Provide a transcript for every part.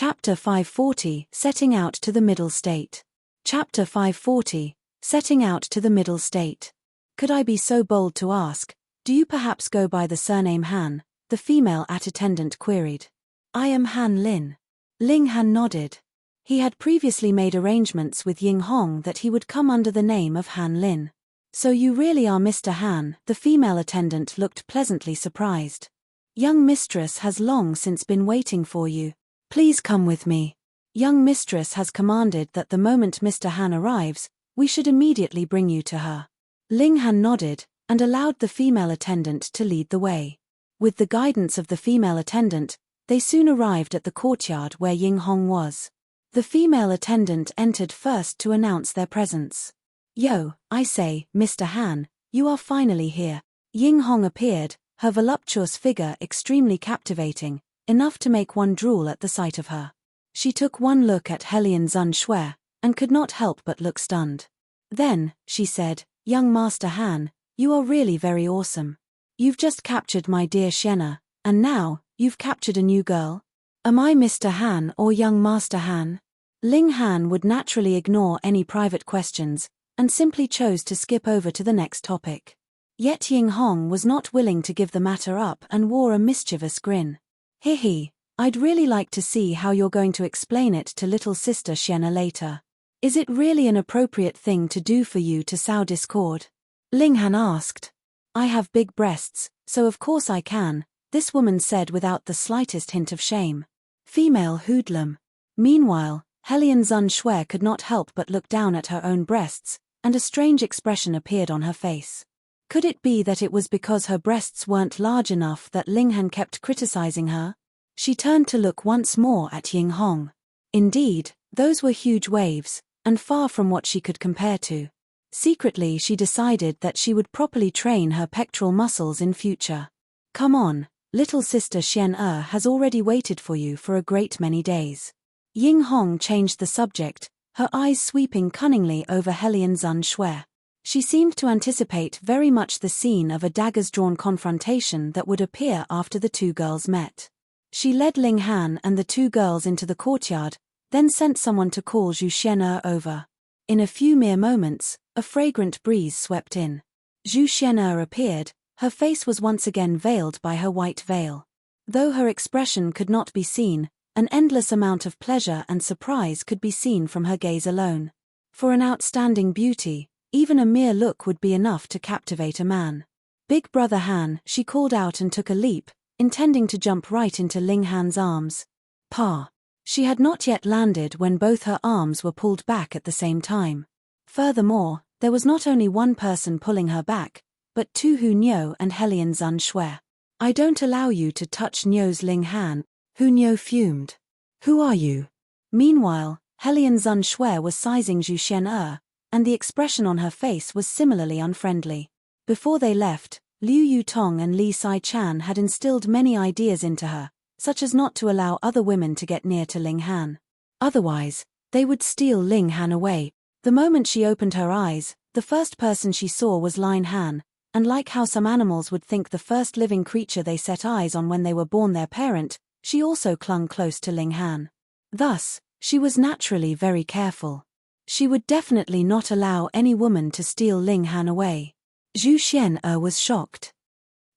Chapter 540, Setting Out to the Middle State. Chapter 540, Setting Out to the Middle State. Could I be so bold to ask, do you perhaps go by the surname Han? The female attendant queried. I am Han Lin. Ling Han nodded. He had previously made arrangements with Ying Hong that he would come under the name of Han Lin. So you really are Mr. Han? The female attendant looked pleasantly surprised. Young mistress has long since been waiting for you. Please come with me. Young mistress has commanded that the moment Mr. Han arrives, we should immediately bring you to her. Ling Han nodded, and allowed the female attendant to lead the way. With the guidance of the female attendant, they soon arrived at the courtyard where Ying Hong was. The female attendant entered first to announce their presence. Yo, I say, Mr. Han, you are finally here. Ying Hong appeared, her voluptuous figure extremely captivating, enough to make one drool at the sight of her. She took one look at Helian Zun Shui, and could not help but look stunned. Then, she said, Young Master Han, you are really very awesome. You've just captured my dear Xian'er, and now, you've captured a new girl? Am I Mr. Han or Young Master Han? Ling Han would naturally ignore any private questions, and simply chose to skip over to the next topic. Yet Ying Hong was not willing to give the matter up and wore a mischievous grin. He, I'd really like to see how you're going to explain it to little sister Xian'er later. Is it really an appropriate thing to do for you to sow discord? Ling Han asked. I have big breasts, so of course I can, this woman said without the slightest hint of shame. Female hoodlum. Meanwhile, Helian Zun Shui could not help but look down at her own breasts, and a strange expression appeared on her face. Could it be that it was because her breasts weren't large enough that Ling Han kept criticizing her? She turned to look once more at Ying Hong. Indeed, those were huge waves, and far from what she could compare to. Secretly she decided that she would properly train her pectoral muscles in future. Come on, little sister Xian'er has already waited for you for a great many days. Ying Hong changed the subject, her eyes sweeping cunningly over Helian Zun Shui. She seemed to anticipate very much the scene of a daggers-drawn confrontation that would appear after the two girls met. She led Ling Han and the two girls into the courtyard, then sent someone to call Zhu Xian'er over. In a few mere moments, a fragrant breeze swept in. Zhu Xian'er appeared, her face was once again veiled by her white veil. Though her expression could not be seen, an endless amount of pleasure and surprise could be seen from her gaze alone. For an outstanding beauty, even a mere look would be enough to captivate a man. Big brother Han, she called out and took a leap, intending to jump right into Ling Han's arms. Pa. She had not yet landed when both her arms were pulled back at the same time. Furthermore, there was not only one person pulling her back, but two Hu Niu and Helian Zun Shui. I don't allow you to touch Niu's Ling Han, Hu Niu fumed. Who are you? Meanwhile, Helian Zun Shui was sizing Zhu Xian'er, and the expression on her face was similarly unfriendly. Before they left, Liu Yutong and Li Sai Chan had instilled many ideas into her, such as not to allow other women to get near to Ling Han. Otherwise, they would steal Ling Han away. The moment she opened her eyes, the first person she saw was Ling Han, and like how some animals would think the first living creature they set eyes on when they were born their parent, she also clung close to Ling Han. Thus, she was naturally very careful. She would definitely not allow any woman to steal Ling Han away. Zhu Xian'er was shocked.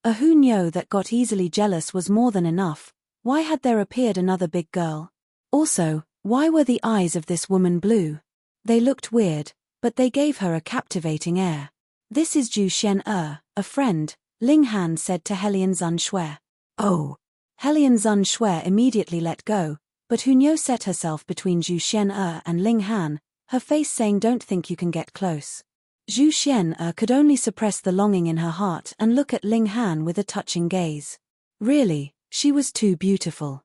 A Hu Niu that got easily jealous was more than enough. Why had there appeared another big girl? Also, why were the eyes of this woman blue? They looked weird, but they gave her a captivating air. This is Zhu Xian'er, a friend, Ling Han said to Helian Zun Shui. Oh. Helian Zun Shui immediately let go, but Hu Niu set herself between Zhu Xian'er and Ling Han, her face saying don't think you can get close. Zhu Xian'er could only suppress the longing in her heart and look at Ling Han with a touching gaze. Really, she was too beautiful.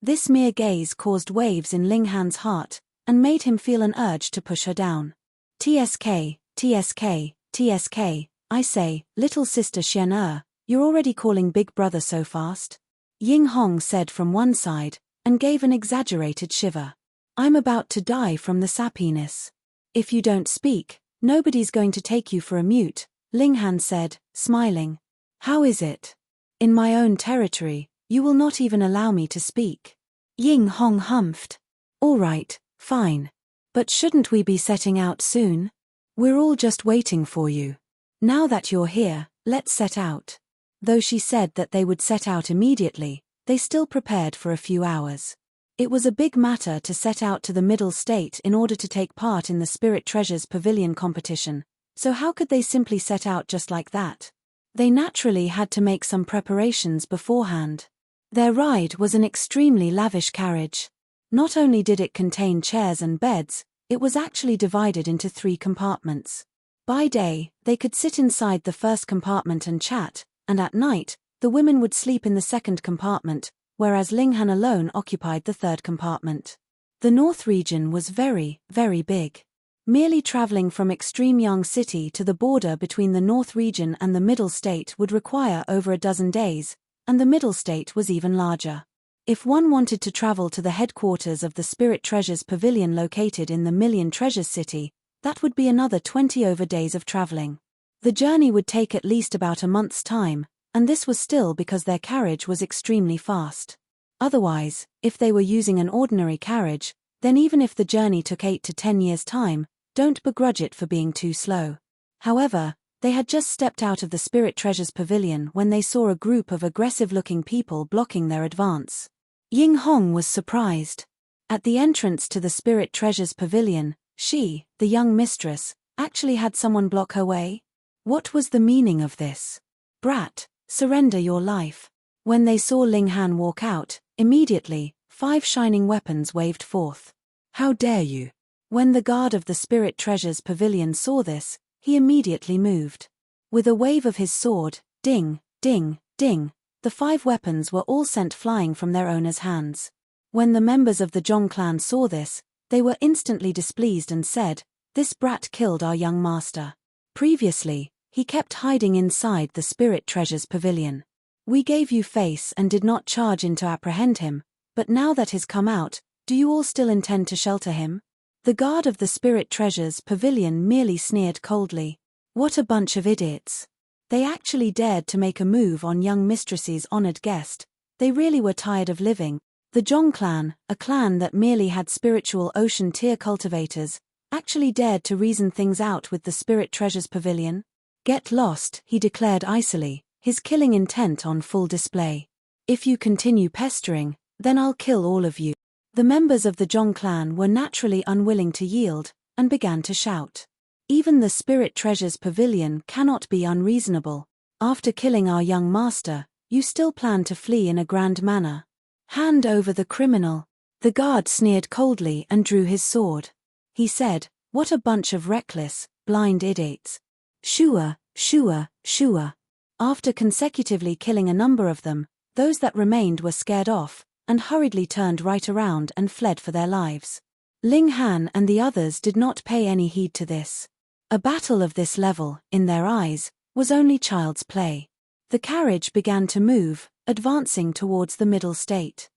This mere gaze caused waves in Ling Han's heart, and made him feel an urge to push her down. TSK, TSK, TSK, I say, little sister Xian'er, you're already calling big brother so fast? Ying Hong said from one side, and gave an exaggerated shiver. I'm about to die from the sappiness. If you don't speak, nobody's going to take you for a mute, Ling Han said, smiling. How is it? In my own territory, you will not even allow me to speak. Ying Hong humphed. All right, fine. But shouldn't we be setting out soon? We're all just waiting for you. Now that you're here, let's set out. Though she said that they would set out immediately, they still prepared for a few hours. It was a big matter to set out to the Middle State in order to take part in the Spirit Treasures Pavilion competition, so how could they simply set out just like that? They naturally had to make some preparations beforehand. Their ride was an extremely lavish carriage. Not only did it contain chairs and beds, it was actually divided into 3 compartments. By day, they could sit inside the first compartment and chat, and at night, the women would sleep in the second compartment, whereas Linghan alone occupied the third compartment. The North region was very, very big. Merely traveling from extreme Yang City to the border between the North region and the Middle State would require over a dozen days, and the Middle State was even larger. If one wanted to travel to the headquarters of the Spirit Treasures Pavilion located in the Million Treasures City, that would be another 20 over days of traveling. The journey would take at least about a month's time, and this was still because their carriage was extremely fast. Otherwise, if they were using an ordinary carriage, then even if the journey took 8 to 10 years' time, don't begrudge it for being too slow. However, they had just stepped out of the Spirit Treasures Pavilion when they saw a group of aggressive-looking people blocking their advance. Ying Hong was surprised. At the entrance to the Spirit Treasures Pavilion, she, the young mistress, actually had someone block her way? What was the meaning of this? Brat, surrender your life. When they saw Linghan walk out, immediately, 5 shining weapons waved forth. How dare you? When the guard of the Spirit Treasures Pavilion saw this, he immediately moved. With a wave of his sword, ding, ding, ding, the 5 weapons were all sent flying from their owners' hands. When the members of the Zhong clan saw this, they were instantly displeased and said, "This brat killed our young master. Previously, he kept hiding inside the Spirit Treasures Pavilion. We gave you face and did not charge in to apprehend him, but now that he's come out, do you all still intend to shelter him?" The guard of the Spirit Treasures Pavilion merely sneered coldly. What a bunch of idiots. They actually dared to make a move on young mistress's honored guest. They really were tired of living. The Zhong clan, a clan that merely had spiritual ocean tier cultivators, actually dared to reason things out with the Spirit Treasures Pavilion. Get lost, he declared icily, his killing intent on full display. If you continue pestering, then I'll kill all of you. The members of the Zhong clan were naturally unwilling to yield, and began to shout. Even the Spirit Treasures Pavilion cannot be unreasonable. After killing our young master, you still plan to flee in a grand manner. Hand over the criminal. The guard sneered coldly and drew his sword. He said, "What a bunch of reckless, blind idiots. Shua, shua, shua." After consecutively killing a number of them, those that remained were scared off, and hurriedly turned right around and fled for their lives. Linghan and the others did not pay any heed to this. A battle of this level, in their eyes, was only child's play. The carriage began to move, advancing towards the Middle State.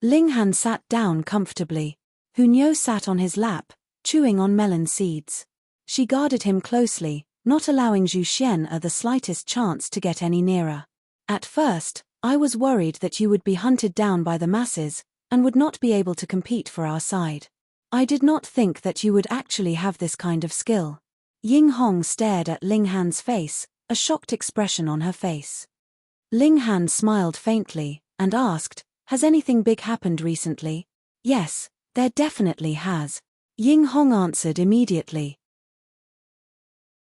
Linghan sat down comfortably. Hunyo sat on his lap, chewing on melon seeds. She guarded him closely, not allowing Zhu Xian the slightest chance to get any nearer. At first, I was worried that you would be hunted down by the masses, and would not be able to compete for our side. I did not think that you would actually have this kind of skill. Ying Hong stared at Linghan's face, a shocked expression on her face. Linghan smiled faintly, and asked, "Has anything big happened recently?" "Yes, there definitely has," Ying Hong answered immediately.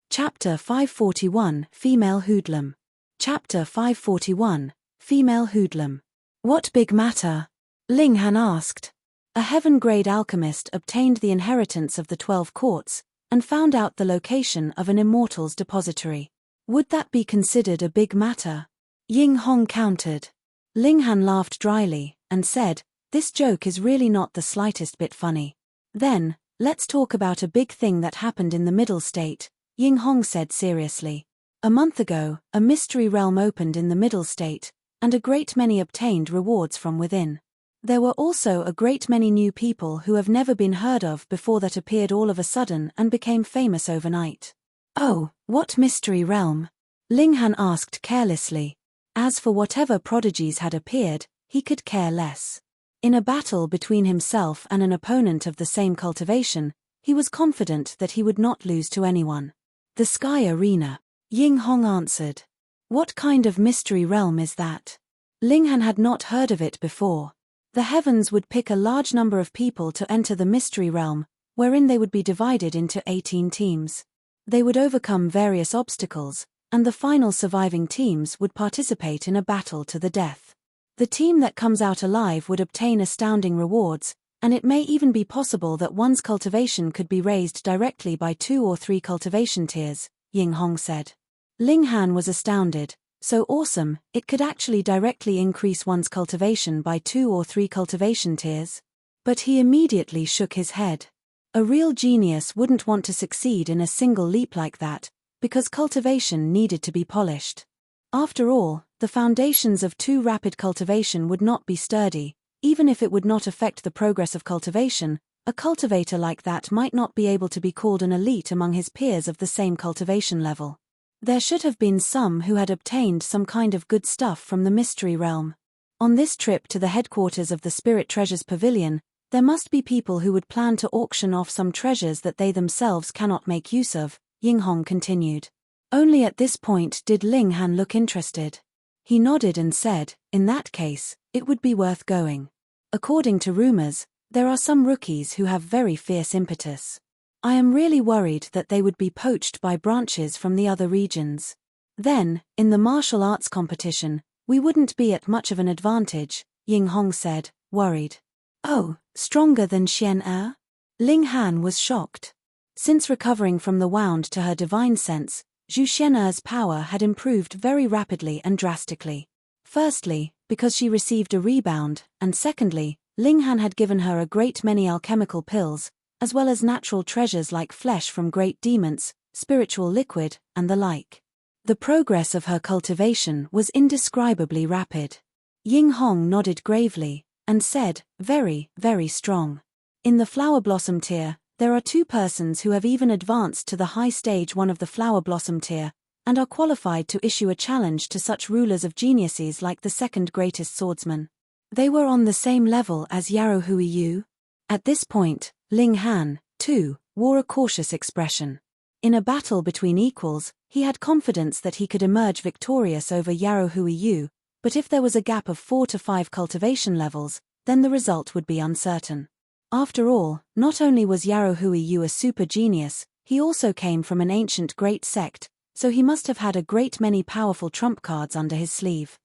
Chapter 541, Female Hoodlum. Chapter 541, Female Hoodlum. What big matter? Linghan asked. A heaven-grade alchemist obtained the inheritance of the 12 courts, and found out the location of an immortal's depository. Would that be considered a big matter? Ying Hong countered. Linghan laughed dryly, and said, "This joke is really not the slightest bit funny." "Then, let's talk about a big thing that happened in the Middle State," Ying Hong said seriously. "A month ago, a mystery realm opened in the Middle State, and a great many obtained rewards from within. There were also a great many new people who have never been heard of before that appeared all of a sudden and became famous overnight." "Oh, what mystery realm?" Linghan asked carelessly. As for whatever prodigies had appeared, he could care less. In a battle between himself and an opponent of the same cultivation, he was confident that he would not lose to anyone. The Sky Arena. Ying Hong answered. What kind of mystery realm is that? Ling Han had not heard of it before. The heavens would pick a large number of people to enter the mystery realm, wherein they would be divided into 18 teams. They would overcome various obstacles, and the final surviving teams would participate in a battle to the death. The team that comes out alive would obtain astounding rewards, and it may even be possible that one's cultivation could be raised directly by 2 or 3 cultivation tiers, Ying Hong said. Ling Han was astounded. So awesome, it could actually directly increase one's cultivation by 2 or 3 cultivation tiers? But he immediately shook his head. A real genius wouldn't want to succeed in a single leap like that, because cultivation needed to be polished. After all, the foundations of too rapid cultivation would not be sturdy. Even if it would not affect the progress of cultivation, a cultivator like that might not be able to be called an elite among his peers of the same cultivation level. There should have been some who had obtained some kind of good stuff from the mystery realm. On this trip to the headquarters of the Spirit Treasures Pavilion, there must be people who would plan to auction off some treasures that they themselves cannot make use of, Ying Hong continued. Only at this point did Ling Han look interested. He nodded and said, in that case, it would be worth going. According to rumors, there are some rookies who have very fierce impetus. I am really worried that they would be poached by branches from the other regions. Then, in the martial arts competition, we wouldn't be at much of an advantage, Ying Hong said, worried. Oh, stronger than Xian Er? Ling Han was shocked. Since recovering from the wound to her divine sense, Zhu Xian'er's power had improved very rapidly and drastically. Firstly, because she received a rebound, and secondly, Ling Han had given her a great many alchemical pills, as well as natural treasures like flesh from great demons, spiritual liquid, and the like. The progress of her cultivation was indescribably rapid. Ying Hong nodded gravely, and said, very, very strong. In the flower blossom tier, there are 2 persons who have even advanced to the high stage 1 of the flower blossom tier, and are qualified to issue a challenge to such rulers of geniuses like the second greatest swordsman. They were on the same level as Yarrow Hui Yu. At this point, Ling Han, too, wore a cautious expression. In a battle between equals, he had confidence that he could emerge victorious over Yarrow Hui Yu, but if there was a gap of 4 to 5 cultivation levels, then the result would be uncertain. After all, not only was Yarrow Hui Yu a super genius, he also came from an ancient great sect, so he must have had a great many powerful trump cards under his sleeve.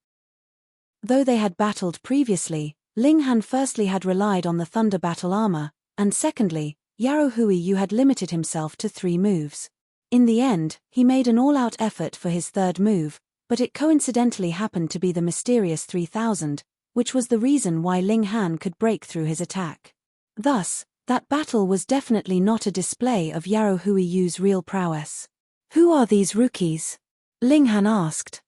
Though they had battled previously, Ling Han firstly had relied on the thunder battle armor, and secondly, Yarrow Hui Yu had limited himself to 3 moves. In the end, he made an all-out effort for his 3rd move, but it coincidentally happened to be the mysterious 3000, which was the reason why Ling Han could break through his attack. Thus, that battle was definitely not a display of Yarrow Hui Yu's real prowess. Who are these rookies? Ling Han asked.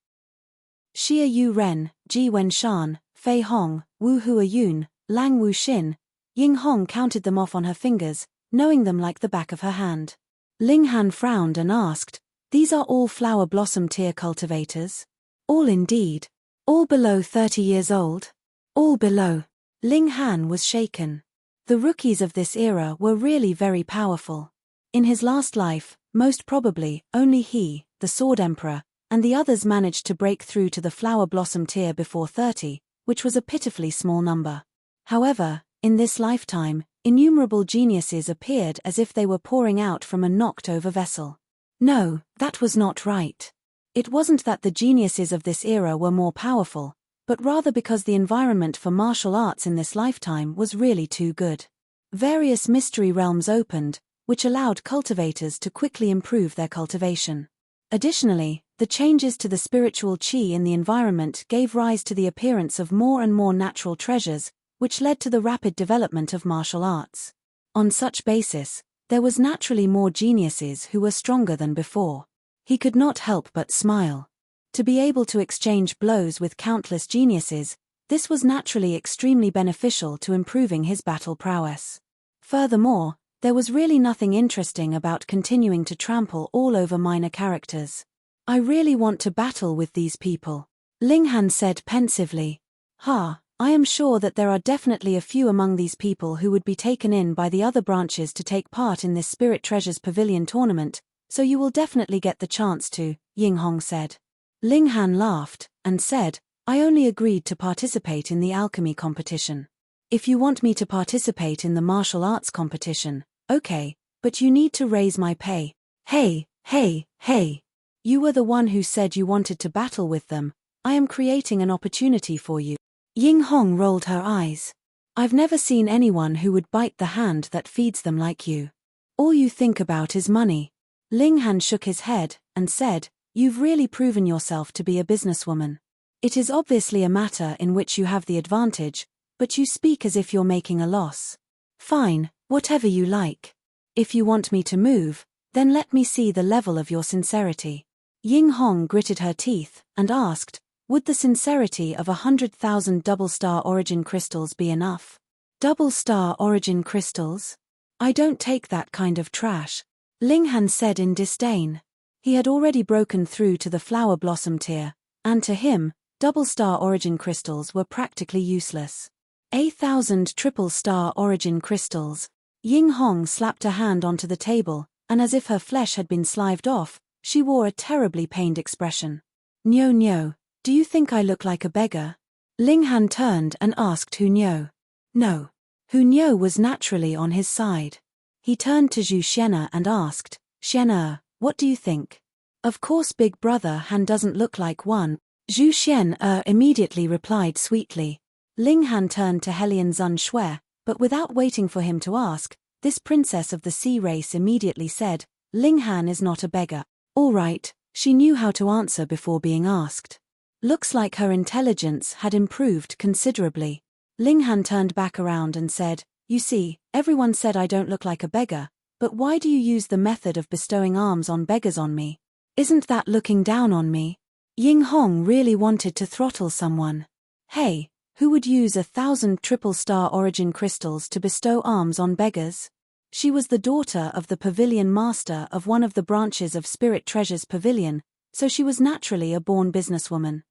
Xia Yu Ren, Ji Wenshan, Fei Hong, Wu Hua Yun, Lang Wu Xin. Ying Hong counted them off on her fingers, knowing them like the back of her hand. Ling Han frowned and asked, these are all flower blossom tier cultivators? All indeed. All below 30 years old? All below. Ling Han was shaken. The rookies of this era were really very powerful. In his last life, most probably, only he, the Sword Emperor, and the others managed to break through to the flower blossom tier before 30, which was a pitifully small number. However, in this lifetime, innumerable geniuses appeared as if they were pouring out from a knocked-over vessel. No, that was not right. It wasn't that the geniuses of this era were more powerful, but rather because the environment for martial arts in this lifetime was really too good. Various mystery realms opened, which allowed cultivators to quickly improve their cultivation. Additionally, the changes to the spiritual qi in the environment gave rise to the appearance of more and more natural treasures, which led to the rapid development of martial arts. On such basis, there was naturally more geniuses who were stronger than before. He could not help but smile. To be able to exchange blows with countless geniuses, this was naturally extremely beneficial to improving his battle prowess. Furthermore, there was really nothing interesting about continuing to trample all over minor characters. I really want to battle with these people, Ling Han said pensively. Ha, I am sure that there are definitely a few among these people who would be taken in by the other branches to take part in this Spirit Treasures Pavilion tournament, so you will definitely get the chance to, Ying Hong said. Ling Han laughed, and said, I only agreed to participate in the alchemy competition. If you want me to participate in the martial arts competition, okay, but you need to raise my pay. Hey, hey, hey. You were the one who said you wanted to battle with them. I am creating an opportunity for you. Ying Hong rolled her eyes. I've never seen anyone who would bite the hand that feeds them like you. All you think about is money. Ling Han shook his head, and said, You've really proven yourself to be a businesswoman. It is obviously a matter in which you have the advantage, but you speak as if you're making a loss. Fine, whatever you like. If you want me to move, then let me see the level of your sincerity. Ying Hong gritted her teeth, and asked, Would the sincerity of 100,000 double-star origin crystals be enough? Double-star origin crystals? I don't take that kind of trash, Ling Han said in disdain. He had already broken through to the flower blossom tier, and to him, double-star origin crystals were practically useless. 1,000 triple-star origin crystals. Ying Hong slapped a hand onto the table, and as if her flesh had been slived off, she wore a terribly pained expression. Nyo Nyo, do you think I look like a beggar? Ling Han turned and asked Hu Nyo. No. Hu Nyo was naturally on his side. He turned to Zhu Xian'er and asked, Xian'er, what do you think? Of course Big Brother Han doesn't look like one. Zhu Xian'er immediately replied sweetly. Ling Han turned to Helian Zun Shui, but without waiting for him to ask, this princess of the sea race immediately said, Ling Han is not a beggar. All right, she knew how to answer before being asked. Looks like her intelligence had improved considerably. Ling Han turned back around and said, You see, everyone said I don't look like a beggar, but why do you use the method of bestowing alms on beggars on me? Isn't that looking down on me? Ying Hong really wanted to throttle someone. Hey, who would use 1,000 triple-star origin crystals to bestow alms on beggars? She was the daughter of the pavilion master of one of the branches of Spirit Treasures Pavilion, so she was naturally a born businesswoman.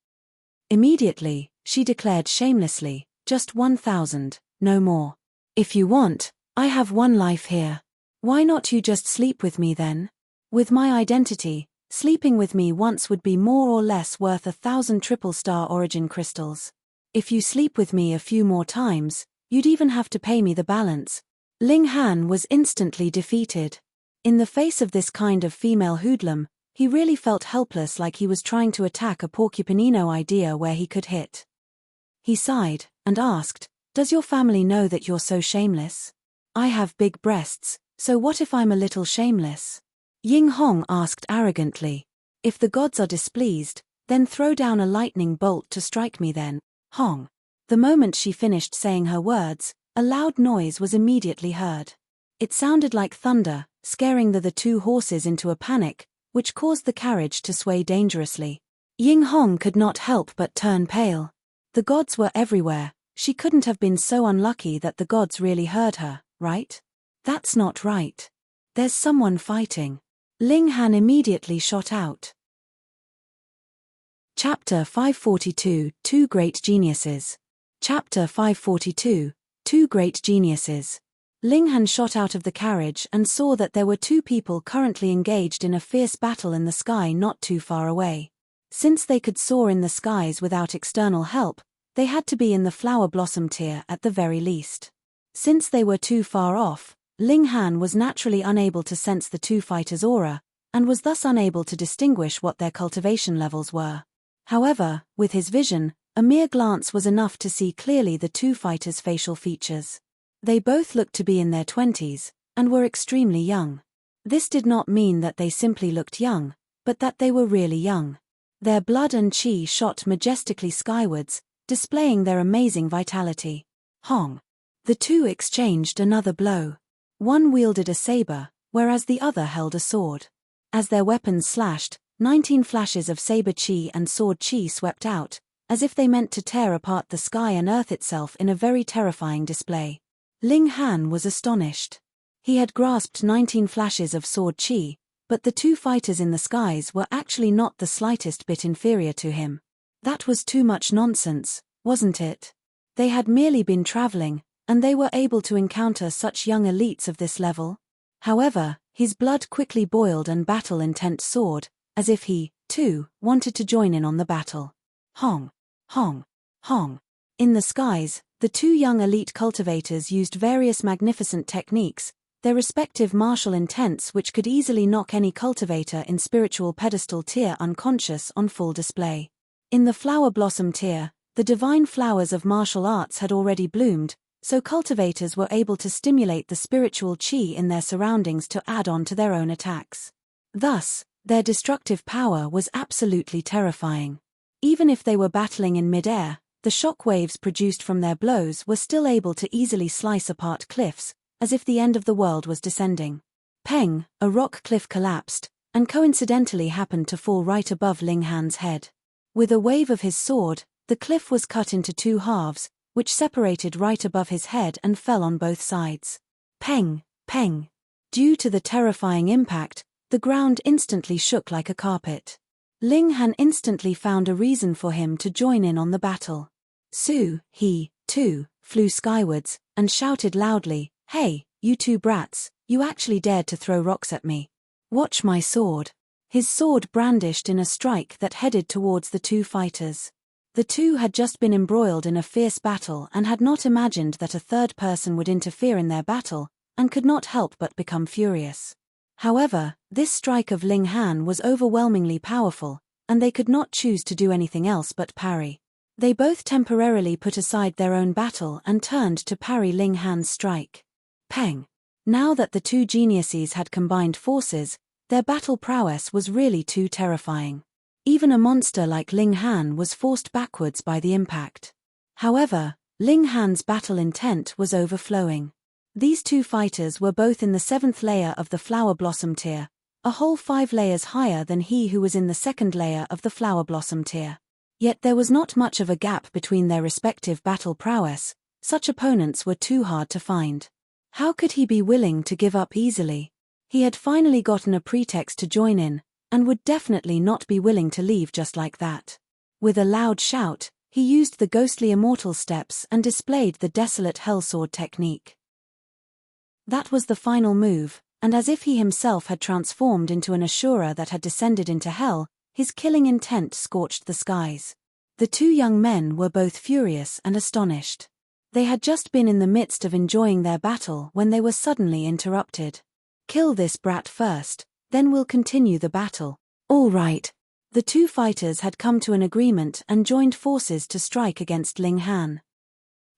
Immediately, she declared shamelessly, just 1,000, no more. If you want, I have one life here. Why not you just sleep with me then? With my identity, sleeping with me once would be more or less worth 1,000 triple-star origin crystals. If you sleep with me a few more times, you'd even have to pay me the balance. Ling Han was instantly defeated. In the face of this kind of female hoodlum, he really felt helpless, like he was trying to attack a Porcupinino idea where he could hit. He sighed, and asked, Does your family know that you're so shameless? I have big breasts, so what if I'm a little shameless? Ying Hong asked arrogantly. If the gods are displeased, then throw down a lightning bolt to strike me then, Hong. The moment she finished saying her words, a loud noise was immediately heard. It sounded like thunder, scaring the two horses into a panic, which caused the carriage to sway dangerously. Ying Hong could not help but turn pale. The gods were everywhere. She couldn't have been so unlucky that the gods really heard her, right? That's not right. There's someone fighting. Ling Han immediately shot out. Chapter 542, Two Great Geniuses. Chapter 542, Two Great Geniuses. Ling Han shot out of the carriage and saw that there were two people currently engaged in a fierce battle in the sky not too far away. Since they could soar in the skies without external help, they had to be in the flower blossom tier at the very least. Since they were too far off, Ling Han was naturally unable to sense the two fighters' aura, and was thus unable to distinguish what their cultivation levels were. However, with his vision, a mere glance was enough to see clearly the two fighters' facial features. They both looked to be in their 20s, and were extremely young. This did not mean that they simply looked young, but that they were really young. Their blood and chi shot majestically skywards, displaying their amazing vitality. Hong. The two exchanged another blow. One wielded a saber, whereas the other held a sword. As their weapons slashed, 19 flashes of saber chi and sword chi swept out, as if they meant to tear apart the sky and earth itself in a very terrifying display. Ling Han was astonished. He had grasped 19 flashes of sword chi, but the two fighters in the skies were actually not the slightest bit inferior to him. That was too much nonsense, wasn't it? They had merely been traveling, and they were able to encounter such young elites of this level. However, his blood quickly boiled and battle intent soared, as if he, too, wanted to join in on the battle. Hong, hong, hong. In the skies, the two young elite cultivators used various magnificent techniques, their respective martial intents which could easily knock any cultivator in spiritual pedestal tier unconscious on full display. In the flower blossom tier, the divine flowers of martial arts had already bloomed, so cultivators were able to stimulate the spiritual chi in their surroundings to add on to their own attacks. Thus, their destructive power was absolutely terrifying. Even if they were battling in mid-air, the shock waves produced from their blows were still able to easily slice apart cliffs, as if the end of the world was descending. Peng, a rock cliff collapsed, and coincidentally happened to fall right above Ling Han's head. With a wave of his sword, the cliff was cut into two halves, which separated right above his head and fell on both sides. Peng, peng. Due to the terrifying impact, the ground instantly shook like a carpet. Ling Han instantly found a reason for him to join in on the battle. Su, he, too, flew skywards, and shouted loudly, "Hey, you two brats, you actually dared to throw rocks at me. Watch my sword." His sword brandished in a strike that headed towards the two fighters. The two had just been embroiled in a fierce battle and had not imagined that a third person would interfere in their battle, and could not help but become furious. However, this strike of Ling Han was overwhelmingly powerful, and they could not choose to do anything else but parry. They both temporarily put aside their own battle and turned to parry Ling Han's strike. Peng. Now that the two geniuses had combined forces, their battle prowess was really too terrifying. Even a monster like Ling Han was forced backwards by the impact. However, Ling Han's battle intent was overflowing. These two fighters were both in the 7th layer of the flower blossom tier, a whole 5 layers higher than he who was in the 2nd layer of the flower blossom tier. Yet there was not much of a gap between their respective battle prowess. Such opponents were too hard to find. How could he be willing to give up easily? He had finally gotten a pretext to join in, and would definitely not be willing to leave just like that. With a loud shout, he used the ghostly immortal steps and displayed the desolate hellsword technique. That was the final move, and as if he himself had transformed into an Ashura that had descended into hell, his killing intent scorched the skies. The two young men were both furious and astonished. They had just been in the midst of enjoying their battle when they were suddenly interrupted. "Kill this brat first, then we'll continue the battle." "All right." The two fighters had come to an agreement and joined forces to strike against Ling Han.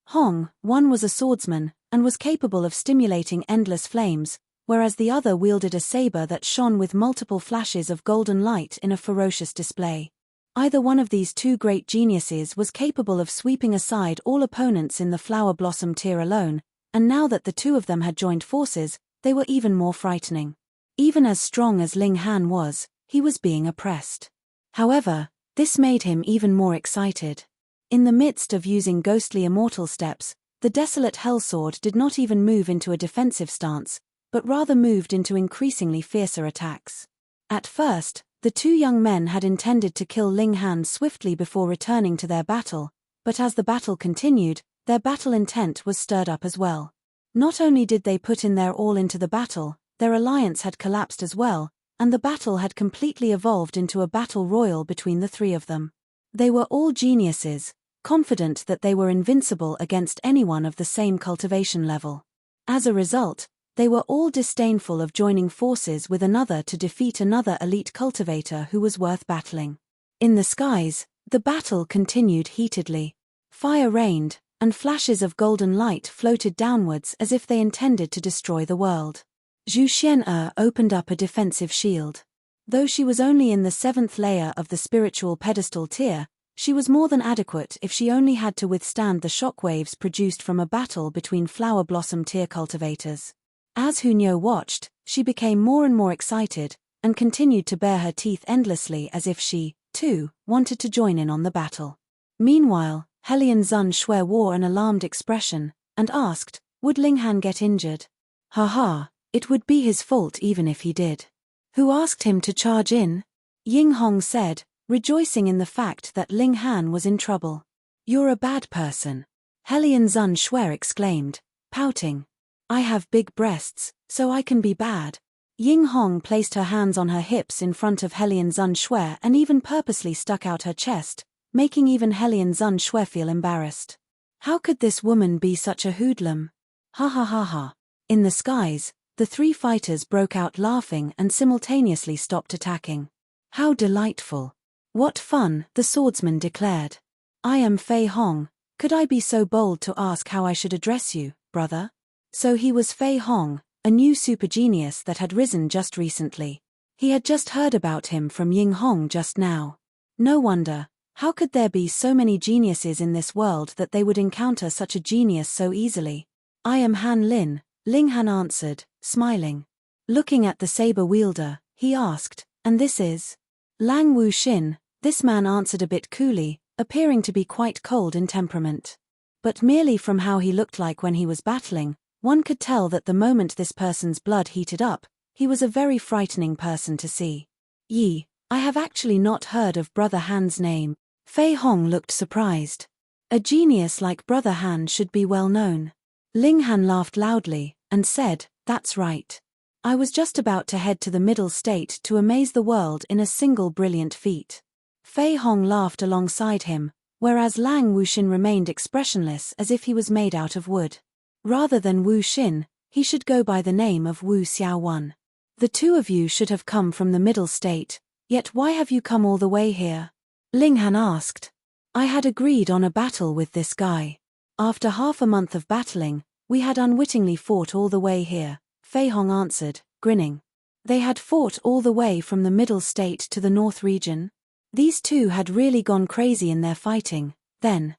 Hong, one was a swordsman, and was capable of stimulating endless flames, whereas the other wielded a saber that shone with multiple flashes of golden light in a ferocious display. Either one of these two great geniuses was capable of sweeping aside all opponents in the flower blossom tier alone, and now that the two of them had joined forces, they were even more frightening. Even as strong as Ling Han was, he was being oppressed. However, this made him even more excited. In the midst of using ghostly immortal steps, the desolate hellsword did not even move into a defensive stance, but rather moved into increasingly fiercer attacks. At first, the two young men had intended to kill Ling Han swiftly before returning to their battle, but as the battle continued, their battle intent was stirred up as well. Not only did they put in their all into the battle, their alliance had collapsed as well, and the battle had completely evolved into a battle royal between the three of them. They were all geniuses, confident that they were invincible against anyone of the same cultivation level. As a result, they were all disdainful of joining forces with another to defeat another elite cultivator who was worth battling. In the skies, the battle continued heatedly. Fire rained, and flashes of golden light floated downwards as if they intended to destroy the world. Zhu Xian'er opened up a defensive shield. Though she was only in the 7th layer of the spiritual pedestal tier, she was more than adequate if she only had to withstand the shockwaves produced from a battle between flower blossom tier cultivators. As Hunyo watched, she became more and more excited, and continued to bare her teeth endlessly as if she, too, wanted to join in on the battle. Meanwhile, Helian Zun Shui wore an alarmed expression, and asked, would Ling Han get injured? "Haha, it would be his fault even if he did. Who asked him to charge in?" Ying Hong said, rejoicing in the fact that Ling Han was in trouble. "You're a bad person." Hellion Zun Shui exclaimed, pouting. I have big breasts, so I can be bad. Ying Hong placed her hands on her hips in front of Hellion Zun Shui and even purposely stuck out her chest, making even Hellion Zun Shui feel embarrassed. How could this woman be such a hoodlum? Ha ha ha ha. In the skies, the three fighters broke out laughing and simultaneously stopped attacking. How delightful. What fun, the swordsman declared. I am Fei Hong. Could I be so bold to ask how I should address you, brother? So he was Fei Hong, a new super genius that had risen just recently. He had just heard about him from Ying Hong just now. No wonder. How could there be so many geniuses in this world that they would encounter such a genius so easily? I am Han Lin, Ling Han answered, smiling. Looking at the saber wielder, he asked, and this is? Lang Wu Xin. This man answered a bit coolly, appearing to be quite cold in temperament. But merely from how he looked like when he was battling, one could tell that the moment this person's blood heated up, he was a very frightening person to see. Yi, I have actually not heard of Brother Han's name. Fei Hong looked surprised. A genius like Brother Han should be well known. Ling Han laughed loudly, and said, that's right. I was just about to head to the middle state to amaze the world in a single brilliant feat. Fei Hong laughed alongside him, whereas Lang Wuxin remained expressionless as if he was made out of wood. Rather than Wu Xin, he should go by the name of Wu Xiaowan. The two of you should have come from the middle state, yet why have you come all the way here? Ling Han asked. I had agreed on a battle with this guy. After half a month of battling, we had unwittingly fought all the way here, Fei Hong answered, grinning. They had fought all the way from the middle state to the north region? These two had really gone crazy in their fighting, then.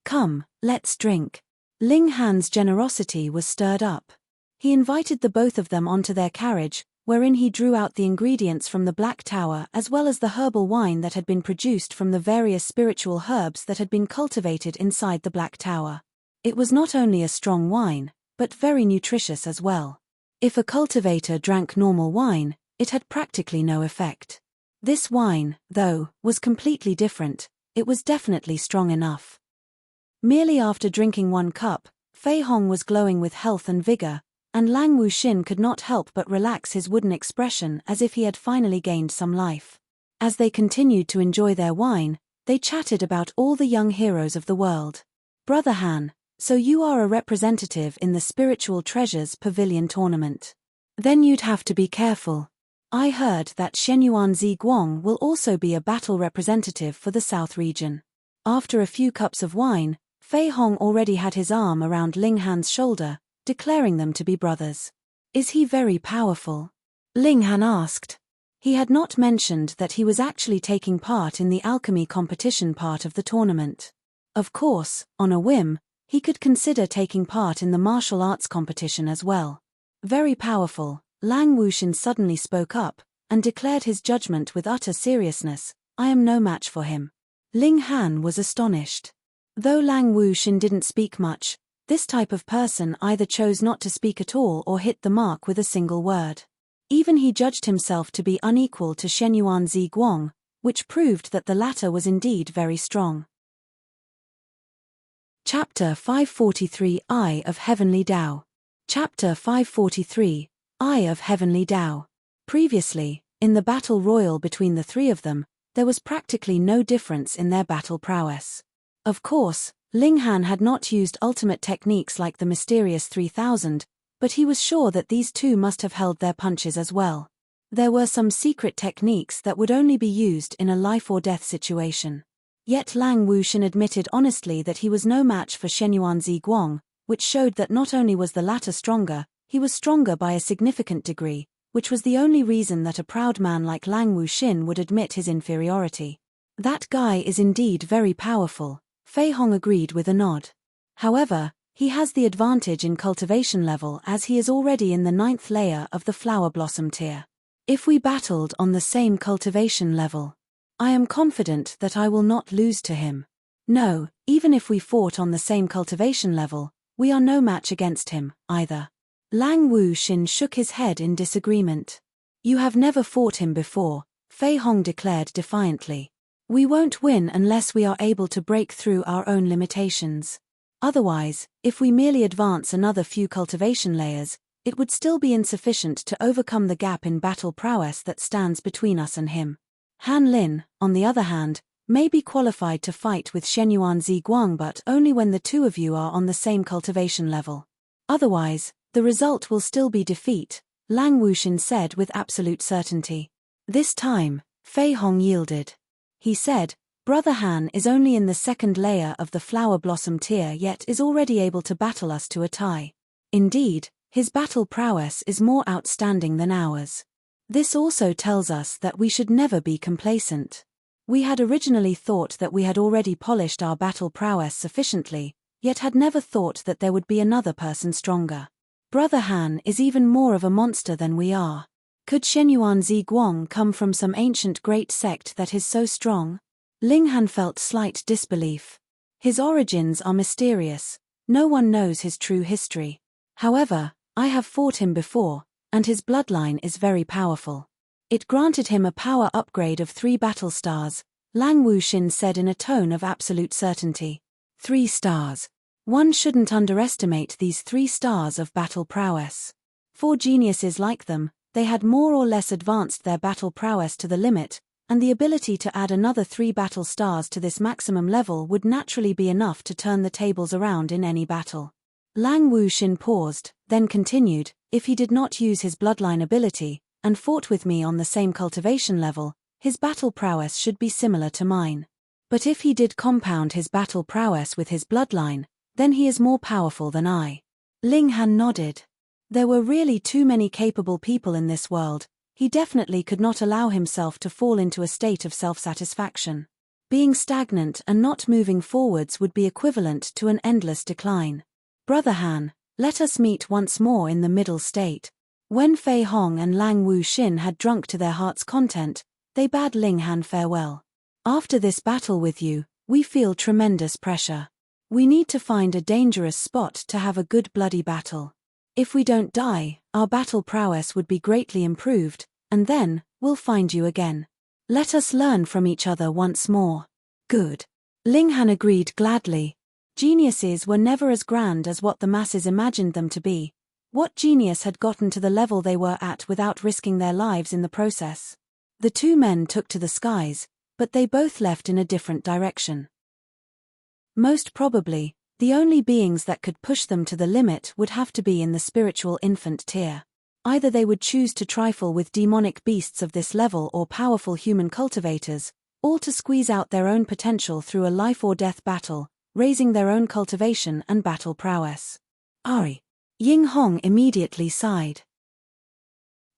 Come, let's drink. Ling Han's generosity was stirred up. He invited the both of them onto their carriage, wherein he drew out the ingredients from the Black Tower as well as the herbal wine that had been produced from the various spiritual herbs that had been cultivated inside the Black Tower. It was not only a strong wine, but very nutritious as well. If a cultivator drank normal wine, it had practically no effect. This wine, though, was completely different. It was definitely strong enough. Merely after drinking one cup, Fei Hong was glowing with health and vigor, and Lang Wuxin could not help but relax his wooden expression as if he had finally gained some life. As they continued to enjoy their wine, they chatted about all the young heroes of the world. Brother Han, so you are a representative in the Spiritual Treasures Pavilion tournament. Then you'd have to be careful. I heard that Shenyuan Ziguang will also be a battle representative for the South region. After a few cups of wine, Fei Hong already had his arm around Ling Han's shoulder, declaring them to be brothers. Is he very powerful? Ling Han asked. He had not mentioned that he was actually taking part in the alchemy competition part of the tournament. Of course, on a whim, he could consider taking part in the martial arts competition as well. Very powerful, Lang Wuxin suddenly spoke up, and declared his judgment with utter seriousness. I am no match for him. Ling Han was astonished. Though Lang Wuxin didn't speak much, this type of person either chose not to speak at all or hit the mark with a single word. Even he judged himself to be unequal to Shenyuan Ziguang, which proved that the latter was indeed very strong. Chapter 543 Eye of Heavenly Tao. Chapter 543 Eye of Heavenly Tao. Previously, in the battle royal between the three of them, there was practically no difference in their battle prowess. Of course, Ling Han had not used ultimate techniques like the mysterious 3000, but he was sure that these two must have held their punches as well. There were some secret techniques that would only be used in a life-or-death situation. Yet Lang Wuxin admitted honestly that he was no match for Shenyuan Ziguang, which showed that not only was the latter stronger, he was stronger by a significant degree, which was the only reason that a proud man like Lang Wuxin would admit his inferiority. That guy is indeed very powerful, Fei Hong agreed with a nod. However, he has the advantage in cultivation level as he is already in the 9th layer of the flower blossom tier. If we battled on the same cultivation level, I am confident that I will not lose to him. No, even if we fought on the same cultivation level, we are no match against him, either. Lang Wuxin shook his head in disagreement. You have never fought him before, Fei Hong declared defiantly. We won't win unless we are able to break through our own limitations. Otherwise, if we merely advance another few cultivation layers, it would still be insufficient to overcome the gap in battle prowess that stands between us and him. Han Lin, on the other hand, may be qualified to fight with Shenyuan Ziguang, but only when the two of you are on the same cultivation level. Otherwise, the result will still be defeat, Lang Wuxin said with absolute certainty. This time, Fei Hong yielded. He said, Brother Han is only in the second layer of the flower blossom tier, yet is already able to battle us to a tie. Indeed, his battle prowess is more outstanding than ours. This also tells us that we should never be complacent. We had originally thought that we had already polished our battle prowess sufficiently, yet had never thought that there would be another person stronger. Brother Han is even more of a monster than we are. Could Shenyuan Ziguang come from some ancient great sect that is so strong? Ling Han felt slight disbelief. His origins are mysterious. No one knows his true history. However, I have fought him before, and his bloodline is very powerful. It granted him a power upgrade of 3 battle stars, Lang Wuxin said in a tone of absolute certainty. 3 stars. One shouldn't underestimate these 3 stars of battle prowess. 4 geniuses like them, they had more or less advanced their battle prowess to the limit, and the ability to add another 3 battle stars to this maximum level would naturally be enough to turn the tables around in any battle. Lang Wuxin paused, then continued, if he did not use his bloodline ability, and fought with me on the same cultivation level, his battle prowess should be similar to mine. But if he did compound his battle prowess with his bloodline, then he is more powerful than I. Ling Han nodded. There were really too many capable people in this world. He definitely could not allow himself to fall into a state of self-satisfaction. Being stagnant and not moving forwards would be equivalent to an endless decline. Brother Han, let us meet once more in the middle state. When Fei Hong and Lang Wuxin had drunk to their heart's content, they bade Ling Han farewell. After this battle with you, we feel tremendous pressure. We need to find a dangerous spot to have a good bloody battle. If we don't die, our battle prowess would be greatly improved, and then, we'll find you again. Let us learn from each other once more. Good. Ling Han agreed gladly. Geniuses were never as grand as what the masses imagined them to be. What genius had gotten to the level they were at without risking their lives in the process? The 2 men took to the skies, but they both left in a different direction. Most probably, the only beings that could push them to the limit would have to be in the spiritual infant tier. Either they would choose to trifle with demonic beasts of this level or powerful human cultivators, all to squeeze out their own potential through a life-or-death battle, raising their own cultivation and battle prowess. Ari. Ying Hong immediately sighed.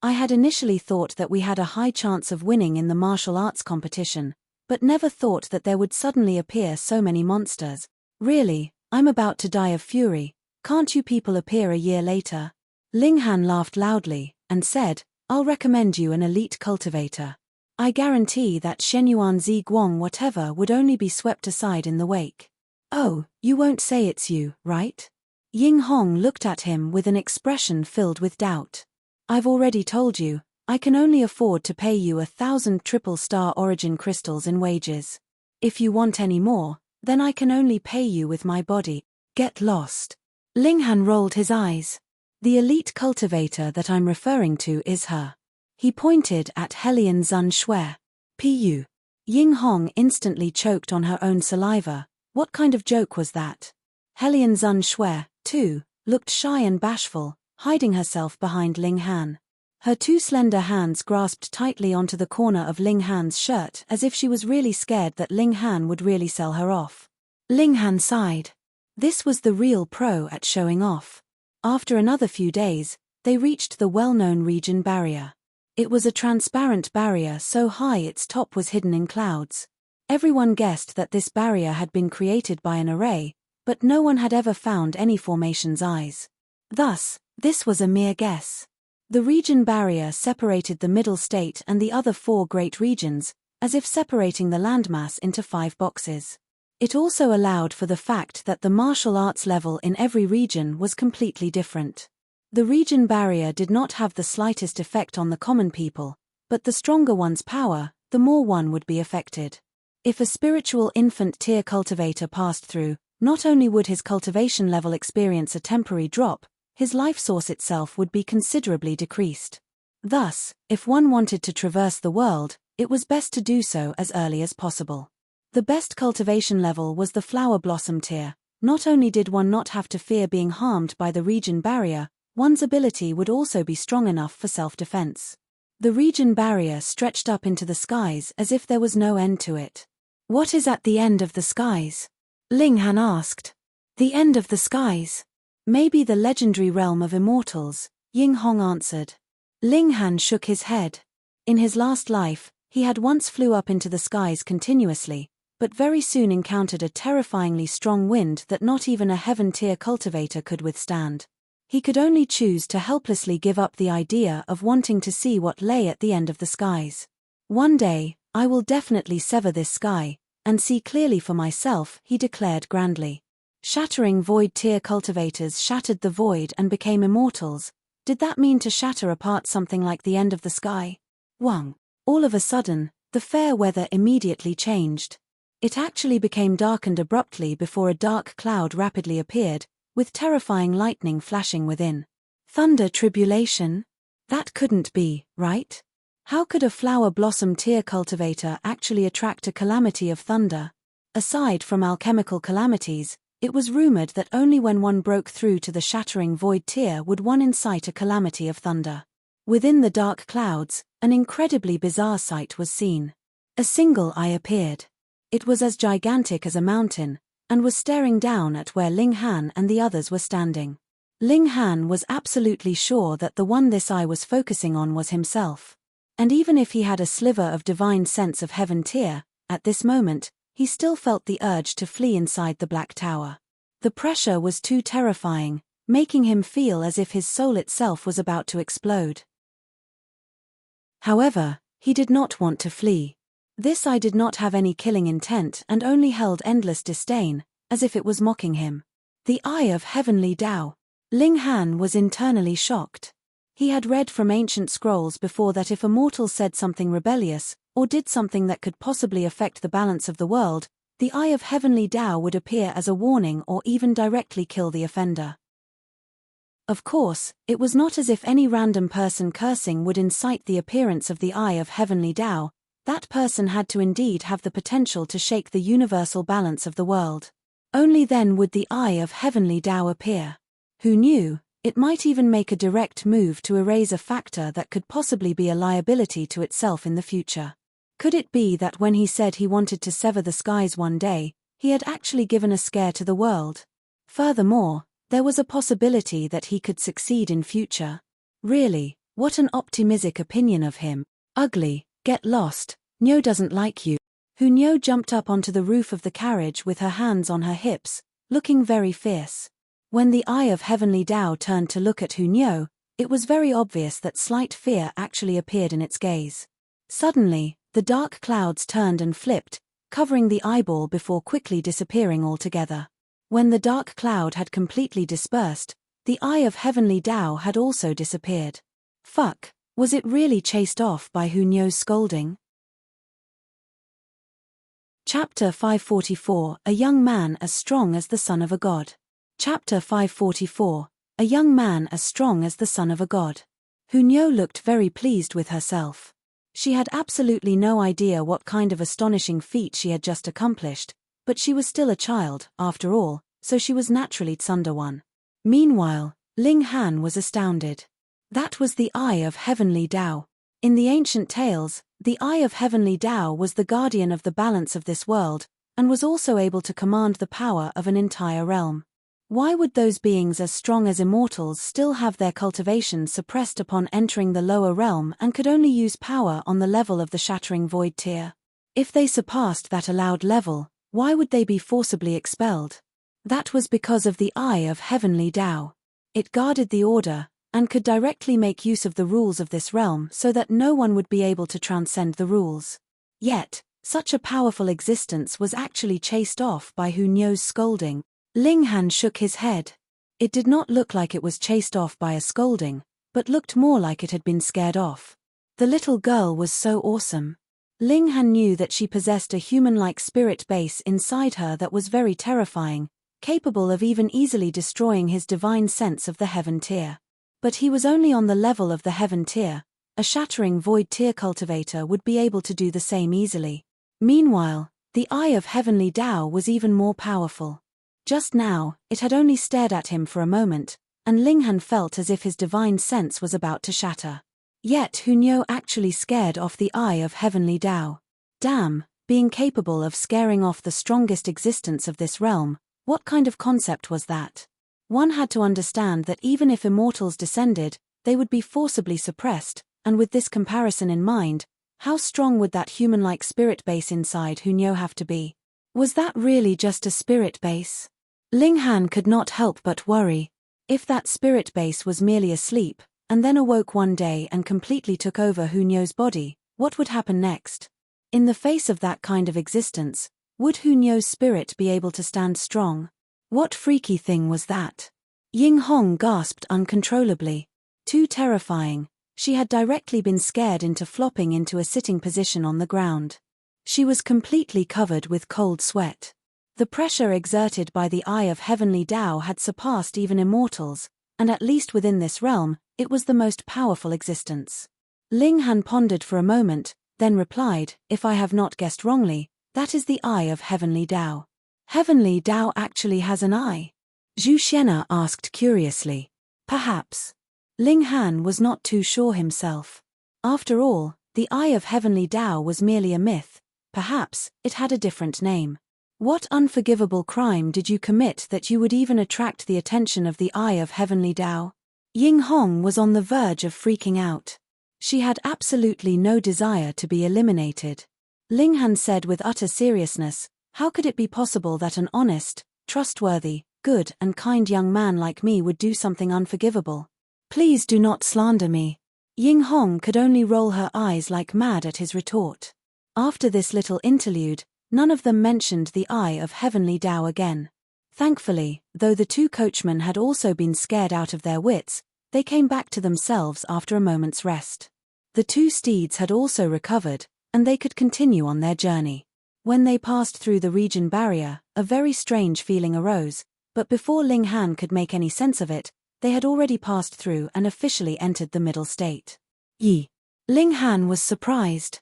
I had initially thought that we had a high chance of winning in the martial arts competition, but never thought that there would suddenly appear so many monsters. Really, I'm about to die of fury. Can't you people appear a year later? Ling Han laughed loudly, and said, I'll recommend you an elite cultivator. I guarantee that Shenyuan Ziguang whatever would only be swept aside in the wake. Oh, you won't say it's you, right? Ying Hong looked at him with an expression filled with doubt. I've already told you, I can only afford to pay you 1,000 triple-star origin crystals in wages. If you want any more, then I can only pay you with my body. Get lost. Ling Han rolled his eyes. The elite cultivator that I'm referring to is her. He pointed at Helian Zun Shui. Pu. Ying Hong instantly choked on her own saliva. What kind of joke was that? Helian Zun Shui, too, looked shy and bashful, hiding herself behind Ling Han. Her 2 slender hands grasped tightly onto the corner of Ling Han's shirt as if she was really scared that Ling Han would really sell her off. Ling Han sighed. This was the real pro at showing off. After another few days, they reached the well-known region barrier. It was a transparent barrier so high its top was hidden in clouds. Everyone guessed that this barrier had been created by an array, but no one had ever found any formation's eyes. Thus, this was a mere guess. The region barrier separated the middle state and the other 4 great regions, as if separating the landmass into 5 boxes. It also allowed for the fact that the martial arts level in every region was completely different. The region barrier did not have the slightest effect on the common people, but the stronger one's power, the more one would be affected. If a spiritual infant tier cultivator passed through, Not only would his cultivation level experience a temporary drop, his life source itself would be considerably decreased. Thus, if one wanted to traverse the world, it was best to do so as early as possible. The best cultivation level was the flower blossom tier. Not only did one not have to fear being harmed by the region barrier, one's ability would also be strong enough for self-defense. The region barrier stretched up into the skies as if there was no end to it. What is at the end of the skies? Ling Han asked. The end of the skies? Maybe the legendary realm of immortals, Ying Hong answered. Ling Han shook his head. In his last life, he had once flew up into the skies continuously, but very soon encountered a terrifyingly strong wind that not even a heaven-tier cultivator could withstand. He could only choose to helplessly give up the idea of wanting to see what lay at the end of the skies. One day, I will definitely sever this sky, and see clearly for myself, he declared grandly. Shattering void-tier cultivators shattered the void and became immortals. Did that mean to shatter apart something like the end of the sky? Wang. All of a sudden, the fair weather immediately changed. It actually became darkened abruptly before a dark cloud rapidly appeared, with terrifying lightning flashing within. Thunder tribulation? That couldn't be, right? How could a flower blossom tier cultivator actually attract a calamity of thunder? Aside from alchemical calamities, it was rumored that only when one broke through to the shattering void tier would one incite a calamity of thunder. Within the dark clouds, an incredibly bizarre sight was seen. A single eye appeared. It was as gigantic as a mountain, and was staring down at where Ling Han and the others were standing. Ling Han was absolutely sure that the one this eye was focusing on was himself. And even if he had a sliver of divine sense of heaven tier, at this moment, he still felt the urge to flee inside the Black Tower. The pressure was too terrifying, making him feel as if his soul itself was about to explode. However, he did not want to flee. This eye did not have any killing intent and only held endless disdain, as if it was mocking him. The eye of heavenly Tao. Ling Han was internally shocked. He had read from ancient scrolls before that if a mortal said something rebellious, or did something that could possibly affect the balance of the world, the eye of heavenly Tao would appear as a warning or even directly kill the offender. Of course, it was not as if any random person cursing would incite the appearance of the eye of heavenly Tao. That person had to indeed have the potential to shake the universal balance of the world. Only then would the eye of heavenly Tao appear. Who knew, it might even make a direct move to erase a factor that could possibly be a liability to itself in the future. Could it be that when he said he wanted to sever the skies one day, he had actually given a scare to the world? Furthermore, there was a possibility that he could succeed in future. Really, what an optimistic opinion of him. Ugly. Get lost, Nyo doesn't like you. Nyo jumped up onto the roof of the carriage with her hands on her hips, looking very fierce. When the eye of heavenly Tao turned to look at Nyo, it was very obvious that slight fear actually appeared in its gaze. Suddenly, the dark clouds turned and flipped, covering the eyeball before quickly disappearing altogether. When the dark cloud had completely dispersed, the eye of heavenly Tao had also disappeared. Fuck. Was it really chased off by Nyo's scolding? Chapter 544, A Young Man as Strong as the Son of a God. Chapter 544, A Young Man as Strong as the Son of a God. Nyo looked very pleased with herself. She had absolutely no idea what kind of astonishing feat she had just accomplished, but she was still a child, after all, so she was naturally tsunda one. Meanwhile, Ling Han was astounded. That was the eye of heavenly Tao. In the ancient tales, the eye of heavenly Tao was the guardian of the balance of this world, and was also able to command the power of an entire realm. Why would those beings as strong as immortals still have their cultivation suppressed upon entering the lower realm and could only use power on the level of the shattering void tier? If they surpassed that allowed level, why would they be forcibly expelled? That was because of the eye of heavenly Tao. It guarded the order, and could directly make use of the rules of this realm so that no one would be able to transcend the rules. Yet, such a powerful existence was actually chased off by Nyo's scolding. Ling Han shook his head. It did not look like it was chased off by a scolding, but looked more like it had been scared off. The little girl was so awesome. Ling Han knew that she possessed a human-like spirit base inside her that was very terrifying, capable of even easily destroying his divine sense of the heaven tier. But he was only on the level of the heaven tier. A shattering void tier cultivator would be able to do the same easily. Meanwhile, the eye of heavenly Tao was even more powerful. Just now, it had only stared at him for a moment, and Linghan felt as if his divine sense was about to shatter. Yet Hunyo actually scared off the eye of heavenly Tao. Damn, being capable of scaring off the strongest existence of this realm, what kind of concept was that? One had to understand that even if immortals descended, they would be forcibly suppressed, and with this comparison in mind, how strong would that human-like spirit base inside Hunyo have to be? Was that really just a spirit base? Linghan could not help but worry. If that spirit base was merely asleep, and then awoke one day and completely took over Hunyo's body, what would happen next? In the face of that kind of existence, would Hunyo's spirit be able to stand strong? What freaky thing was that? Ying Hong gasped uncontrollably. Too terrifying. She had directly been scared into flopping into a sitting position on the ground. She was completely covered with cold sweat. The pressure exerted by the eye of heavenly Tao had surpassed even immortals, and at least within this realm, it was the most powerful existence. Linghan pondered for a moment, then replied, "If I have not guessed wrongly, that is the eye of heavenly Tao." Heavenly Tao actually has an eye? Zhu Xian'er asked curiously. Perhaps. Linghan was not too sure himself. After all, the eye of heavenly Tao was merely a myth. Perhaps it had a different name. What unforgivable crime did you commit that you would even attract the attention of the eye of heavenly Tao? Ying Hong was on the verge of freaking out. She had absolutely no desire to be eliminated. Linghan said with utter seriousness, "How could it be possible that an honest, trustworthy, good and kind young man like me would do something unforgivable? Please do not slander me." Ying Hong could only roll her eyes like mad at his retort. After this little interlude, none of them mentioned the eye of heavenly Tao again. Thankfully, though the two coachmen had also been scared out of their wits, they came back to themselves after a moment's rest. The two steeds had also recovered, and they could continue on their journey. When they passed through the region barrier, a very strange feeling arose, but before Linghan could make any sense of it, they had already passed through and officially entered the middle state. Yi. Linghan was surprised.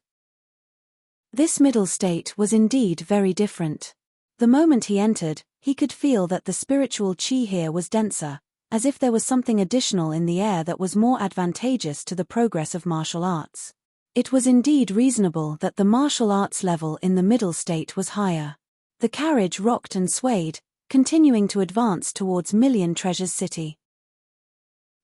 This middle state was indeed very different. The moment he entered, he could feel that the spiritual qi here was denser, as if there was something additional in the air that was more advantageous to the progress of martial arts. It was indeed reasonable that the martial arts level in the middle state was higher. The carriage rocked and swayed, continuing to advance towards Million Treasures City.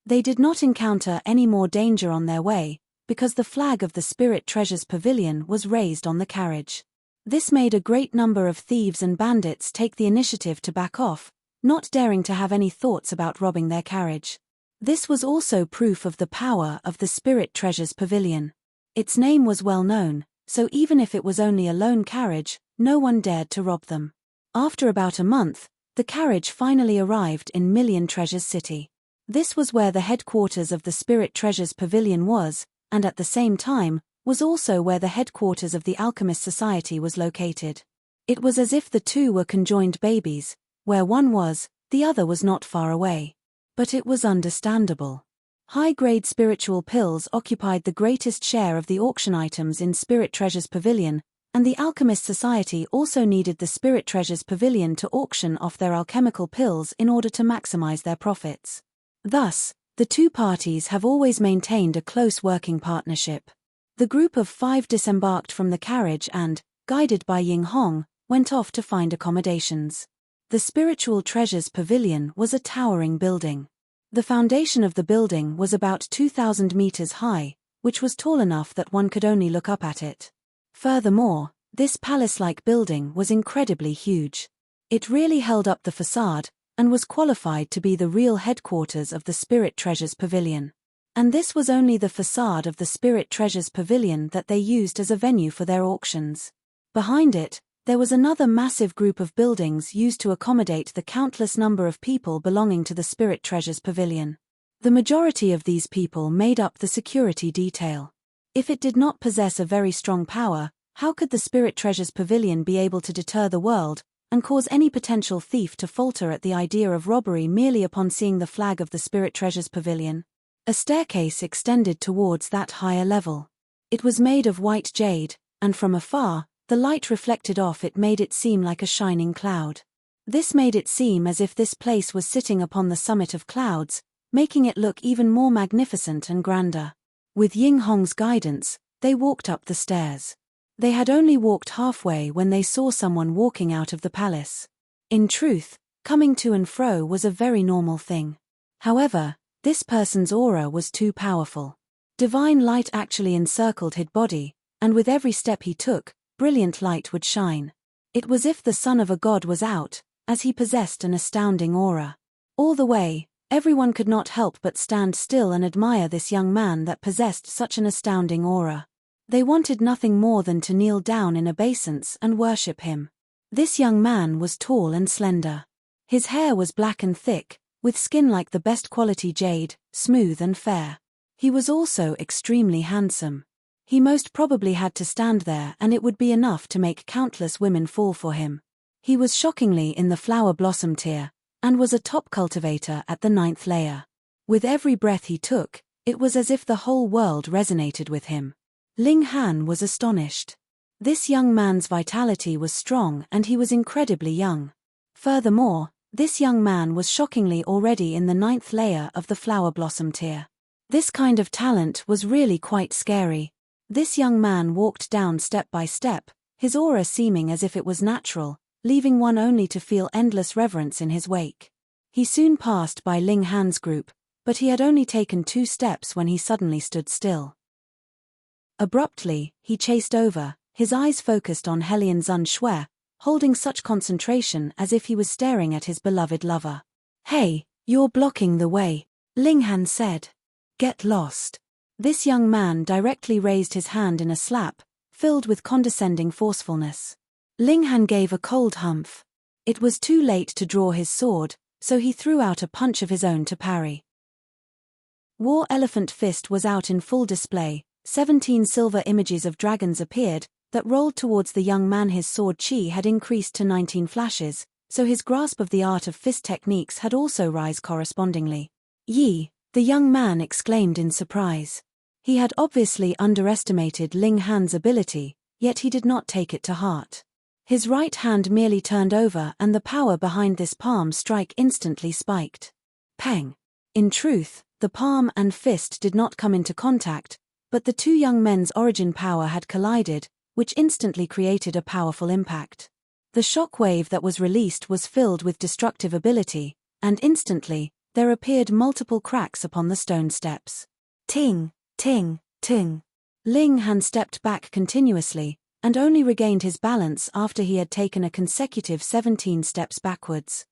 They did not encounter any more danger on their way, because the flag of the Spirit Treasures Pavilion was raised on the carriage. This made a great number of thieves and bandits take the initiative to back off, not daring to have any thoughts about robbing their carriage. This was also proof of the power of the Spirit Treasures Pavilion. Its name was well known, so even if it was only a lone carriage, no one dared to rob them. After about a month, the carriage finally arrived in Million Treasures City. This was where the headquarters of the Spirit Treasures Pavilion was, and at the same time, was also where the headquarters of the Alchemist Society was located. It was as if the two were conjoined babies. Where one was, the other was not far away. But it was understandable. High-grade spiritual pills occupied the greatest share of the auction items in Spirit Treasures Pavilion, and the Alchemist Society also needed the Spirit Treasures Pavilion to auction off their alchemical pills in order to maximize their profits. Thus, the two parties have always maintained a close working partnership. The group of 5 disembarked from the carriage and, guided by Ying Hong, went off to find accommodations. The Spiritual Treasures Pavilion was a towering building. The foundation of the building was about 2,000 meters high, which was tall enough that one could only look up at it. Furthermore, this palace-like building was incredibly huge. It really held up the facade, and was qualified to be the real headquarters of the Spirit Treasures Pavilion. And this was only the facade of the Spirit Treasures Pavilion that they used as a venue for their auctions. Behind it, there was another massive group of buildings used to accommodate the countless number of people belonging to the Spirit Treasures Pavilion. The majority of these people made up the security detail. If it did not possess a very strong power, how could the Spirit Treasures Pavilion be able to deter the world, and cause any potential thief to falter at the idea of robbery merely upon seeing the flag of the Spirit Treasures Pavilion. A staircase extended towards that higher level. It was made of white jade, and from afar, the light reflected off it made it seem like a shining cloud. This made it seem as if this place was sitting upon the summit of clouds, making it look even more magnificent and grander. With Ying Hong's guidance, they walked up the stairs. They had only walked halfway when they saw someone walking out of the palace. In truth, coming to and fro was a very normal thing. However, this person's aura was too powerful. Divine light actually encircled his body, and with every step he took, brilliant light would shine. It was as if the son of a god was out, as he possessed an astounding aura. All the way, everyone could not help but stand still and admire this young man that possessed such an astounding aura. They wanted nothing more than to kneel down in obeisance and worship him. This young man was tall and slender. His hair was black and thick, with skin like the best quality jade, smooth and fair. He was also extremely handsome. He most probably had to stand there and it would be enough to make countless women fall for him. He was shockingly in the flower blossom tier, and was a top cultivator at the 9th layer. With every breath he took, it was as if the whole world resonated with him. Ling Han was astonished. This young man's vitality was strong and he was incredibly young. Furthermore, this young man was shockingly already in the 9th layer of the flower blossom tier. This kind of talent was really quite scary. This young man walked down step by step, his aura seeming as if it was natural, leaving one only to feel endless reverence in his wake. He soon passed by Ling Han's group, but he had only taken 2 steps when he suddenly stood still. Abruptly, he chased over, his eyes focused on Helian Zun Shui, holding such concentration as if he was staring at his beloved lover. "Hey, you're blocking the way," Ling Han said. "Get lost." This young man directly raised his hand in a slap, filled with condescending forcefulness. Ling Han gave a cold humph. It was too late to draw his sword, so he threw out a punch of his own to parry. War Elephant Fist was out in full display. 17 silver images of dragons appeared, that rolled towards the young man. His sword chi had increased to 19 flashes, so his grasp of the art of fist techniques had also rise correspondingly. "Yi," the young man exclaimed in surprise. He had obviously underestimated Ling Han's ability, yet he did not take it to heart. His right hand merely turned over and the power behind this palm strike instantly spiked. Peng! In truth, the palm and fist did not come into contact, but the 2 young men's origin power had collided, which instantly created a powerful impact. The shock wave that was released was filled with destructive ability, and instantly, there appeared multiple cracks upon the stone steps. Ting, ting, ting. Ling Han stepped back continuously, and only regained his balance after he had taken a consecutive 17 steps backwards.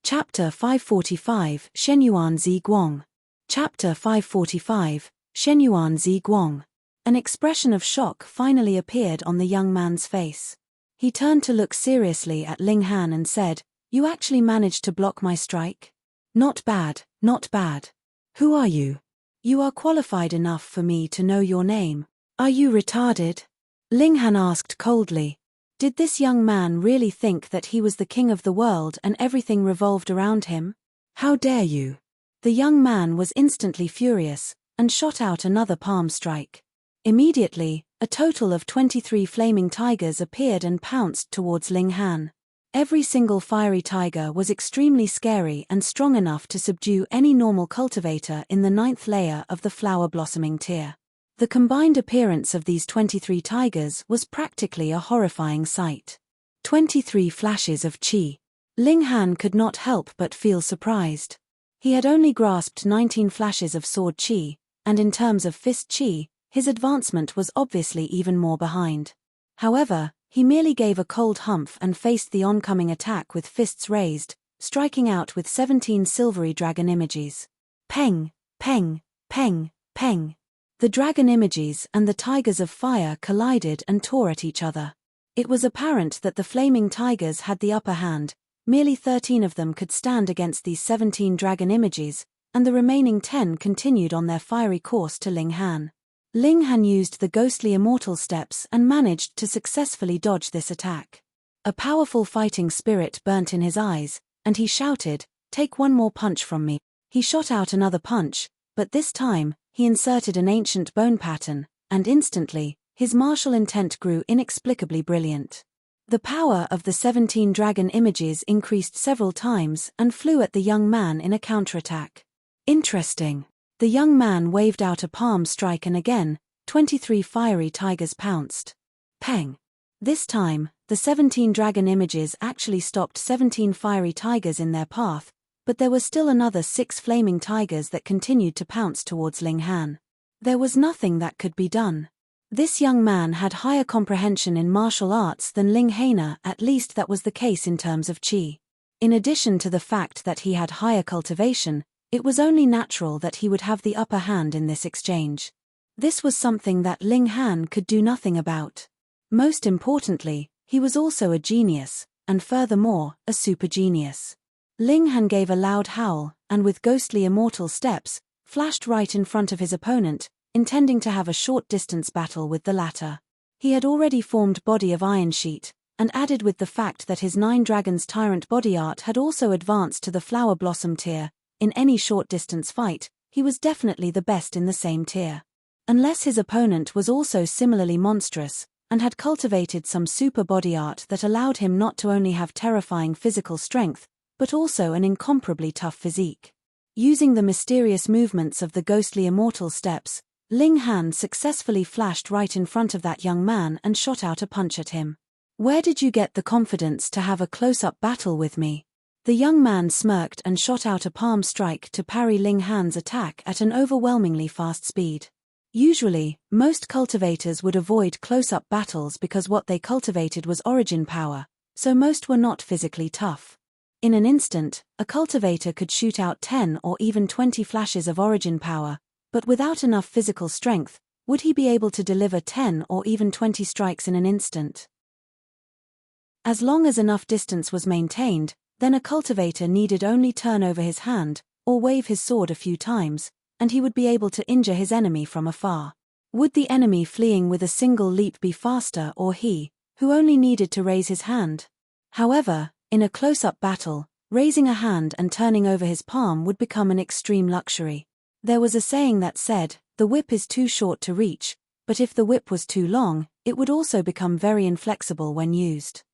Chapter 545, Shenyuan Zi Guang. Chapter 545, Shenyuan Zi Guang. An expression of shock finally appeared on the young man's face. He turned to look seriously at Ling Han and said, "You actually managed to block my strike? Not bad, not bad. Who are you? You are qualified enough for me to know your name. Are you retarded?" Ling Han asked coldly. Did this young man really think that he was the king of the world and everything revolved around him? "How dare you?" The young man was instantly furious, and shot out another palm strike. Immediately, a total of 23 flaming tigers appeared and pounced towards Ling Han. Every single fiery tiger was extremely scary and strong enough to subdue any normal cultivator in the 9th layer of the flower blossoming tier. The combined appearance of these 23 tigers was practically a horrifying sight. 23 flashes of chi. Ling Han could not help but feel surprised. He had only grasped 19 flashes of sword chi, and in terms of fist chi, his advancement was obviously even more behind. However, he merely gave a cold humph and faced the oncoming attack with fists raised, striking out with 17 silvery dragon images. Peng, peng, peng, peng. The dragon images and the tigers of fire collided and tore at each other. It was apparent that the flaming tigers had the upper hand. Merely 13 of them could stand against these 17 dragon images, and the remaining 10 continued on their fiery course to Ling Han. Ling Han used the ghostly immortal steps and managed to successfully dodge this attack. A powerful fighting spirit burnt in his eyes, and he shouted, "Take one more punch from me." He shot out another punch, but this time, he inserted an ancient bone pattern, and instantly, his martial intent grew inexplicably brilliant. The power of the 17 dragon images increased several times and flew at the young man in a counterattack. Interesting. The young man waved out a palm strike and again, 23 fiery tigers pounced. Peng. This time, the 17 dragon images actually stopped 17 fiery tigers in their path, but there were still another 6 flaming tigers that continued to pounce towards Ling Han. There was nothing that could be done. This young man had higher comprehension in martial arts than Ling Haina, at least that was the case in terms of qi. In addition to the fact that he had higher cultivation, it was only natural that he would have the upper hand in this exchange. This was something that Ling Han could do nothing about. Most importantly, he was also a genius, and furthermore, a super genius. Ling Han gave a loud howl, and with ghostly immortal steps, flashed right in front of his opponent, intending to have a short-distance battle with the latter. He had already formed Body of Iron Sheet, and added with the fact that his 9 Dragons Tyrant body art had also advanced to the Flower Blossom tier. In any short-distance fight, he was definitely the best in the same tier. Unless his opponent was also similarly monstrous, and had cultivated some super body art that allowed him not to only have terrifying physical strength, but also an incomparably tough physique. Using the mysterious movements of the ghostly immortal steps, Ling Han successfully flashed right in front of that young man and shot out a punch at him. "Where did you get the confidence to have a close-up battle with me?" The young man smirked and shot out a palm strike to parry Ling Han's attack at an overwhelmingly fast speed. Usually, most cultivators would avoid close-up battles because what they cultivated was origin power, so most were not physically tough. In an instant, a cultivator could shoot out 10 or even 20 flashes of origin power, but without enough physical strength, would he be able to deliver 10 or even 20 strikes in an instant? As long as enough distance was maintained, then a cultivator needed only turn over his hand, or wave his sword a few times, and he would be able to injure his enemy from afar. Would the enemy fleeing with a single leap be faster, or he, who only needed to raise his hand? However, in a close-up battle, raising a hand and turning over his palm would become an extreme luxury. There was a saying that said, "The whip is too short to reach," but if the whip was too long, it would also become very inflexible when used.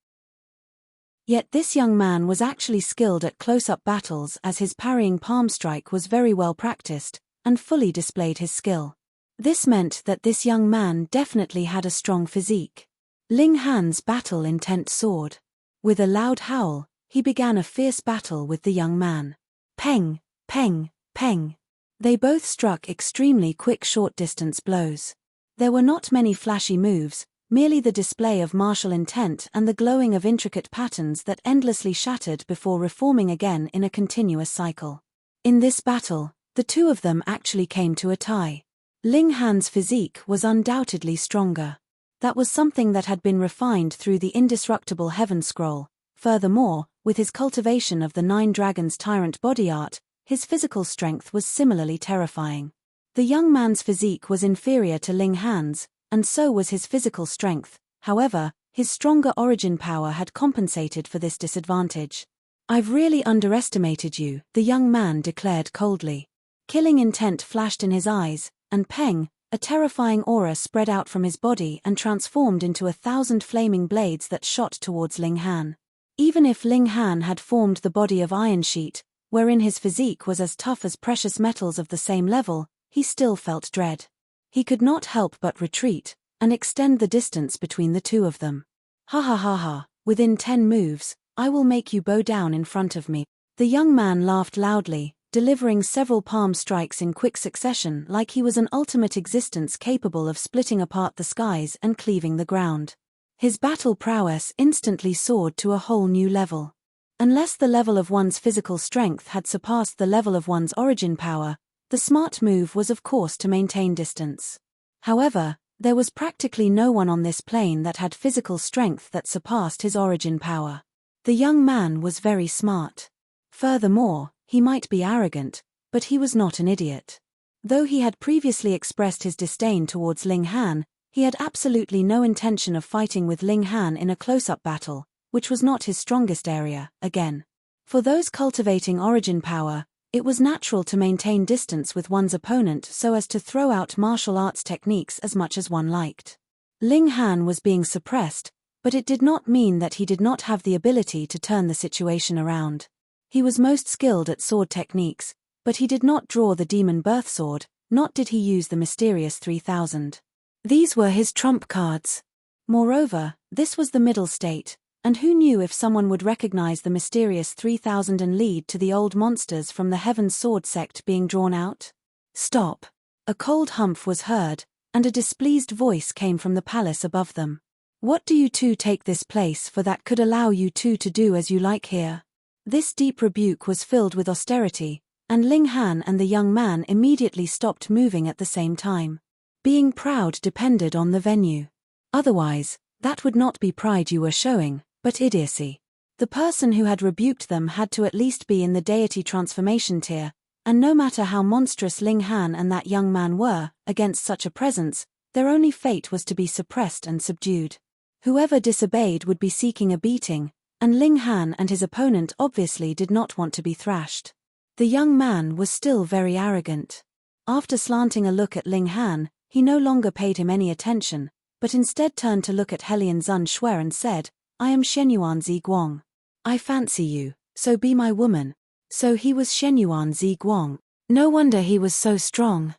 Yet this young man was actually skilled at close-up battles, as his parrying palm strike was very well practiced, and fully displayed his skill. This meant that this young man definitely had a strong physique. Ling Han's battle intent soared. With a loud howl, he began a fierce battle with the young man. Peng, peng, peng. They both struck extremely quick short-distance blows. There were not many flashy moves, merely the display of martial intent and the glowing of intricate patterns that endlessly shattered before reforming again in a continuous cycle. In this battle, the two of them actually came to a tie. Ling Han's physique was undoubtedly stronger. That was something that had been refined through the indestructible Heaven Scroll. Furthermore, with his cultivation of the 9 Dragons Tyrant body art, his physical strength was similarly terrifying. The young man's physique was inferior to Ling Han's, and so was his physical strength. However, his stronger origin power had compensated for this disadvantage. "I've really underestimated you," the young man declared coldly. Killing intent flashed in his eyes, and Peng, a terrifying aura spread out from his body and transformed into 1,000 flaming blades that shot towards Ling Han. Even if Ling Han had formed the Body of Iron Sheet, wherein his physique was as tough as precious metals of the same level, he still felt dread. He could not help but retreat, and extend the distance between the two of them. "Ha ha ha ha, within 10 moves, I will make you bow down in front of me." The young man laughed loudly, delivering several palm strikes in quick succession like he was an ultimate existence capable of splitting apart the skies and cleaving the ground. His battle prowess instantly soared to a whole new level. Unless the level of one's physical strength had surpassed the level of one's origin power, the smart move was of course to maintain distance. However, there was practically no one on this plane that had physical strength that surpassed his origin power. The young man was very smart. Furthermore, he might be arrogant, but he was not an idiot. Though he had previously expressed his disdain towards Ling Han, he had absolutely no intention of fighting with Ling Han in a close-up battle, which was not his strongest area, again. For those cultivating origin power, it was natural to maintain distance with one's opponent so as to throw out martial arts techniques as much as one liked. Ling Han was being suppressed, but it did not mean that he did not have the ability to turn the situation around. He was most skilled at sword techniques, but he did not draw the demon birth sword, nor did he use the mysterious 3000. These were his trump cards. Moreover, this was the middle state, and who knew if someone would recognize the mysterious 3000 and lead to the old monsters from the Heaven's Sword sect being drawn out? Stop. A cold humph was heard, and a displeased voice came from the palace above them. What do you two take this place for that could allow you two to do as you like here? This deep rebuke was filled with austerity, and Ling Han and the young man immediately stopped moving at the same time. Being proud depended on the venue. Otherwise, that would not be pride you were showing, but idiocy. The person who had rebuked them had to at least be in the deity transformation tier, and no matter how monstrous Ling Han and that young man were, against such a presence, their only fate was to be suppressed and subdued. Whoever disobeyed would be seeking a beating, and Ling Han and his opponent obviously did not want to be thrashed. The young man was still very arrogant. After slanting a look at Ling Han, he no longer paid him any attention, but instead turned to look at Helian Zun Shui and said, I am Shenyuan Zi Guang. I fancy you, so be my woman. So he was Shenyuan Zi Guang. No wonder he was so strong.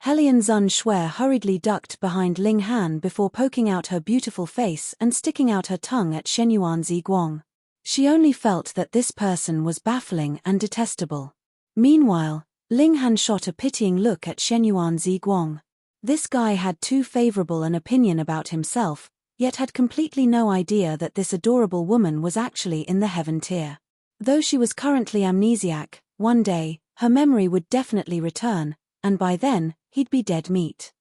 Helian Zun Shui hurriedly ducked behind Ling Han before poking out her beautiful face and sticking out her tongue at Shenyuan Zi Guang. She only felt that this person was baffling and detestable. Meanwhile, Ling Han shot a pitying look at Shenyuan Zi Guang. This guy had too favorable an opinion about himself, yet had completely no idea that this adorable woman was actually in the heaven tier. Though she was currently amnesiac, one day, her memory would definitely return, and by then, he'd be dead meat.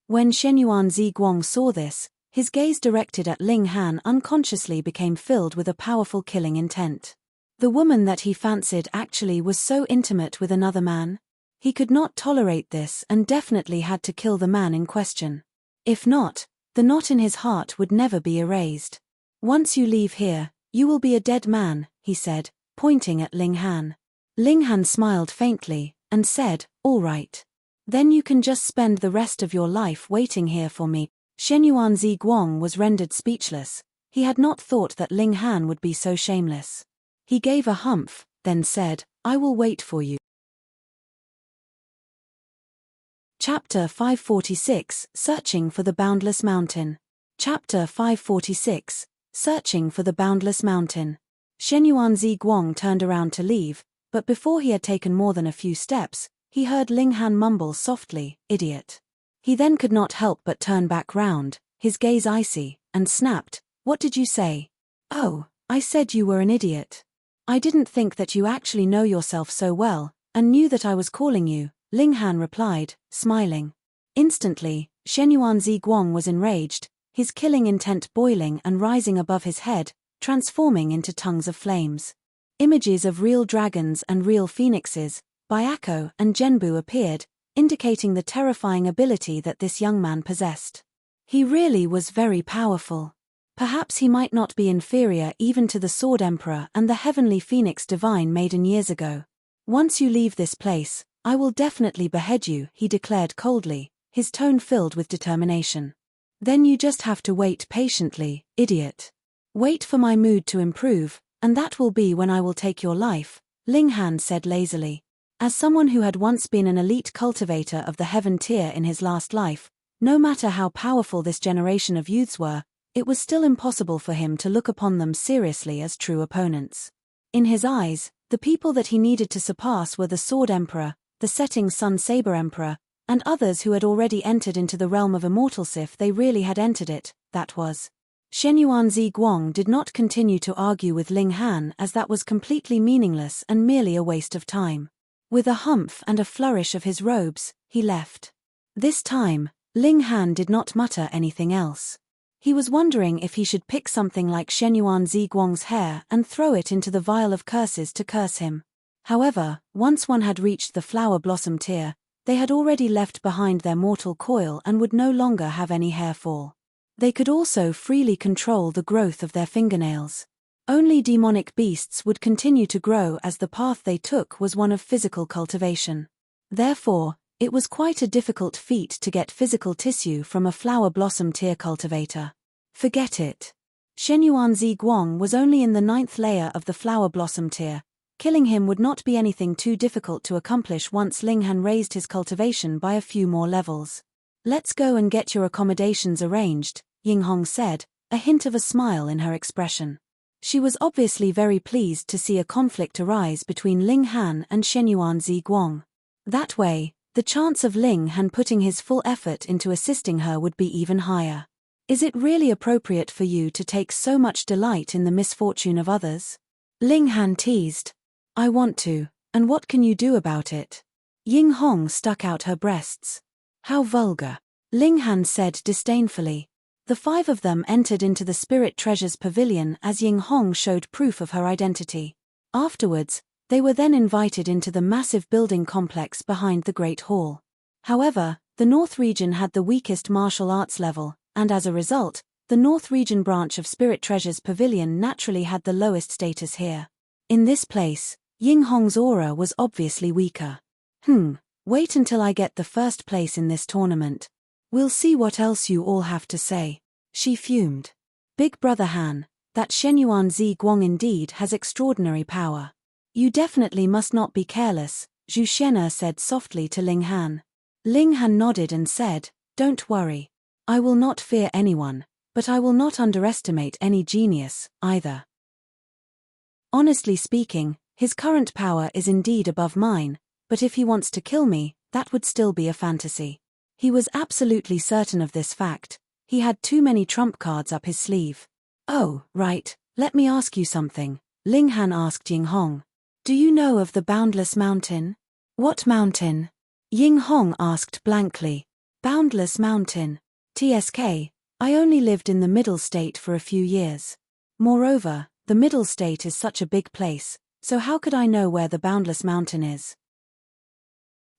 When Shenyuan Zi Guang saw this, his gaze directed at Ling Han unconsciously became filled with a powerful killing intent. The woman that he fancied actually was so intimate with another man. He could not tolerate this and definitely had to kill the man in question. If not, the knot in his heart would never be erased. Once you leave here, you will be a dead man, he said, pointing at Ling Han. Ling Han smiled faintly, and said, all right. Then you can just spend the rest of your life waiting here for me. Shenyuan Zi Guang was rendered speechless. He had not thought that Ling Han would be so shameless. He gave a humph, then said, I will wait for you. Chapter 546, Searching for the Boundless Mountain. Chapter 546, Searching for the Boundless Mountain. Shenyuan Zi Guang turned around to leave, but before he had taken more than a few steps, he heard Ling Han mumble softly, idiot. He then could not help but turn back round, his gaze icy, and snapped, what did you say? Oh, I said you were an idiot. I didn't think that you actually know yourself so well, and knew that I was calling you, Ling Han replied, smiling. Instantly, Shenyuan Zi Guang was enraged, his killing intent boiling and rising above his head, transforming into tongues of flames. Images of real dragons and real phoenixes, Byako and Genbu appeared, indicating the terrifying ability that this young man possessed. He really was very powerful. Perhaps he might not be inferior even to the Sword Emperor and the Heavenly Phoenix Divine maiden years ago. Once you leave this place, I will definitely behead you, he declared coldly, his tone filled with determination. Then you just have to wait patiently, idiot. Wait for my mood to improve, and that will be when I will take your life, Ling Han said lazily. As someone who had once been an elite cultivator of the heaven tier in his last life, no matter how powerful this generation of youths were, it was still impossible for him to look upon them seriously as true opponents. In his eyes, the people that he needed to surpass were the Sword Emperor, the Setting Sun Saber Emperor, and others who had already entered into the realm of immortals if they really had entered it, that was. Shenyuan Zi Guang did not continue to argue with Ling Han as that was completely meaningless and merely a waste of time. With a humph and a flourish of his robes, he left. This time, Ling Han did not mutter anything else. He was wondering if he should pick something like Shenyuan Zi Guang's hair and throw it into the vial of curses to curse him. However, once one had reached the flower blossom tier, they had already left behind their mortal coil and would no longer have any hair fall. They could also freely control the growth of their fingernails. Only demonic beasts would continue to grow, as the path they took was one of physical cultivation. Therefore, it was quite a difficult feat to get physical tissue from a flower blossom tier cultivator. Forget it. Shenyuan Ziguang was only in the 9th layer of the flower blossom tier. Killing him would not be anything too difficult to accomplish once Linghan raised his cultivation by a few more levels. "Let's go and get your accommodations arranged," Yinghong said, a hint of a smile in her expression. She was obviously very pleased to see a conflict arise between Linghan and Shenyuan Ziguang. That way, the chance of Linghan putting his full effort into assisting her would be even higher. "Is it really appropriate for you to take so much delight in the misfortune of others?" Linghan teased. "I want to, and what can you do about it?" Yinghong stuck out her breasts. "How vulgar," Linghan said disdainfully. The 5 of them entered into the Spirit Treasures Pavilion as Yinghong showed proof of her identity. Afterwards, they were then invited into the massive building complex behind the Great Hall. However, the North region had the weakest martial arts level, and as a result, the North region branch of Spirit Treasures Pavilion naturally had the lowest status here. In this place, Yinghong's aura was obviously weaker. Wait until I get the first place in this tournament. We'll see what else you all have to say," she fumed. "Big Brother Han, that Shenyuan Ziguang indeed has extraordinary power. You definitely must not be careless," Zhu Xian'er said softly to Linghan. Linghan nodded and said, "Don't worry. I will not fear anyone, but I will not underestimate any genius, either. Honestly speaking, his current power is indeed above mine, but if he wants to kill me, that would still be a fantasy." He was absolutely certain of this fact. He had too many trump cards up his sleeve. "Oh, right, let me ask you something," Linghan asked Yinghong. "Do you know of the Boundless Mountain?" "What mountain?" Yinghong asked blankly. "Boundless Mountain. TSK, I only lived in the Middle State for a few years. Moreover, the Middle State is such a big place, so how could I know where the Boundless Mountain is?"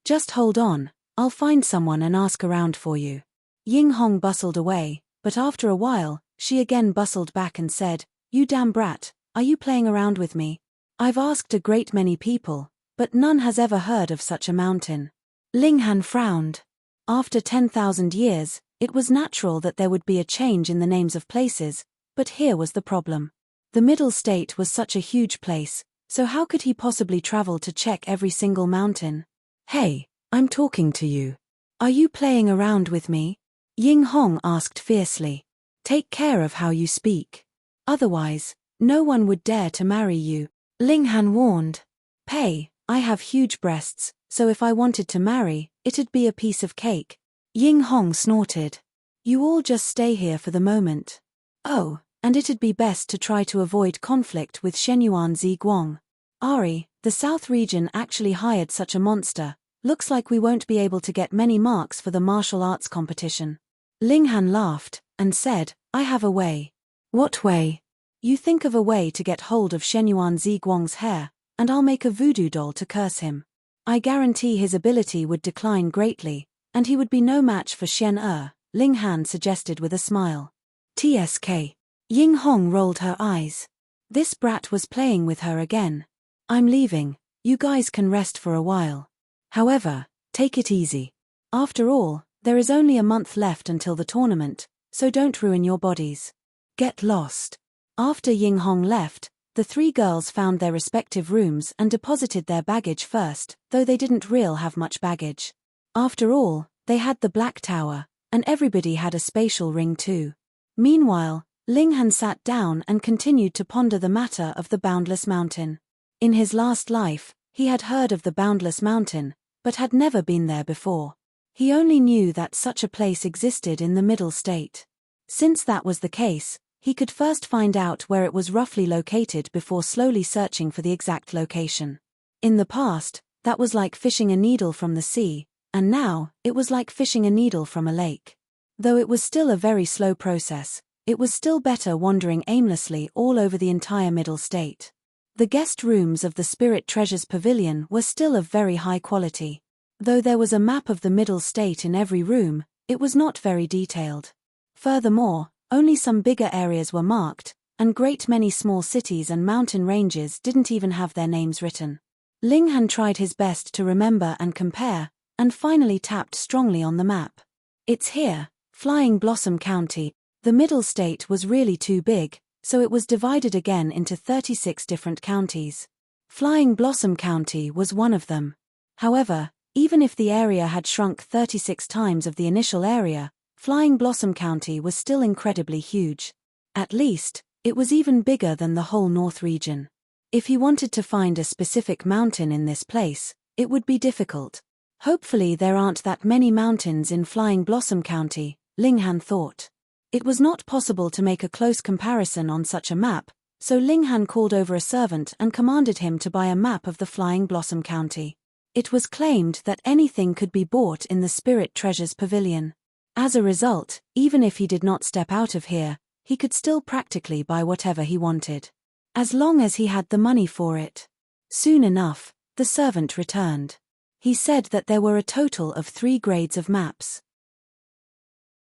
"Just hold on, I'll find someone and ask around for you." Yinghong bustled away, but after a while, she again bustled back and said, "You damn brat, are you playing around with me? I've asked a great many people, but none has ever heard of such a mountain." Linghan frowned. After 10,000 years, it was natural that there would be a change in the names of places, but here was the problem. The Middle State was such a huge place, so how could he possibly travel to check every single mountain? "Hey, I'm talking to you. Are you playing around with me?" Yinghong asked fiercely. "Take care of how you speak. Otherwise, no one would dare to marry you," Linghan warned. "Pei, I have huge breasts, so if I wanted to marry, it'd be a piece of cake." Yinghong snorted. "You all just stay here for the moment. Oh, and it'd be best to try to avoid conflict with Shenyuan Ziguang. Ari, the South region actually hired such a monster. Looks like we won't be able to get many marks for the martial arts competition." Linghan laughed, and said, "I have a way." "What way?" "You think of a way to get hold of Shenyuan Ziguang's hair, and I'll make a voodoo doll to curse him. I guarantee his ability would decline greatly, and he would be no match for Xian'," Linghan suggested with a smile. "TSK." Yinghong rolled her eyes. This brat was playing with her again. "I'm leaving, you guys can rest for a while. However, take it easy. After all, there is only a month left until the tournament, so don't ruin your bodies. Get lost." After Yinghong left, the 3 girls found their respective rooms and deposited their baggage first, though they didn't really have much baggage. After all, they had the Black Tower, and everybody had a spatial ring too. Meanwhile, Linghan sat down and continued to ponder the matter of the Boundless Mountain. In his last life, he had heard of the Boundless Mountain, but had never been there before. He only knew that such a place existed in the Middle State. Since that was the case, he could first find out where it was roughly located before slowly searching for the exact location. In the past, that was like fishing a needle from the sea, and now, it was like fishing a needle from a lake. Though it was still a very slow process, it was still better wandering aimlessly all over the entire Middle State. The guest rooms of the Spirit Treasures Pavilion were still of very high quality. Though there was a map of the Middle State in every room, it was not very detailed. Furthermore, only some bigger areas were marked, and great many small cities and mountain ranges didn't even have their names written. Ling Han tried his best to remember and compare, and finally tapped strongly on the map. It's here, Flying Blossom County. The Middle State was really too big, so it was divided again into 36 different counties. Flying Blossom County was one of them. However, even if the area had shrunk 36 times of the initial area, Flying Blossom County was still incredibly huge. At least, it was even bigger than the whole North region. If he wanted to find a specific mountain in this place, it would be difficult. Hopefully there aren't that many mountains in Flying Blossom County, Ling Han thought. It was not possible to make a close comparison on such a map, so Ling Han called over a servant and commanded him to buy a map of the Flying Blossom County. It was claimed that anything could be bought in the Spirit Treasures Pavilion. As a result, even if he did not step out of here, he could still practically buy whatever he wanted. As long as he had the money for it. Soon enough, the servant returned. He said that there were a total of 3 grades of maps.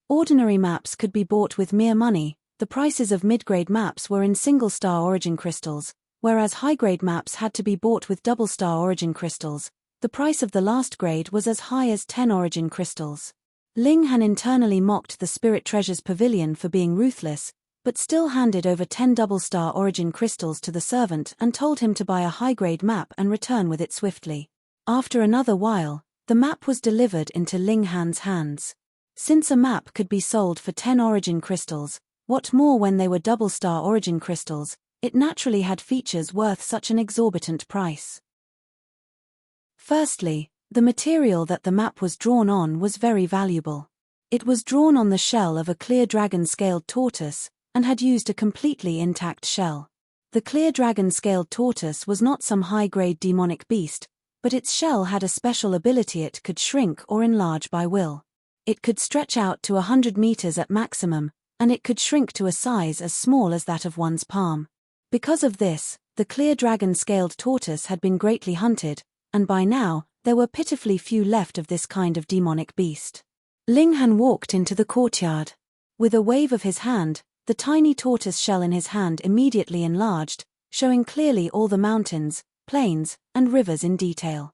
Ordinary maps could be bought with mere money. The prices of mid-grade maps were in single-star origin crystals, whereas high-grade maps had to be bought with double-star origin crystals. The price of the last grade was as high as 10 origin crystals. Ling Han internally mocked the Spirit Treasures Pavilion for being ruthless, but still handed over 10 double-star origin crystals to the servant and told him to buy a high-grade map and return with it swiftly. After another while, the map was delivered into Ling Han's hands. Since a map could be sold for 10 origin crystals, what more when they were double-star origin crystals, it naturally had features worth such an exorbitant price. Firstly, the material that the map was drawn on was very valuable. It was drawn on the shell of a clear dragon-scaled tortoise, and had used a completely intact shell. The clear dragon-scaled tortoise was not some high-grade demonic beast, but its shell had a special ability: it could shrink or enlarge by will. It could stretch out to 100 meters at maximum, and it could shrink to a size as small as that of one's palm. Because of this, the clear dragon-scaled tortoise had been greatly hunted, and by now, there were pitifully few left of this kind of demonic beast. Ling Han walked into the courtyard. With a wave of his hand, the tiny tortoise shell in his hand immediately enlarged, showing clearly all the mountains, plains, and rivers in detail.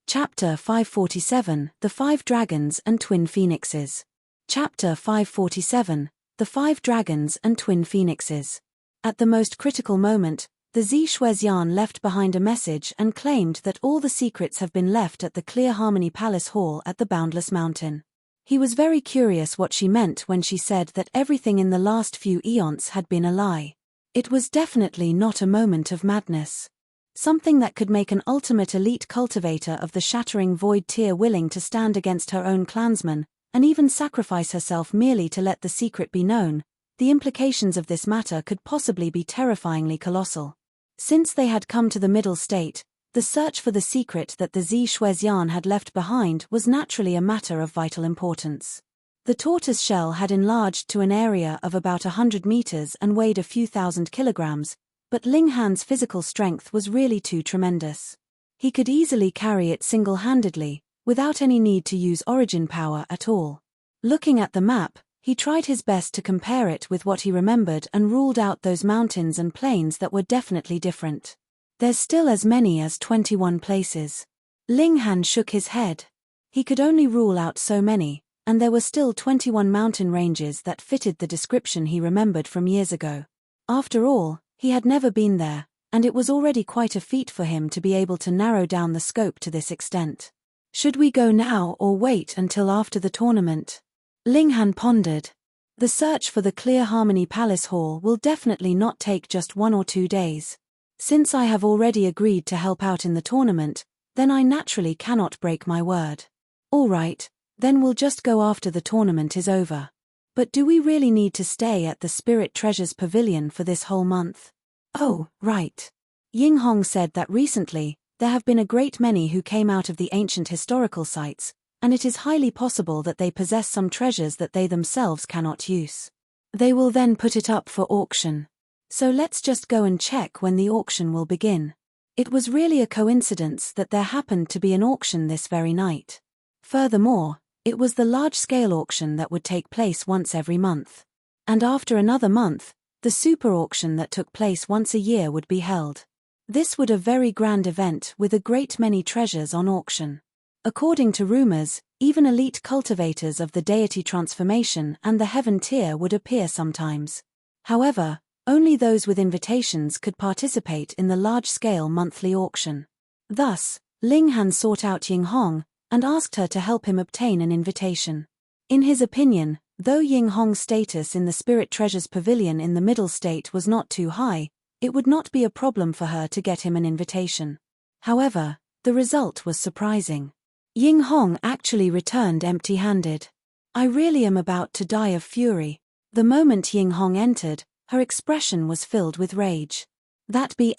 Chapter 547, The 5 Dragons and Twin Phoenixes. Chapter 547, The 5 Dragons and Twin Phoenixes. At the most critical moment, the Zishuezian left behind a message and claimed that all the secrets have been left at the Clear Harmony Palace Hall at the Boundless Mountain. He was very curious what she meant when she said that everything in the last few eons had been a lie. It was definitely not a moment of madness. Something that could make an ultimate elite cultivator of the shattering void tier willing to stand against her own clansmen, and even sacrifice herself merely to let the secret be known. The implications of this matter could possibly be terrifyingly colossal. Since they had come to the Middle State, the search for the secret that the Zishuezian had left behind was naturally a matter of vital importance. The tortoise shell had enlarged to an area of about 100 meters and weighed a few thousand kilograms, but Ling Han's physical strength was really too tremendous. He could easily carry it single-handedly, without any need to use origin power at all. Looking at the map, he tried his best to compare it with what he remembered and ruled out those mountains and plains that were definitely different. There's still as many as 21 places. Ling Han shook his head. He could only rule out so many, and there were still 21 mountain ranges that fitted the description he remembered from years ago. After all, he had never been there, and it was already quite a feat for him to be able to narrow down the scope to this extent. Should we go now or wait until after the tournament? Ling Han pondered. The search for the Clear Harmony Palace Hall will definitely not take just 1 or 2 days. Since I have already agreed to help out in the tournament, then I naturally cannot break my word. All right, then we'll just go after the tournament is over. But do we really need to stay at the Spirit Treasures Pavilion for this whole month? Oh, right. Ying Hong said that recently, there have been a great many who came out of the ancient historical sites, and it is highly possible that they possess some treasures that they themselves cannot use. They will then put it up for auction. So let's just go and check when the auction will begin. It was really a coincidence that there happened to be an auction this very night. Furthermore, it was the large-scale auction that would take place once every month. And after another month, the super auction that took place once a year would be held. This would be a very grand event with a great many treasures on auction. According to rumors, even elite cultivators of the deity transformation and the heaven tier would appear sometimes. However, only those with invitations could participate in the large-scale monthly auction. Thus, Ling Han sought out Ying Hong and asked her to help him obtain an invitation. In his opinion, though Ying Hong's status in the Spirit Treasures Pavilion in the Middle State was not too high, it would not be a problem for her to get him an invitation. However, the result was surprising. Ying Hong actually returned empty-handed. I really am about to die of fury. The moment Ying Hong entered, her expression was filled with rage. That be ********,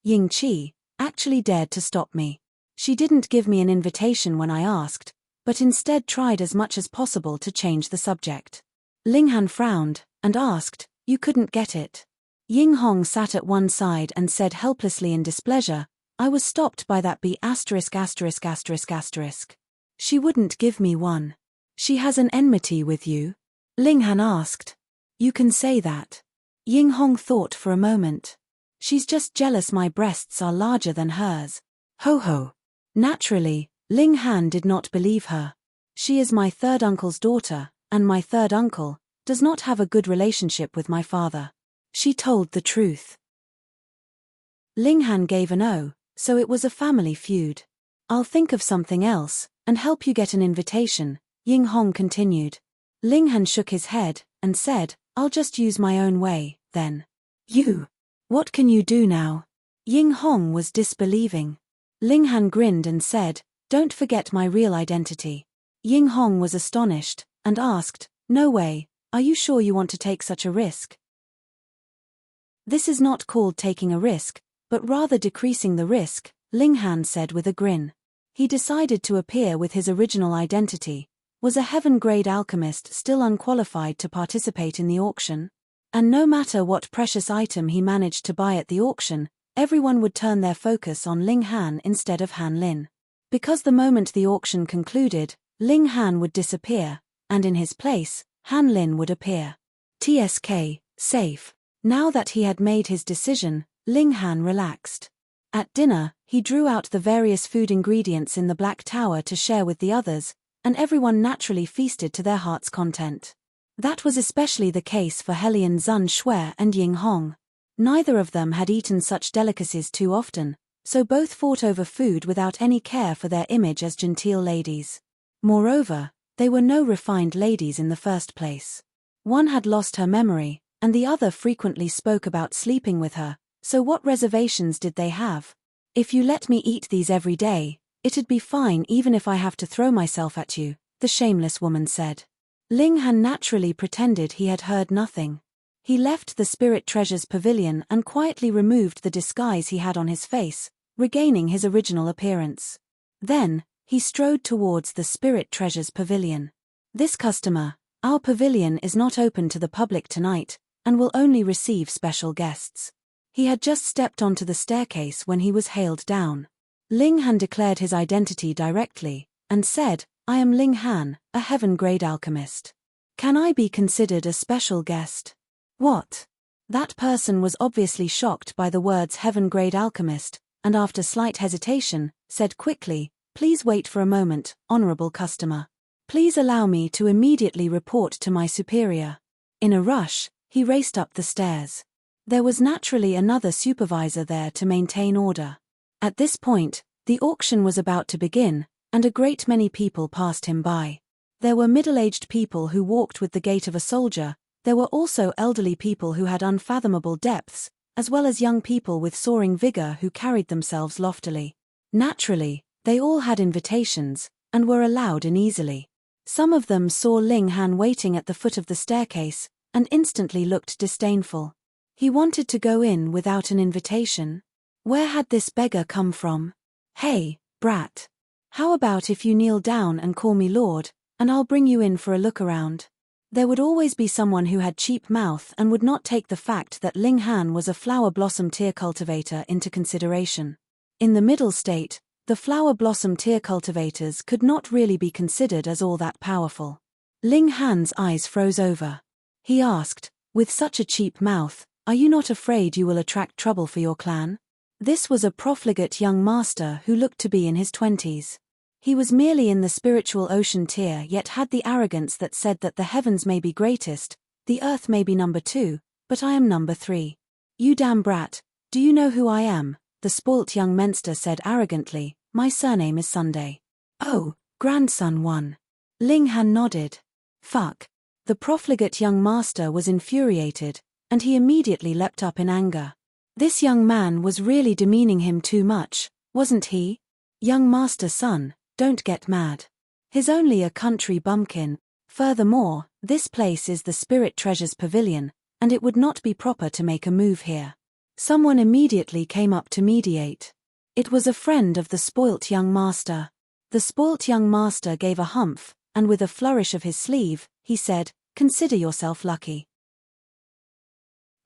Ying Qi, actually dared to stop me. She didn't give me an invitation when I asked, but instead tried as much as possible to change the subject. Ling Han frowned, and asked, "You couldn't get it?" Ying Hong sat at one side and said helplessly in displeasure, "I was stopped by that be ********. She wouldn't give me one. She has an enmity with you?" Ling Han asked. "You can say that." Ying Hong thought for a moment. "She's just jealous my breasts are larger than hers. Ho ho." Naturally, Ling Han did not believe her. She is my third uncle's daughter, and my third uncle does not have a good relationship with my father. She told the truth. Ling Han gave an "oh," so it was a family feud. "I'll think of something else, and help you get an invitation," Ying Hong continued. Ling Han shook his head, and said, "I'll just use my own way, then." "You? What can you do now?" Ying Hong was disbelieving. Ling Han grinned and said, "Don't forget my real identity." Ying Hong was astonished, and asked, "No way, are you sure you want to take such a risk?" "This is not called taking a risk, but rather decreasing the risk," Ling Han said with a grin. He decided to appear with his original identity. Was a heaven-grade alchemist still unqualified to participate in the auction? And no matter what precious item he managed to buy at the auction, everyone would turn their focus on Ling Han instead of Han Lin. Because the moment the auction concluded, Ling Han would disappear, and in his place, Han Lin would appear. TSK, safe. Now that he had made his decision, Ling Han relaxed. At dinner, he drew out the various food ingredients in the Black Tower to share with the others, and everyone naturally feasted to their heart's content. That was especially the case for Helian Zun Shui and Ying Hong. Neither of them had eaten such delicacies too often, so both fought over food without any care for their image as genteel ladies. Moreover, they were no refined ladies in the first place. One had lost her memory, and the other frequently spoke about sleeping with her, so what reservations did they have? "If you let me eat these every day, it'd be fine even if I have to throw myself at you," the shameless woman said. Ling Han naturally pretended he had heard nothing. He left the Spirit Treasures Pavilion and quietly removed the disguise he had on his face, regaining his original appearance. Then, he strode towards the Spirit Treasures Pavilion. "This customer, our pavilion is not open to the public tonight, and will only receive special guests." He had just stepped onto the staircase when he was hailed down. Ling Han declared his identity directly, and said, "I am Ling Han, a heaven-grade alchemist. Can I be considered a special guest?" "What?" That person was obviously shocked by the words heaven-grade alchemist, and after slight hesitation, said quickly, "Please wait for a moment, honorable customer. Please allow me to immediately report to my superior." In a rush, he raced up the stairs. There was naturally another supervisor there to maintain order. At this point, the auction was about to begin, and a great many people passed him by. There were middle-aged people who walked with the gait of a soldier. There were also elderly people who had unfathomable depths, as well as young people with soaring vigor who carried themselves loftily. Naturally, they all had invitations, and were allowed in easily. Some of them saw Ling Han waiting at the foot of the staircase, and instantly looked disdainful. He wanted to go in without an invitation? Where had this beggar come from? "Hey, brat. How about if you kneel down and call me Lord, and I'll bring you in for a look around?" There would always be someone who had cheap mouth and would not take the fact that Ling Han was a flower blossom tear cultivator into consideration. In the middle state, the flower blossom tear cultivators could not really be considered as all that powerful. Ling Han's eyes froze over. He asked, with such a cheap mouth, "Are you not afraid you will attract trouble for your clan?" This was a profligate young master who looked to be in his 20s. He was merely in the spiritual ocean tier, yet had the arrogance that said that the heavens may be greatest, the earth may be number 2, but I am number 3. "You damn brat, do you know who I am?" the spoilt young menster said arrogantly. "My surname is Sunday." "Oh, grandson 1. Ling Han nodded. "Fuck." The profligate young master was infuriated, and he immediately leapt up in anger. This young man was really demeaning him too much, wasn't he? "Young master son, don't get mad. He's only a country bumpkin. Furthermore, this place is the Spirit Treasures Pavilion, and it would not be proper to make a move here." Someone immediately came up to mediate. It was a friend of the spoilt young master. The spoilt young master gave a humph, and with a flourish of his sleeve, he said, "Consider yourself lucky.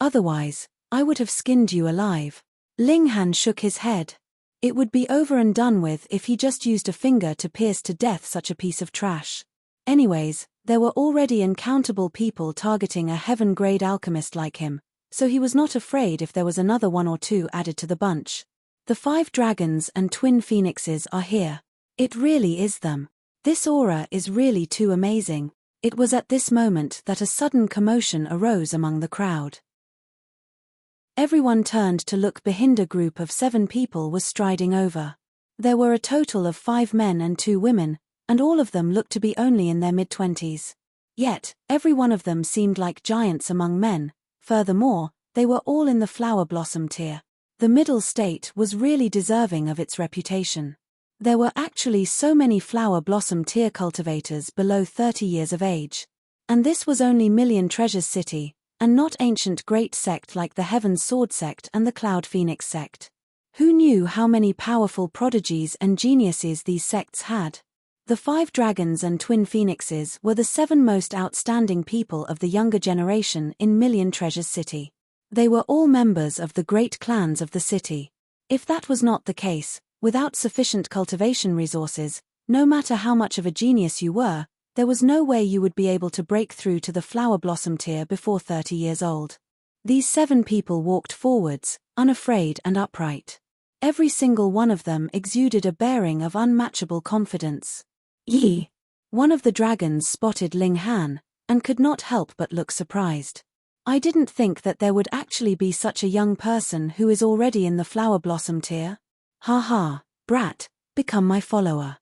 Otherwise, I would have skinned you alive." Ling Han shook his head. It would be over and done with if he just used a finger to pierce to death such a piece of trash. Anyways, there were already uncountable people targeting a heaven-grade alchemist like him, so he was not afraid if there was another 1 or 2 added to the bunch. "The 5 dragons and twin phoenixes are here. It really is them. This aura is really too amazing." It was at this moment that a sudden commotion arose among the crowd. Everyone turned to look behind. A group of 7 people was striding over. There were a total of 5 men and 2 women, and all of them looked to be only in their mid-20s. Yet, every one of them seemed like giants among men. Furthermore, they were all in the flower blossom tier. The middle state was really deserving of its reputation. There were actually so many flower blossom tier cultivators below 30 years of age. And this was only Million Treasures City, and not ancient great sect like the Heaven Sword sect and the Cloud Phoenix sect. Who knew how many powerful prodigies and geniuses these sects had? The 5 dragons and twin phoenixes were the 7 most outstanding people of the younger generation in Million Treasures City. They were all members of the great clans of the city. If that was not the case, without sufficient cultivation resources, no matter how much of a genius you were, there was no way you would be able to break through to the flower blossom tier before 30 years old. These 7 people walked forwards, unafraid and upright. Every single one of them exuded a bearing of unmatchable confidence. "Yi!" One of the dragons spotted Ling Han, and could not help but look surprised. "I didn't think that there would actually be such a young person who is already in the flower blossom tier. Ha ha, brat, become my follower."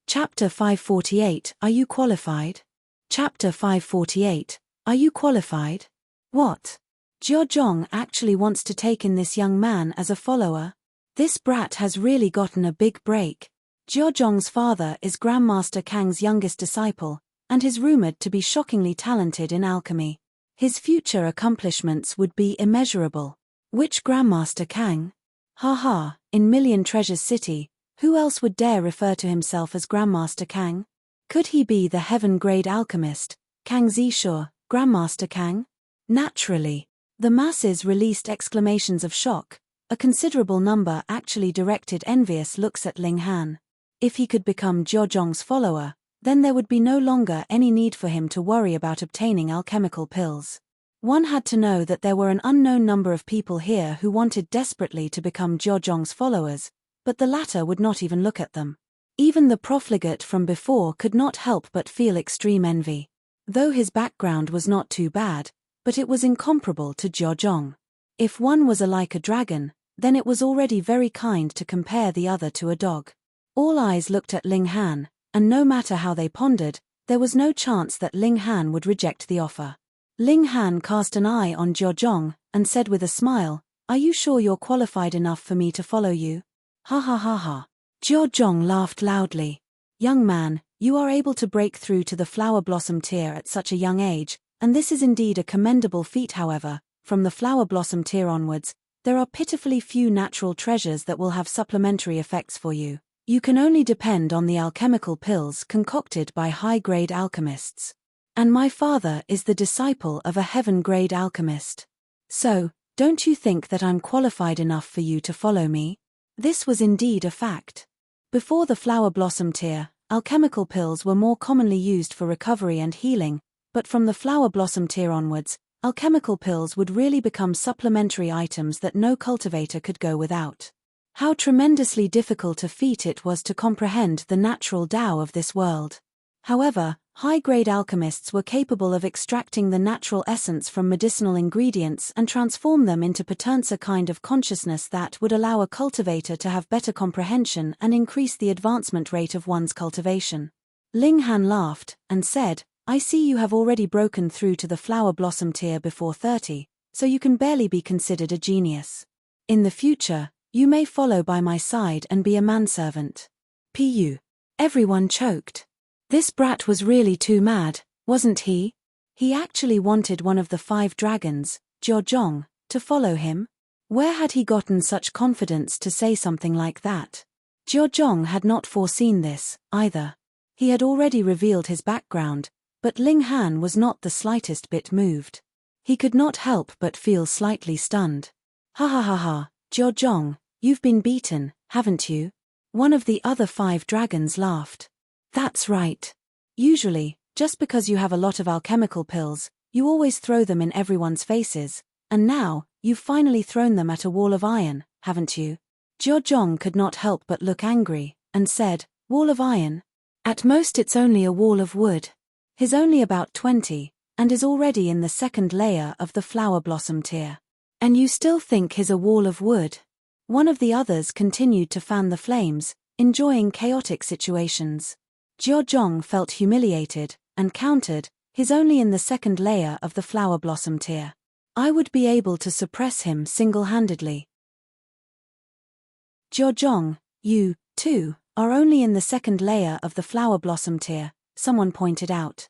Chapter 548, Are you qualified? Chapter 548, Are you qualified? What? Jiozhong actually wants to take in this young man as a follower? This brat has really gotten a big break. Jiozhong's father is Grandmaster Kang's youngest disciple, and is rumored to be shockingly talented in alchemy. His future accomplishments would be immeasurable. Which Grandmaster Kang? Haha, in Million Treasures City, who else would dare refer to himself as Grandmaster Kang? Could he be the heaven-grade alchemist, Kang Zishur, Grandmaster Kang? Naturally. The masses released exclamations of shock. A considerable number actually directed envious looks at Ling Han. If he could become Jiozhong's follower, then there would be no longer any need for him to worry about obtaining alchemical pills. One had to know that there were an unknown number of people here who wanted desperately to become Jiozhong's followers, but the latter would not even look at them. Even the profligate from before could not help but feel extreme envy. Though his background was not too bad, but it was incomparable to Jiozhong. If one was like a dragon, then it was already very kind to compare the other to a dog. All eyes looked at Ling Han, and no matter how they pondered, there was no chance that Ling Han would reject the offer. Ling Han cast an eye on Jiozhong, and said with a smile, "Are you sure you're qualified enough for me to follow you?" Ha ha ha ha. Jiozhong laughed loudly. "Young man, you are able to break through to the flower blossom tier at such a young age, and this is indeed a commendable feat. However, from the flower blossom tier onwards, there are pitifully few natural treasures that will have supplementary effects for you. You can only depend on the alchemical pills concocted by high-grade alchemists. And my father is the disciple of a heaven-grade alchemist. So, don't you think that I'm qualified enough for you to follow me? This was indeed a fact. Before the flower blossom tier, alchemical pills were more commonly used for recovery and healing, but from the flower blossom tier onwards, alchemical pills would really become supplementary items that no cultivator could go without. How tremendously difficult a feat it was to comprehend the natural Tao of this world. However, high-grade alchemists were capable of extracting the natural essence from medicinal ingredients and transform them into potenza kind of consciousness that would allow a cultivator to have better comprehension and increase the advancement rate of one's cultivation. Ling Han laughed and said, I see you have already broken through to the flower blossom tier before 30, so you can barely be considered a genius. In the future, you may follow by my side and be a manservant. Pu. Everyone choked. This brat was really too mad, wasn't he? He actually wanted one of the 5 dragons, Jiozhong, to follow him? Where had he gotten such confidence to say something like that? Jiozhong had not foreseen this, either. He had already revealed his background, but Ling Han was not the slightest bit moved. He could not help but feel slightly stunned. Ha ha ha ha, Jiozhong, you've been beaten, haven't you? One of the other 5 dragons laughed. That's right. Usually, just because you have a lot of alchemical pills, you always throw them in everyone's faces, and now, you've finally thrown them at a wall of iron, haven't you? Jiozhong could not help but look angry, and said, Wall of iron? At most it's only a wall of wood. He's only about 20, and is already in the 2nd layer of the flower blossom tier. And you still think he's a wall of wood? One of the others continued to fan the flames, enjoying chaotic situations. Jiozhong felt humiliated, and countered, he's only in the 2nd layer of the flower blossom tier. I would be able to suppress him single-handedly. Jiozhong, you, too, are only in the 2nd layer of the flower blossom tier, someone pointed out.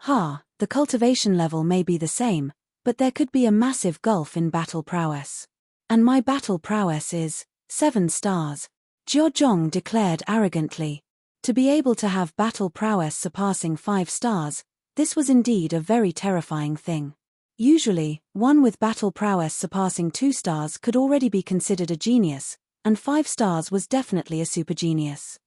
The cultivation level may be the same, but there could be a massive gulf in battle prowess. And my battle prowess is 7 stars. Jiozhong declared arrogantly. To be able to have battle prowess surpassing 5 stars, this was indeed a very terrifying thing. Usually, one with battle prowess surpassing 2 stars could already be considered a genius, and 5 stars was definitely a super genius.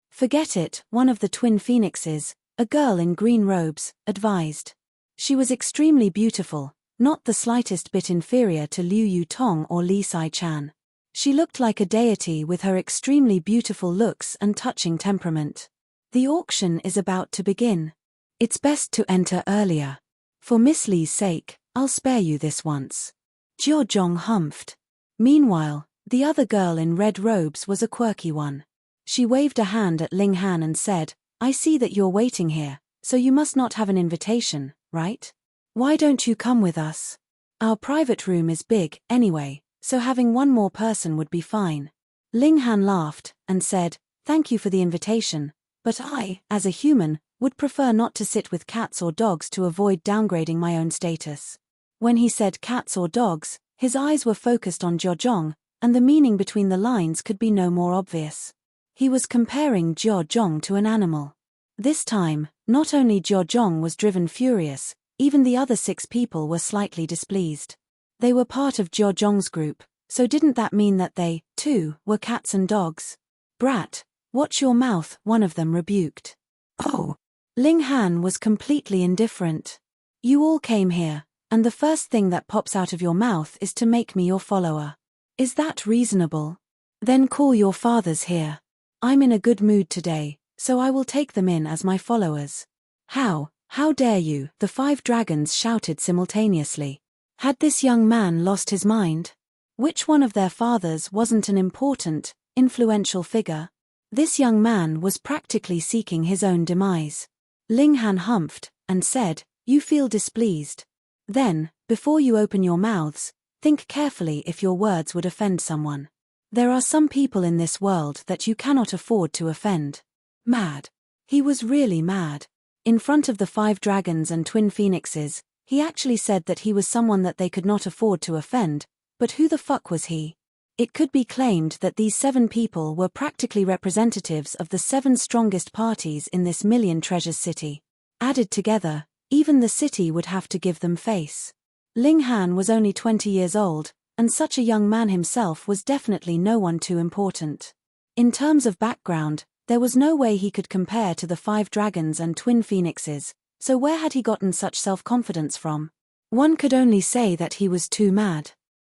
Forget it, one of the twin phoenixes, a girl in green robes, advised. She was extremely beautiful, not the slightest bit inferior to Liu Yutong or Li Sai-chan. She looked like a deity with her extremely beautiful looks and touching temperament. The auction is about to begin. It's best to enter earlier. For Miss Li's sake, I'll spare you this once. Jiozhong humphed. Meanwhile, the other girl in red robes was a quirky one. She waved a hand at Ling Han and said, I see that you're waiting here, so you must not have an invitation, right? Why don't you come with us? Our private room is big, anyway, so having one more person would be fine. Ling Han laughed, and said, Thank you for the invitation, but I, as a human, would prefer not to sit with cats or dogs to avoid downgrading my own status. When he said cats or dogs, his eyes were focused on Jiozhong, and the meaning between the lines could be no more obvious. He was comparing Jiozhong to an animal. This time, not only Jiozhong was driven furious, even the other 6 people were slightly displeased. They were part of Jiozhong's group, so didn't that mean that they, too, were cats and dogs? Brat, watch your mouth, one of them rebuked. Oh! Ling Han was completely indifferent. You all came here, and the first thing that pops out of your mouth is to make me your follower. Is that reasonable? Then call your fathers here. I'm in a good mood today, so I will take them in as my followers. How dare you? The 5 dragons shouted simultaneously. Had this young man lost his mind? Which one of their fathers wasn't an important, influential figure? This young man was practically seeking his own demise. Ling Han humphed, and said, You feel displeased. Then, before you open your mouths, think carefully if your words would offend someone. There are some people in this world that you cannot afford to offend. Mad. He was really mad. In front of the 5 dragons and twin phoenixes, he actually said that he was someone that they could not afford to offend, but who the fuck was he? It could be claimed that these 7 people were practically representatives of the 7 strongest parties in this million treasures city. Added together, even the city would have to give them face. Ling Han was only 20 years old, and such a young man himself was definitely no one too important. In terms of background, there was no way he could compare to the 5 dragons and twin phoenixes, so where had he gotten such self-confidence from? One could only say that he was too mad.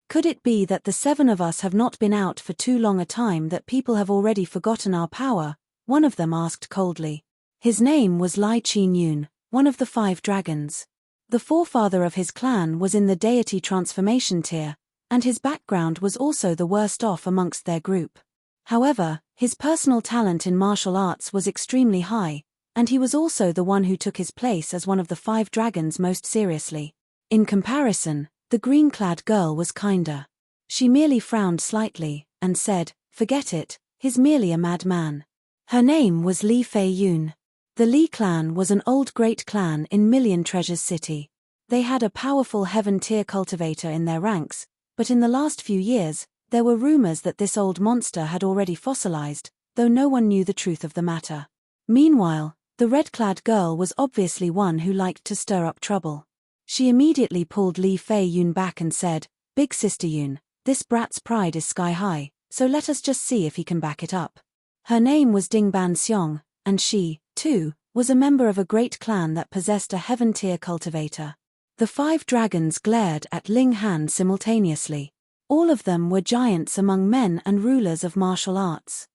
Could it be that the 7 of us have not been out for too long a time that people have already forgotten our power? One of them asked coldly. His name was Lai Qin-yun, one of the 5 dragons. The forefather of his clan was in the deity transformation tier, and his background was also the worst off amongst their group. However, his personal talent in martial arts was extremely high, and he was also the one who took his place as one of the 5 dragons most seriously. In comparison, the green-clad girl was kinder. She merely frowned slightly, and said, "Forget it, he's merely a madman." Her name was Li Fei-yun. The Li clan was an old great clan in Million Treasures City. They had a powerful heaven-tier cultivator in their ranks, but in the last few years, there were rumors that this old monster had already fossilized, though no one knew the truth of the matter. Meanwhile, the red-clad girl was obviously one who liked to stir up trouble. She immediately pulled Li Fei-yun back and said, "Big sister Yun, this brat's pride is sky-high, so let us just see if he can back it up." Her name was Ding Ban Xiong, and she, too, was a member of a great clan that possessed a heaven-tier cultivator. The 5 dragons glared at Ling Han simultaneously. All of them were giants among men and rulers of martial arts.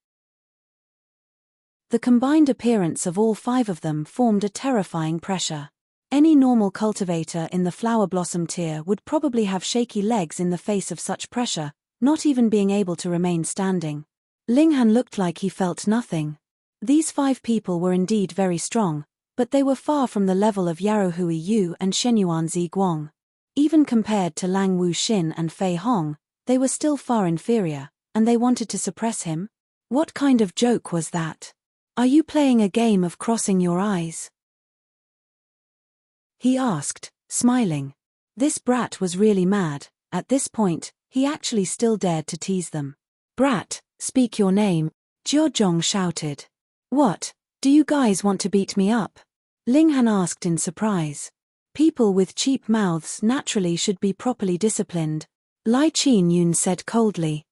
The combined appearance of all 5 of them formed a terrifying pressure. Any normal cultivator in the flower blossom tier would probably have shaky legs in the face of such pressure, not even being able to remain standing. Ling Han looked like he felt nothing. These 5 people were indeed very strong, but they were far from the level of Yarou Hui Yu and Shenyuan Zi Guang. Even compared to Lang Wu Xin and Fei Hong, they were still far inferior, and they wanted to suppress him? What kind of joke was that? Are you playing a game of crossing your eyes? He asked, smiling. This brat was really mad. At this point, he actually still dared to tease them. "Brat, speak your name," Jiozhong shouted. "What, do you guys want to beat me up?" Ling Han asked in surprise. People with cheap mouths naturally should be properly disciplined, Lai Qin-yun said coldly.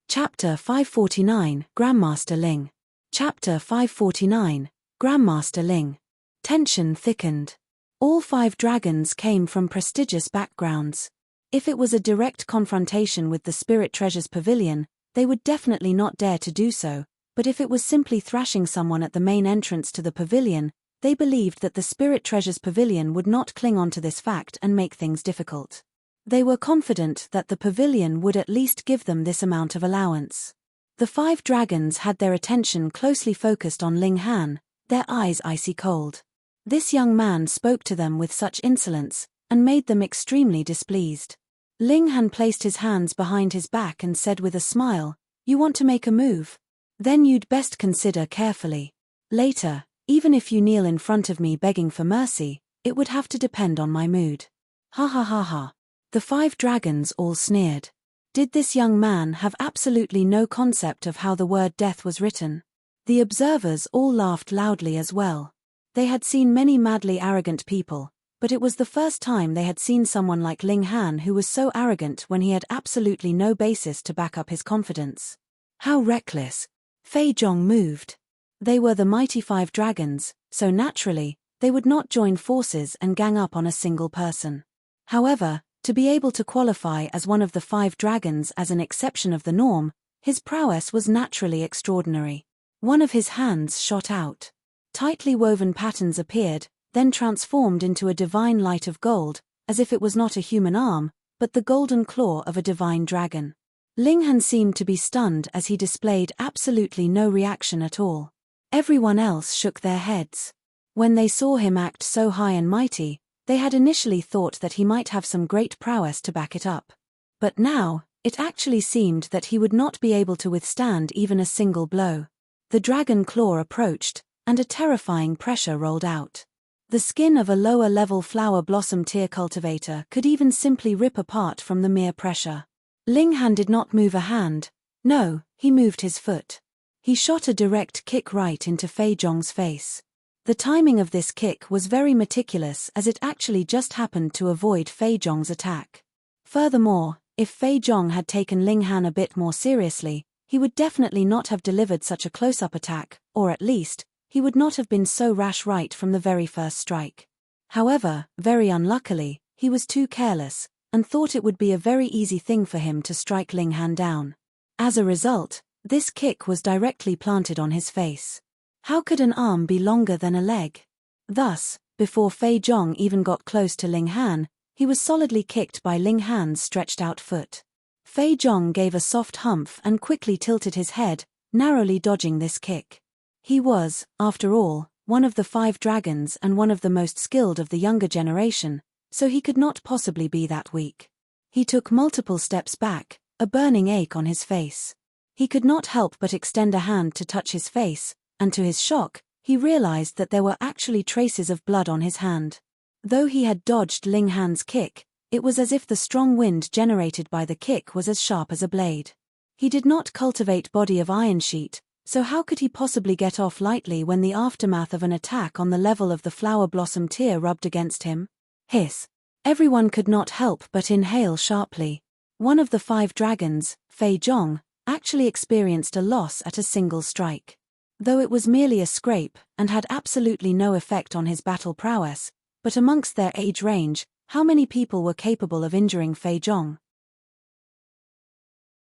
Chapter 549, Grandmaster Ling. Chapter 549, Grandmaster Ling. Tension thickened. All 5 dragons came from prestigious backgrounds. If it was a direct confrontation with the Spirit Treasures Pavilion, they would definitely not dare to do so, but if it was simply thrashing someone at the main entrance to the pavilion, they believed that the Spirit Treasures Pavilion would not cling on to this fact and make things difficult. They were confident that the pavilion would at least give them this amount of allowance. The 5 dragons had their attention closely focused on Ling Han, their eyes icy cold. This young man spoke to them with such insolence, and made them extremely displeased. Ling Han placed his hands behind his back and said with a smile, "You want to make a move? Then you'd best consider carefully. Later, even if you kneel in front of me begging for mercy, it would have to depend on my mood." Ha ha ha ha. The 5 dragons all sneered. Did this young man have absolutely no concept of how the word death was written? The observers all laughed loudly as well. They had seen many madly arrogant people, but it was the first time they had seen someone like Ling Han who was so arrogant when he had absolutely no basis to back up his confidence. How reckless. Fei Zhong moved. They were the mighty 5 dragons, so naturally, they would not join forces and gang up on a single person. However, to be able to qualify as one of the 5 dragons as an exception of the norm, his prowess was naturally extraordinary. One of his hands shot out. Tightly woven patterns appeared, then transformed into a divine light of gold, as if it was not a human arm, but the golden claw of a divine dragon. Ling Han seemed to be stunned as he displayed absolutely no reaction at all. Everyone else shook their heads. When they saw him act so high and mighty, they had initially thought that he might have some great prowess to back it up. But now, it actually seemed that he would not be able to withstand even a single blow. The dragon claw approached, and a terrifying pressure rolled out. The skin of a lower-level flower blossom tear cultivator could even simply rip apart from the mere pressure. Ling Han did not move a hand. No, he moved his foot. He shot a direct kick right into Fei Zhong's face. The timing of this kick was very meticulous, as it actually just happened to avoid Fei Zhong's attack. Furthermore, if Fei Zhong had taken Ling Han a bit more seriously, he would definitely not have delivered such a close-up attack, or at least, he would not have been so rash right from the very first strike. However, very unluckily, he was too careless, and thought it would be a very easy thing for him to strike Ling Han down. As a result, this kick was directly planted on his face. How could an arm be longer than a leg? Thus, before Fei Zhong even got close to Ling Han, he was solidly kicked by Ling Han's stretched-out foot. Fei Zhong gave a soft humph and quickly tilted his head, narrowly dodging this kick. He was, after all, one of the 5 dragons and one of the most skilled of the younger generation, so he could not possibly be that weak. He took multiple steps back, a burning ache on his face. He could not help but extend a hand to touch his face, and to his shock, he realized that there were actually traces of blood on his hand. Though he had dodged Ling Han's kick, it was as if the strong wind generated by the kick was as sharp as a blade. He did not cultivate body of iron sheet, so how could he possibly get off lightly when the aftermath of an attack on the level of the flower blossom tear rubbed against him? Hiss! Everyone could not help but inhale sharply. One of the 5 dragons, Fei Zhong, actually experienced a loss at a single strike. Though it was merely a scrape, and had absolutely no effect on his battle prowess, but amongst their age range, how many people were capable of injuring Fei Zhong?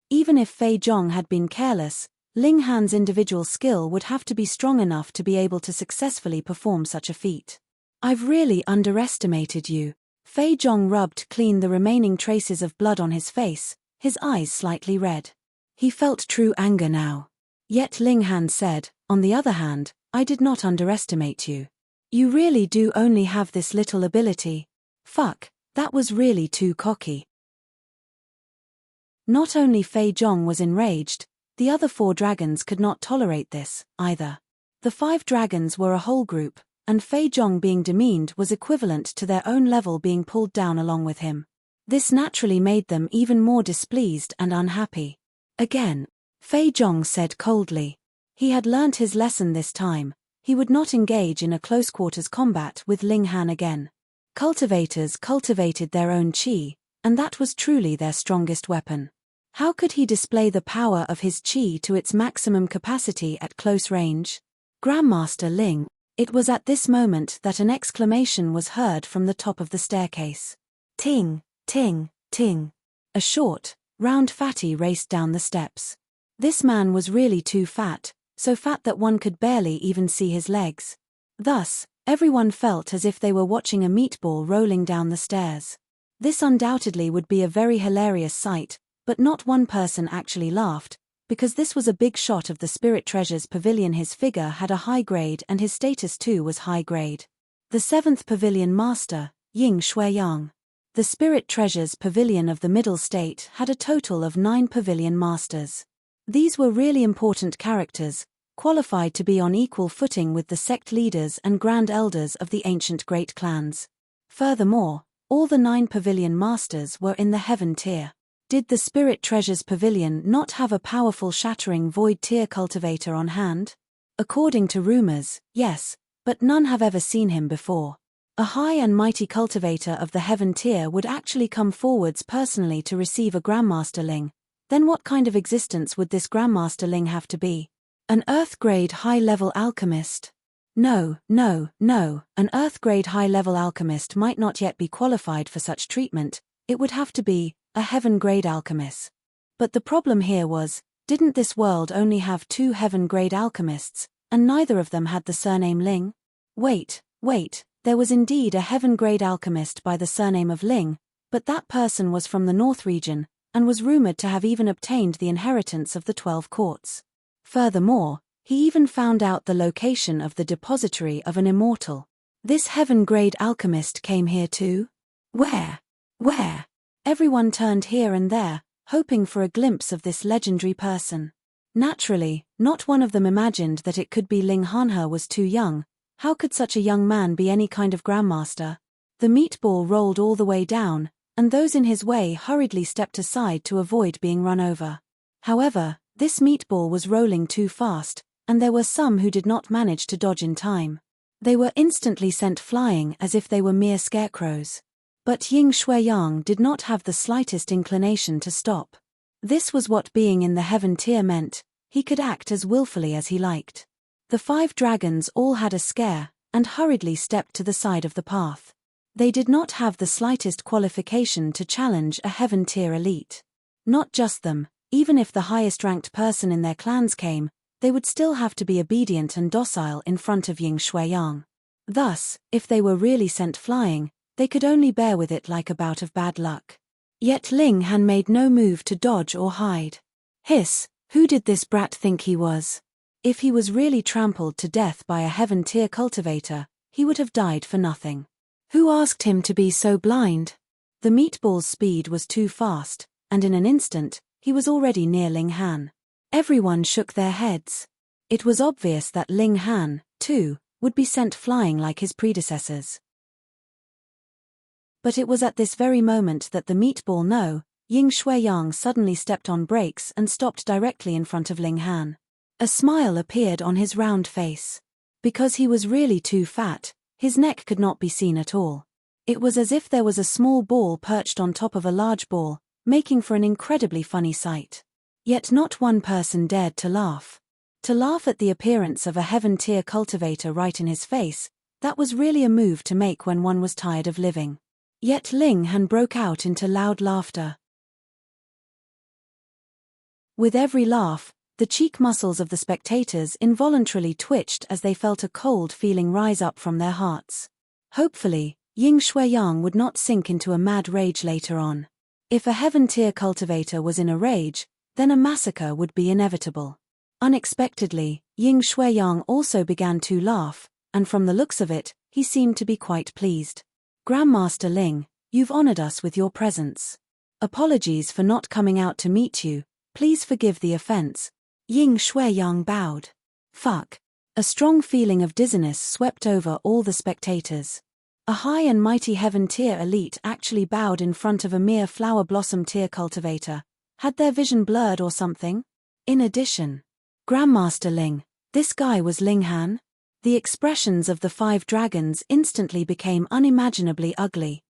Even if Fei Zhong had been careless, Ling Han's individual skill would have to be strong enough to be able to successfully perform such a feat. I've really underestimated you. Fei Zhong rubbed clean the remaining traces of blood on his face, his eyes slightly red. He felt true anger now. Yet Ling Han said, on the other hand, I did not underestimate you. You really do only have this little ability. Fuck, that was really too cocky. Not only Fei Zhong was enraged, the other 4 dragons could not tolerate this, either. The 5 dragons were a whole group, and Fei Zhong being demeaned was equivalent to their own level being pulled down along with him. This naturally made them even more displeased and unhappy. Again, Fei Zhong said coldly. He had learnt his lesson this time. He would not engage in a close-quarters combat with Ling Han again. Cultivators cultivated their own qi, and that was truly their strongest weapon. How could he display the power of his qi to its maximum capacity at close range? Grandmaster Ling. It was at this moment that an exclamation was heard from the top of the staircase. Ting, ting, ting. A short, round fatty raced down the steps. This man was really too fat, so fat that one could barely even see his legs. Thus, everyone felt as if they were watching a meatball rolling down the stairs. This undoubtedly would be a very hilarious sight, but not one person actually laughed, because this was a big shot of the Spirit Treasures Pavilion. His figure had a high grade and his status too was high grade. The 7th Pavilion Master, Ying Shuiyang. The Spirit Treasures Pavilion of the Middle State had a total of 9 Pavilion Masters. These were really important characters, qualified to be on equal footing with the sect leaders and grand elders of the ancient great clans. Furthermore, all the 9 Pavilion Masters were in the Heaven tier. Did the Spirit Treasures Pavilion not have a powerful shattering void tier cultivator on hand? According to rumors, yes, but none have ever seen him before. A high and mighty cultivator of the Heaven tier would actually come forwards personally to receive a Grandmaster Ling. Then what kind of existence would this Grandmaster Ling have to be? An Earth-grade high-level alchemist? No, an Earth-grade high-level alchemist might not yet be qualified for such treatment. It would have to be a Heaven-grade alchemist. But the problem here was, didn't this world only have 2 Heaven-grade alchemists, and neither of them had the surname Ling? Wait, there was indeed a Heaven-grade alchemist by the surname of Ling, but that person was from the North region, and was rumored to have even obtained the inheritance of the 12 courts. Furthermore, he even found out the location of the depository of an immortal. This Heaven-grade alchemist came here too? Where? Everyone turned here and there, hoping for a glimpse of this legendary person. Naturally, not one of them imagined that it could be Ling Hanhe was too young. How could such a young man be any kind of grandmaster? The meatball rolled all the way down, and those in his way hurriedly stepped aside to avoid being run over. However, this meatball was rolling too fast, and there were some who did not manage to dodge in time. They were instantly sent flying as if they were mere scarecrows. But Ying Shuiyang did not have the slightest inclination to stop. This was what being in the heaven tier meant: he could act as willfully as he liked. The 5 dragons all had a scare, and hurriedly stepped to the side of the path. They did not have the slightest qualification to challenge a heaven tier elite. Not just them, even if the highest ranked person in their clans came, they would still have to be obedient and docile in front of Ying Shuiyang. Thus, if they were really sent flying, they could only bear with it like a bout of bad luck. Yet Ling Han made no move to dodge or hide. Hiss, who did this brat think he was? If he was really trampled to death by a heaven tier cultivator, he would have died for nothing. Who asked him to be so blind? The meatball's speed was too fast, and in an instant, he was already near Ling Han. Everyone shook their heads. It was obvious that Ling Han, too, would be sent flying like his predecessors. But it was at this very moment that the meatball Ying Shuiyang suddenly stepped on brakes and stopped directly in front of Ling Han. A smile appeared on his round face. Because he was really too fat, his neck could not be seen at all. It was as if there was a small ball perched on top of a large ball, making for an incredibly funny sight. Yet not one person dared to laugh. To laugh at the appearance of a heaven tier cultivator right in his face, that was really a move to make when one was tired of living. Yet Ling Han broke out into loud laughter. With every laugh, the cheek muscles of the spectators involuntarily twitched as they felt a cold feeling rise up from their hearts. Hopefully, Ying Shuiyang would not sink into a mad rage later on. If a heaven tier cultivator was in a rage, then a massacre would be inevitable. Unexpectedly, Ying Shuiyang also began to laugh, and from the looks of it, he seemed to be quite pleased. Grandmaster Ling, you've honored us with your presence. Apologies for not coming out to meet you, please forgive the offense. Ying Shuiyang bowed. Fuck. A strong feeling of dizziness swept over all the spectators. A high and mighty heaven tier elite actually bowed in front of a mere flower blossom tier cultivator. Had their vision blurred or something? In addition, Grandmaster Ling, this guy was Ling Han? The expressions of the 5 dragons instantly became unimaginably ugly.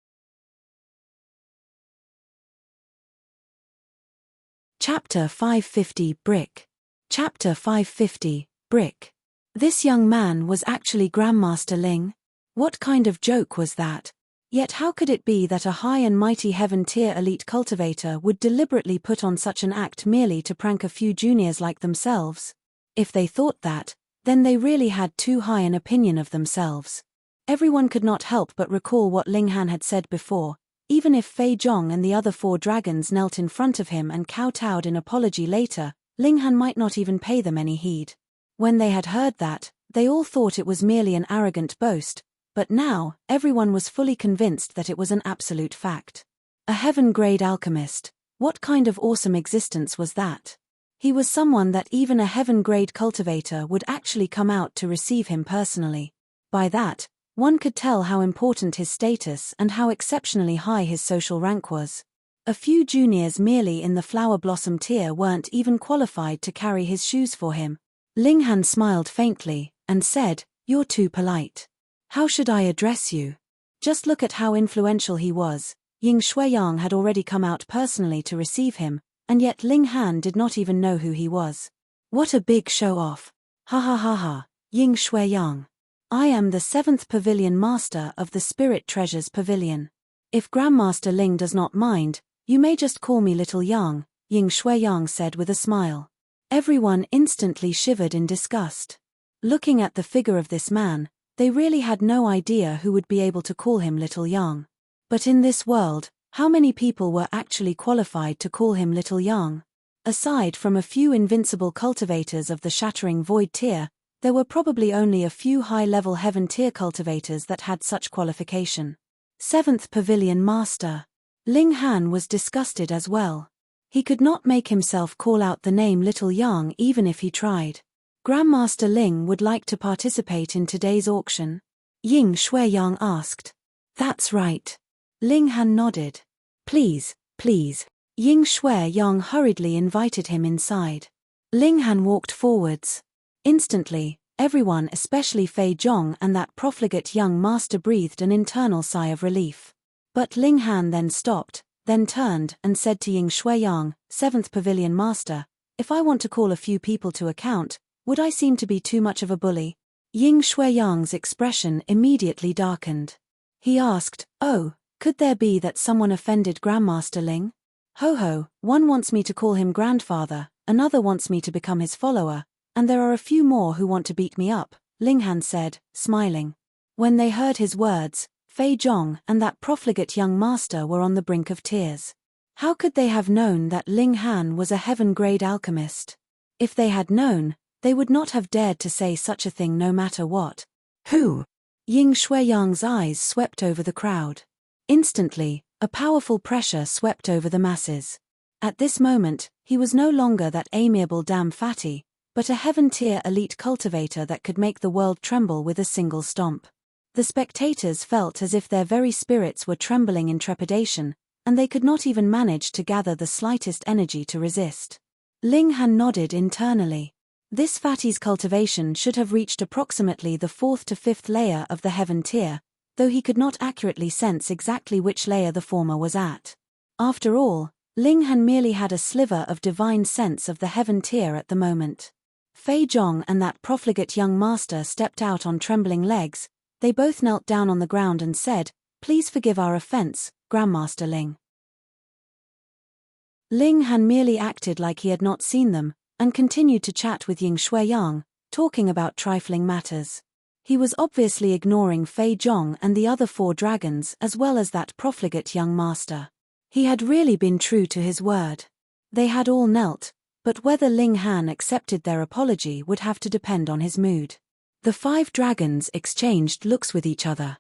Chapter 550 Brick. Chapter 550 Brick. This young man was actually Grandmaster Ling? What kind of joke was that? Yet how could it be that a high and mighty heaven tier elite cultivator would deliberately put on such an act merely to prank a few juniors like themselves? If they thought that, then they really had too high an opinion of themselves. Everyone could not help but recall what Ling Han had said before. Even if Fei Zhong and the other 4 dragons knelt in front of him and kowtowed in apology later, Ling Han might not even pay them any heed. When they had heard that, they all thought it was merely an arrogant boast, but now, everyone was fully convinced that it was an absolute fact. A heaven-grade alchemist, what kind of awesome existence was that? He was someone that even a heaven-grade cultivator would actually come out to receive him personally. By that, one could tell how important his status and how exceptionally high his social rank was. A few juniors merely in the flower blossom tier weren't even qualified to carry his shoes for him. Ling Han smiled faintly, and said, "You're too polite. How should I address you? Just look at how influential he was." Ying Shuiyang had already come out personally to receive him, and yet Ling Han did not even know who he was. What a big show-off. Ha ha ha ha, Ying Shuiyang. I am the 7th Pavilion Master of the Spirit Treasures Pavilion. If Grandmaster Ling does not mind, you may just call me Little Yang, Ying Shuiyang said with a smile. Everyone instantly shivered in disgust. Looking at the figure of this man, they really had no idea who would be able to call him Little Yang. But in this world, how many people were actually qualified to call him Little Yang? Aside from a few invincible cultivators of the Shattering Void tier, there were probably only a few high-level Heaven tier cultivators that had such qualification. 7th Pavilion Master. Ling Han was disgusted as well. He could not make himself call out the name Little Yang even if he tried. Grandmaster Ling would like to participate in today's auction? Ying Shuiyang asked. That's right. Ling Han nodded. Please, please. Ying Shuiyang hurriedly invited him inside. Ling Han walked forwards. Instantly, everyone, especially Fei Zhong and that profligate young master, breathed an internal sigh of relief. But Ling Han then stopped, then turned and said to Ying Shuiyang, 7th Pavilion Master, if I want to call a few people to account, would I seem to be too much of a bully? Ying Shuiyang's expression immediately darkened. He asked, oh, could there be that someone offended Grandmaster Ling? Ho ho, one wants me to call him grandfather, another wants me to become his follower, and there are a few more who want to beat me up, Ling Han said, smiling. When they heard his words, Fei Zhong and that profligate young master were on the brink of tears. How could they have known that Ling Han was a heaven-grade alchemist? If they had known, they would not have dared to say such a thing no matter what. Who? Ying Shuiyang's eyes swept over the crowd. Instantly, a powerful pressure swept over the masses. At this moment, he was no longer that amiable damn fatty, but a heaven-tier elite cultivator that could make the world tremble with a single stomp. The spectators felt as if their very spirits were trembling in trepidation, and they could not even manage to gather the slightest energy to resist. Ling Han nodded internally. This fatty's cultivation should have reached approximately the 4th to 5th layer of the heaven tier, though he could not accurately sense exactly which layer the former was at. After all, Ling Han merely had a sliver of divine sense of the heaven tier at the moment. Fei Zhong and that profligate young master stepped out on trembling legs. They both knelt down on the ground and said, please forgive our offense, Grandmaster Ling. Ling Han merely acted like he had not seen them, and continued to chat with Ying Shuiyang, talking about trifling matters. He was obviously ignoring Fei Zhong and the other 4 dragons as well as that profligate young master. He had really been true to his word. They had all knelt, but whether Ling Han accepted their apology would have to depend on his mood. The 5 dragons exchanged looks with each other.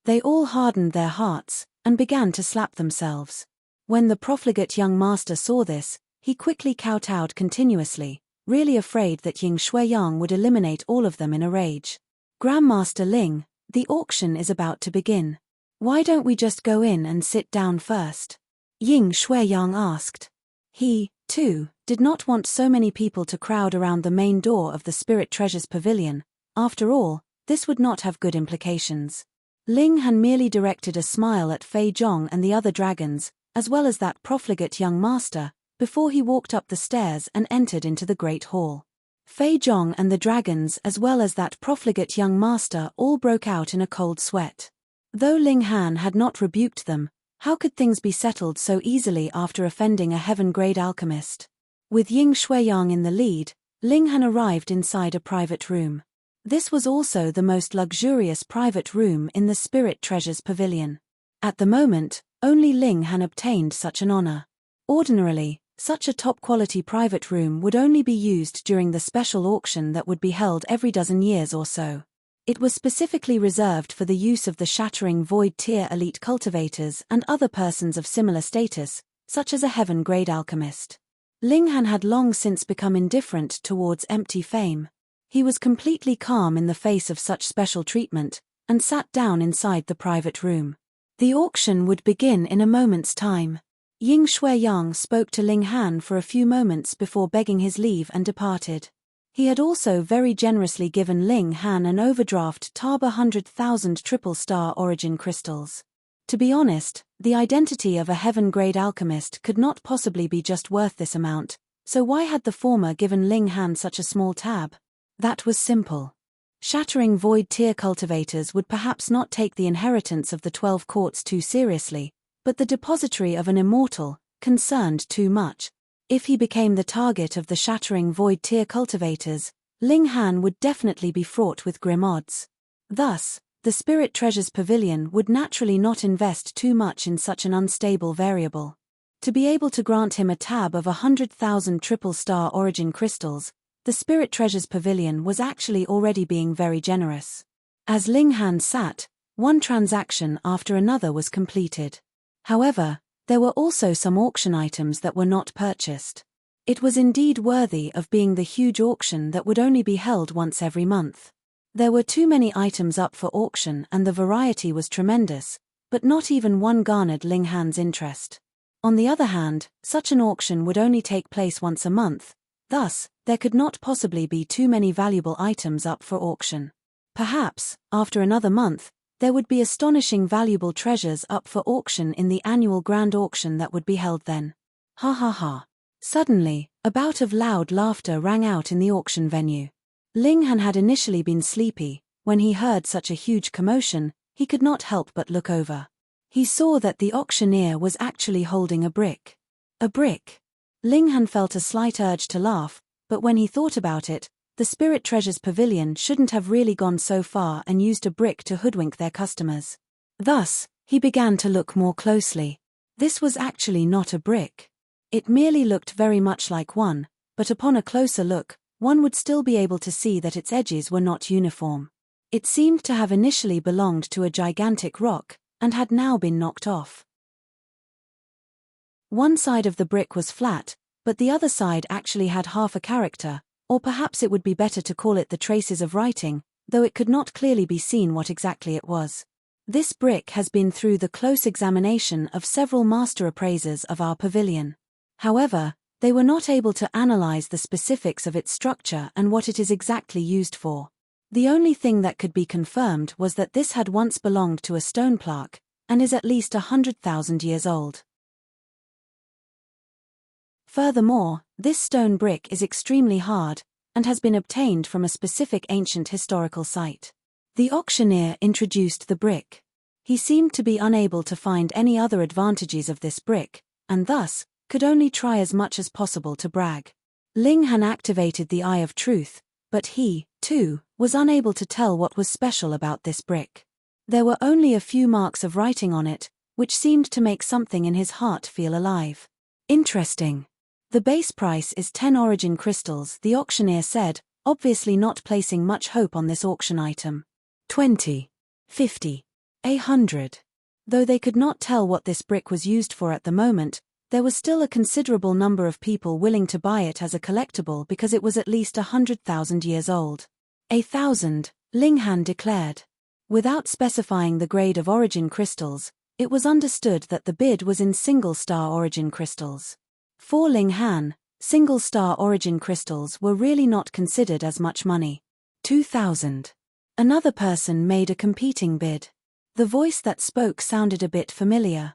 They all hardened their hearts, and began to slap themselves. When the profligate young master saw this, he quickly kowtowed continuously, really afraid that Ying Shuiyang would eliminate all of them in a rage. Grandmaster Ling, the auction is about to begin. Why don't we just go in and sit down first? Ying Shuiyang asked. He, too, did not want so many people to crowd around the main door of the Spirit Treasures Pavilion. After all, this would not have good implications. Ling Han merely directed a smile at Fei Zhong and the other dragons, as well as that profligate young master, before he walked up the stairs and entered into the great hall. Fei Zhong and the dragons as well as that profligate young master all broke out in a cold sweat. Though Ling Han had not rebuked them, how could things be settled so easily after offending a heaven-grade alchemist? With Ying Shuiyang in the lead, Ling Han arrived inside a private room. This was also the most luxurious private room in the Spirit Treasures Pavilion. At the moment, only Ling Han obtained such an honor. Ordinarily, such a top-quality private room would only be used during the special auction that would be held every dozen years or so. It was specifically reserved for the use of the Shattering Void tier elite cultivators and other persons of similar status, such as a heaven-grade alchemist. Ling Han had long since become indifferent towards empty fame. He was completely calm in the face of such special treatment, and sat down inside the private room. The auction would begin in a moment's time. Ying Shuiyang spoke to Ling Han for a few moments before begging his leave and departed. He had also very generously given Ling Han an overdraft tab 100,000 triple-star origin crystals. To be honest, the identity of a heaven-grade alchemist could not possibly be just worth this amount, so why had the former given Ling Han such a small tab? That was simple. Shattering Void tier cultivators would perhaps not take the inheritance of the 12 courts too seriously, but the depository of an immortal, concerned too much. If he became the target of the Shattering Void tier cultivators, Ling Han would definitely be fraught with grim odds. Thus, the Spirit Treasures Pavilion would naturally not invest too much in such an unstable variable. To be able to grant him a tab of 100,000 triple-star origin crystals, the Spirit Treasures Pavilion was actually already being very generous. As Ling Han sat, one transaction after another was completed. However, there were also some auction items that were not purchased. It was indeed worthy of being the huge auction that would only be held once every month. There were too many items up for auction and the variety was tremendous, but not even one garnered Ling Han's interest. On the other hand, such an auction would only take place once a month, thus, there could not possibly be too many valuable items up for auction. Perhaps, after another month, there would be astonishing valuable treasures up for auction in the annual grand auction that would be held then. Ha ha ha. Suddenly, a bout of loud laughter rang out in the auction venue. Ling Han had initially been sleepy. When he heard such a huge commotion, he could not help but look over. He saw that the auctioneer was actually holding a brick. A brick. Ling Han felt a slight urge to laugh, but when he thought about it, the Spirit Treasures Pavilion shouldn't have really gone so far and used a brick to hoodwink their customers. Thus, he began to look more closely. This was actually not a brick. It merely looked very much like one, but upon a closer look, one would still be able to see that its edges were not uniform. It seemed to have initially belonged to a gigantic rock, and had now been knocked off. One side of the brick was flat, but the other side actually had half a character, or perhaps it would be better to call it the traces of writing, though it could not clearly be seen what exactly it was. This brick has been through the close examination of several master appraisers of our pavilion. However, they were not able to analyze the specifics of its structure and what it is exactly used for. The only thing that could be confirmed was that this had once belonged to a stone plaque, and is at least 100,000 years old. Furthermore, this stone brick is extremely hard, and has been obtained from a specific ancient historical site. The auctioneer introduced the brick. He seemed to be unable to find any other advantages of this brick, and thus, could only try as much as possible to brag. Ling Han activated the Eye of Truth, but he, too, was unable to tell what was special about this brick. There were only a few marks of writing on it, which seemed to make something in his heart feel alive. Interesting. The base price is 10 origin crystals, the auctioneer said, obviously not placing much hope on this auction item. 20. 50. 100. Though they could not tell what this brick was used for at the moment, there was still a considerable number of people willing to buy it as a collectible because it was at least 100,000 years old. 1,000, Ling Han declared. Without specifying the grade of origin crystals, it was understood that the bid was in single-star origin crystals. For Ling Han, single-star origin crystals were really not considered as much money. 2,000. Another person made a competing bid. The voice that spoke sounded a bit familiar.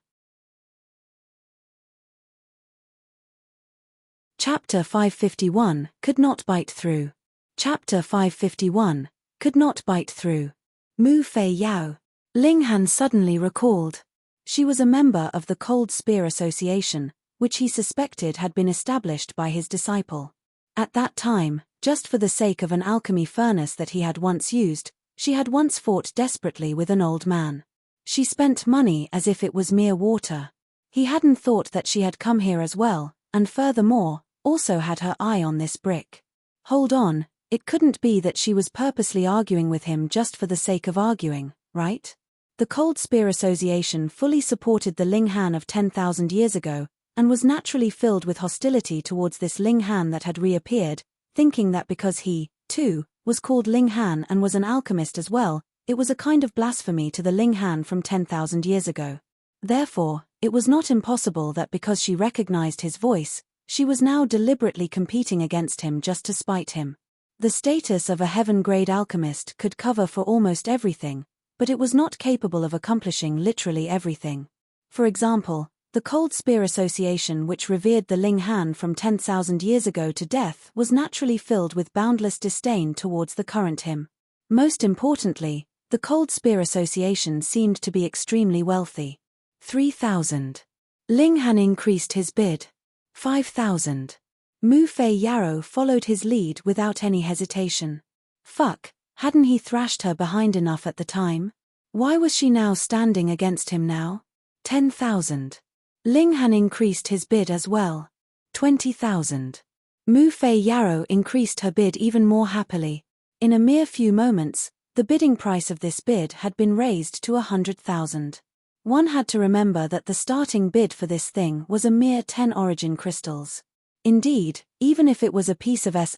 Chapter 551, Could Not Bite Through. Chapter 551, Could Not Bite Through. Mu Fei Yao. Ling Han suddenly recalled. She was a member of the Cold Spear Association, which he suspected had been established by his disciple. At that time, just for the sake of an alchemy furnace that he had once used, she had once fought desperately with an old man. She spent money as if it was mere water. He hadn't thought that she had come here as well, and furthermore, also had her eye on this brick. Hold on, it couldn't be that she was purposely arguing with him just for the sake of arguing, right? The Cold Spear Association fully supported the Ling Han of 10,000 years ago, and was naturally filled with hostility towards this Ling Han that had reappeared, thinking that because he, too, was called Ling Han and was an alchemist as well, it was a kind of blasphemy to the Ling Han from 10,000 years ago. Therefore, it was not impossible that because she recognized his voice, she was now deliberately competing against him just to spite him. The status of a heaven-grade alchemist could cover for almost everything, but it was not capable of accomplishing literally everything. For example, the Cold Spear Association, which revered the Ling Han from 10,000 years ago to death, was naturally filled with boundless disdain towards the current him. Most importantly, the Cold Spear Association seemed to be extremely wealthy. 3,000. Ling Han increased his bid. 5,000. Mu Fei Yarrow followed his lead without any hesitation. Fuck, hadn't he thrashed her behind enough at the time? Why was she now standing against him now? 10,000. Ling Han increased his bid as well. 20,000. Mu Fei Yarrow increased her bid even more happily. In a mere few moments, the bidding price of this bid had been raised to 100,000. One had to remember that the starting bid for this thing was a mere 10 origin crystals. Indeed, even if it was a piece of S******,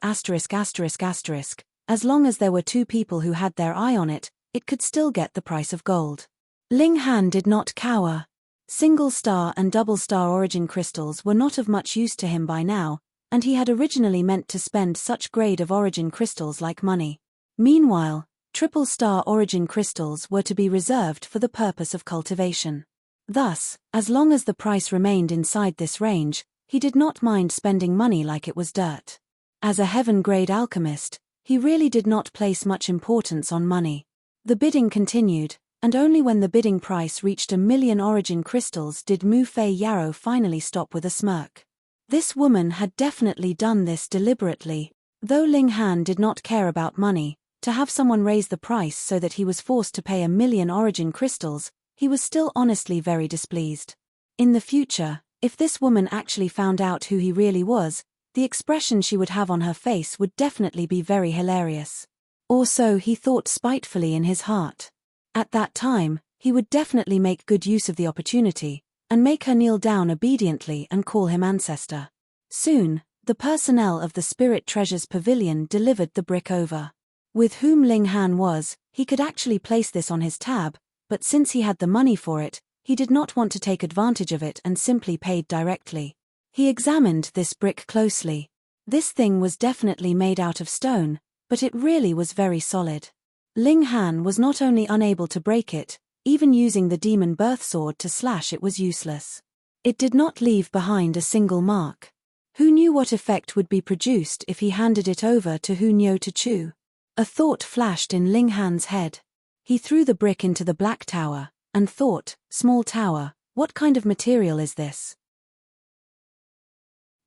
as long as there were two people who had their eye on it, it could still get the price of gold. Ling Han did not cower. Single star and double star origin crystals were not of much use to him by now, and he had originally meant to spend such grade of origin crystals like money. Meanwhile, triple star origin crystals were to be reserved for the purpose of cultivation. Thus, as long as the price remained inside this range, he did not mind spending money like it was dirt. As a heaven-grade alchemist, he really did not place much importance on money. The bidding continued, and only when the bidding price reached 1,000,000 origin crystals did Mu Fei Yarrow finally stop with a smirk. This woman had definitely done this deliberately. Though Ling Han did not care about money, to have someone raise the price so that he was forced to pay 1,000,000 origin crystals, he was still honestly very displeased. In the future, if this woman actually found out who he really was, the expression she would have on her face would definitely be very hilarious. Or so he thought spitefully in his heart. At that time, he would definitely make good use of the opportunity, and make her kneel down obediently and call him ancestor. Soon, the personnel of the Spirit Treasures Pavilion delivered the brick over. With whom Ling Han was, he could actually place this on his tab, but since he had the money for it, he did not want to take advantage of it and simply paid directly. He examined this brick closely. This thing was definitely made out of stone, but it really was very solid. Ling Han was not only unable to break it, even using the demon birth sword to slash it was useless. It did not leave behind a single mark. Who knew what effect would be produced if he handed it over to Hu Niu to chew? A thought flashed in Ling Han's head. He threw the brick into the black tower, and thought, small tower, what kind of material is this?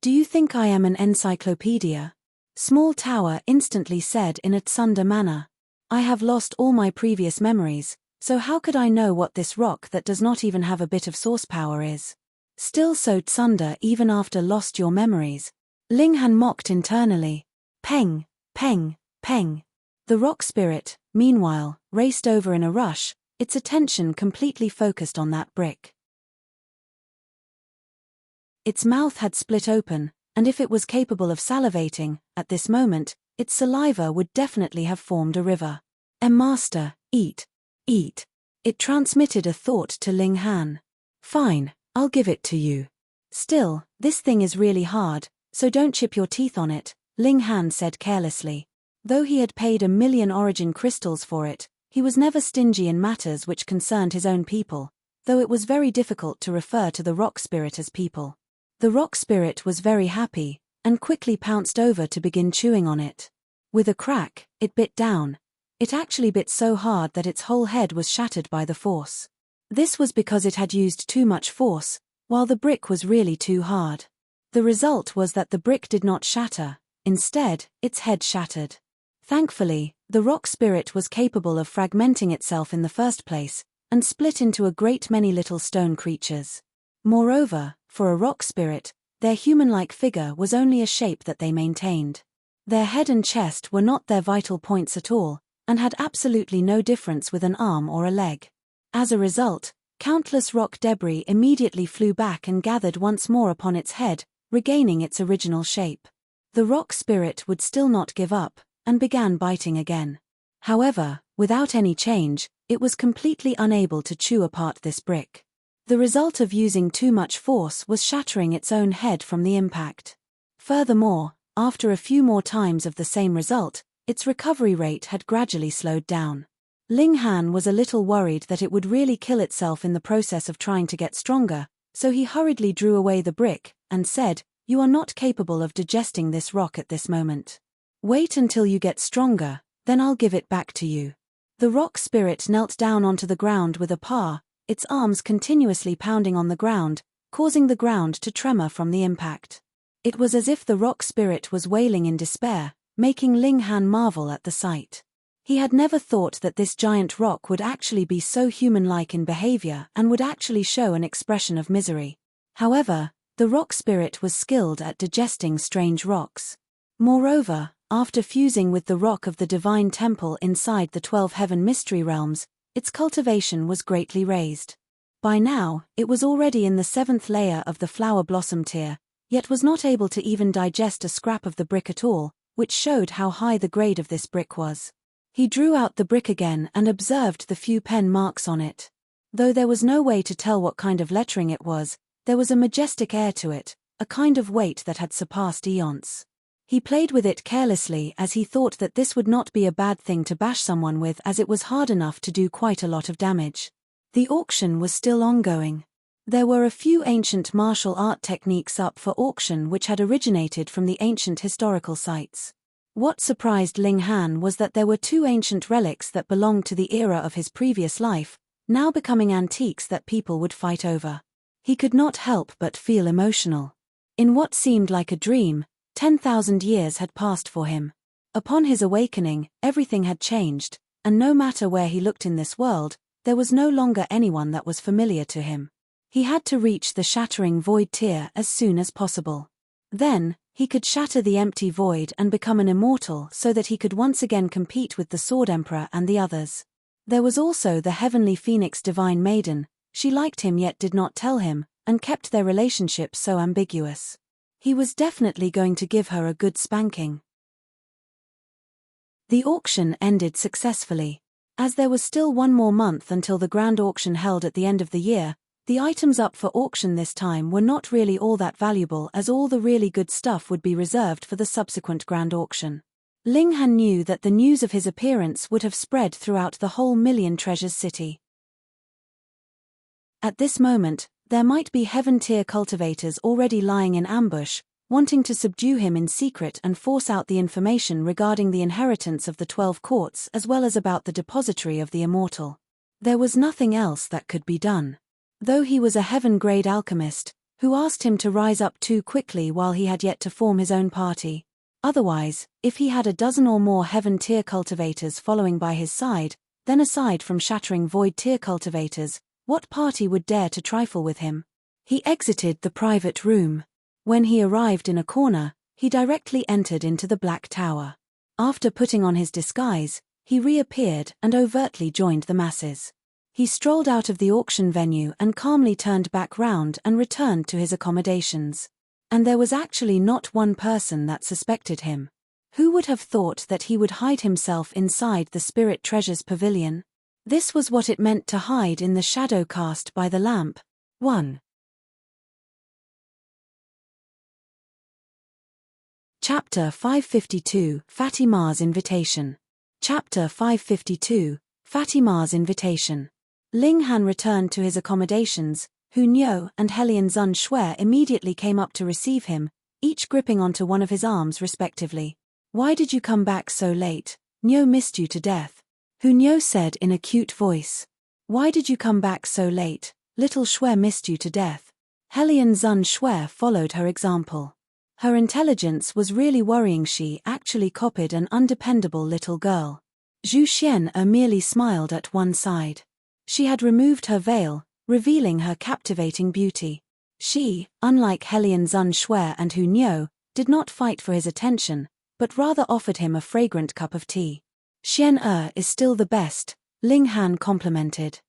Do you think I am an encyclopedia? Small tower instantly said in a Tsunda manner. I have lost all my previous memories, so how could I know what this rock that does not even have a bit of source power is? Still so Tsunda even after lost your memories. Ling Han mocked internally. Peng, peng, peng. The rock spirit, meanwhile, raced over in a rush, its attention completely focused on that brick. Its mouth had split open, and if it was capable of salivating, at this moment, its saliva would definitely have formed a river. Master, eat. Eat. It transmitted a thought to Ling Han. Fine, I'll give it to you. Still, this thing is really hard, so don't chip your teeth on it, Ling Han said carelessly. Though he had paid 1,000,000 origin crystals for it, he was never stingy in matters which concerned his own people, though it was very difficult to refer to the rock spirit as people. The rock spirit was very happy, and quickly pounced over to begin chewing on it. With a crack, it bit down. It actually bit so hard that its whole head was shattered by the force. This was because it had used too much force, while the brick was really too hard. The result was that the brick did not shatter, instead, its head shattered. Thankfully, the rock spirit was capable of fragmenting itself in the first place, and split into a great many little stone creatures. Moreover, for a rock spirit, their human-like figure was only a shape that they maintained. Their head and chest were not their vital points at all, and had absolutely no difference with an arm or a leg. As a result, countless rock debris immediately flew back and gathered once more upon its head, regaining its original shape. The rock spirit would still not give up, and began biting again. However, without any change, it was completely unable to chew apart this brick. The result of using too much force was shattering its own head from the impact. Furthermore, after a few more times of the same result, its recovery rate had gradually slowed down. Ling Han was a little worried that it would really kill itself in the process of trying to get stronger, so he hurriedly drew away the brick, and said, "You are not capable of digesting this rock at this moment. Wait until you get stronger, then I'll give it back to you." The rock spirit knelt down onto the ground with a paw, its arms continuously pounding on the ground, causing the ground to tremor from the impact. It was as if the rock spirit was wailing in despair, making Ling Han marvel at the sight. He had never thought that this giant rock would actually be so human-like in behavior and would actually show an expression of misery. However, the rock spirit was skilled at digesting strange rocks. Moreover, after fusing with the rock of the divine temple inside the 12 heaven mystery realms, its cultivation was greatly raised. By now, it was already in the 7th layer of the flower blossom tier, yet was not able to even digest a scrap of the brick at all, which showed how high the grade of this brick was. He drew out the brick again and observed the few pen marks on it. Though there was no way to tell what kind of lettering it was, there was a majestic air to it, a kind of weight that had surpassed eons. He played with it carelessly as he thought that this would not be a bad thing to bash someone with, as it was hard enough to do quite a lot of damage. The auction was still ongoing. There were a few ancient martial art techniques up for auction which had originated from the ancient historical sites. What surprised Ling Han was that there were 2 ancient relics that belonged to the era of his previous life, now becoming antiques that people would fight over. He could not help but feel emotional. In what seemed like a dream, 10,000 years had passed for him. Upon his awakening, everything had changed, and no matter where he looked in this world, there was no longer anyone that was familiar to him. He had to reach the shattering void tier as soon as possible. Then, he could shatter the empty void and become an immortal so that he could once again compete with the Sword Emperor and the others. There was also the heavenly phoenix divine maiden. She liked him yet did not tell him, and kept their relationship so ambiguous. He was definitely going to give her a good spanking. The auction ended successfully. As there was still 1 more month until the grand auction held at the end of the year, the items up for auction this time were not really all that valuable, as all the really good stuff would be reserved for the subsequent grand auction. Ling Han knew that the news of his appearance would have spread throughout the whole Million Treasures city. At this moment, there might be heaven-tier cultivators already lying in ambush, wanting to subdue him in secret and force out the information regarding the inheritance of the 12 courts as well as about the depository of the immortal. There was nothing else that could be done. Though he was a heaven-grade alchemist, who asked him to rise up too quickly while he had yet to form his own party. Otherwise, if he had a dozen or more heaven-tier cultivators following by his side, then aside from shattering void-tier cultivators, what party would dare to trifle with him? He exited the private room. When he arrived in a corner, he directly entered into the Black Tower. After putting on his disguise, he reappeared and overtly joined the masses. He strolled out of the auction venue and calmly turned back round and returned to his accommodations. And there was actually not one person that suspected him. Who would have thought that he would hide himself inside the Spirit Treasures Pavilion? This was what it meant to hide in the shadow cast by the lamp. 1. Chapter 552, Fatima's Invitation. Chapter 552, Fatima's Invitation. Ling Han returned to his accommodations. Hunyao and Helian Zun Shui immediately came up to receive him, each gripping onto one of his arms respectively. "Why did you come back so late? Niao missed you to death," Hunyao said in a cute voice. "Why did you come back so late? Little Shui missed you to death." Helian Zun Shui followed her example. Her intelligence was really worrying. She actually copied an undependable little girl. Zhu Xian merely smiled at one side. She had removed her veil, revealing her captivating beauty. She, unlike Helian Zun Shui and Hunyao, did not fight for his attention, but rather offered him a fragrant cup of tea. "Xian is still the best," Ling Han complimented.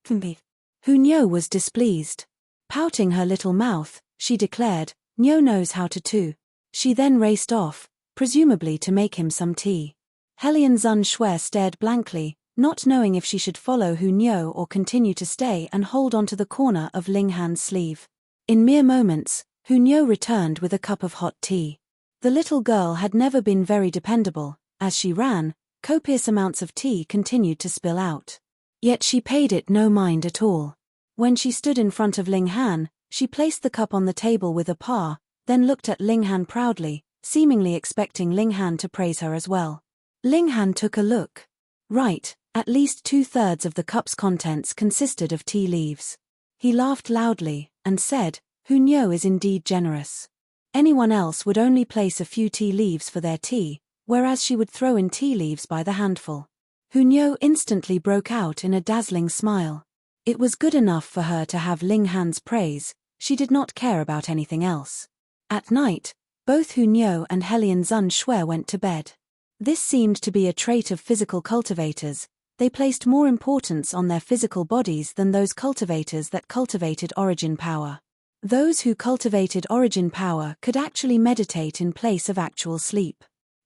Hunyao was displeased. Pouting her little mouth, she declared, "Niao knows how to too." She then raced off, presumably to make him some tea. Helian Zun Shui stared blankly, not knowing if she should follow Hunyao or continue to stay and hold onto the corner of Ling Han's sleeve. In mere moments, Hunyao returned with a cup of hot tea. The little girl had never been very dependable. As she ran, copious amounts of tea continued to spill out. Yet she paid it no mind at all. When she stood in front of Ling Han, she placed the cup on the table with a paw, then looked at Ling Han proudly, seemingly expecting Ling Han to praise her as well. Ling Han took a look. Right. At least 2/3 of the cup's contents consisted of tea leaves. He laughed loudly, and said, "Hunyao is indeed generous. Anyone else would only place a few tea leaves for their tea, whereas she would throw in tea leaves by the handful." Hunyao instantly broke out in a dazzling smile. It was good enough for her to have Ling Han's praise. She did not care about anything else. At night, both Hunyao and Helian Zun Shui went to bed. This seemed to be a trait of physical cultivators. They placed more importance on their physical bodies than those cultivators that cultivated origin power. Those who cultivated origin power could actually meditate in place of actual sleep.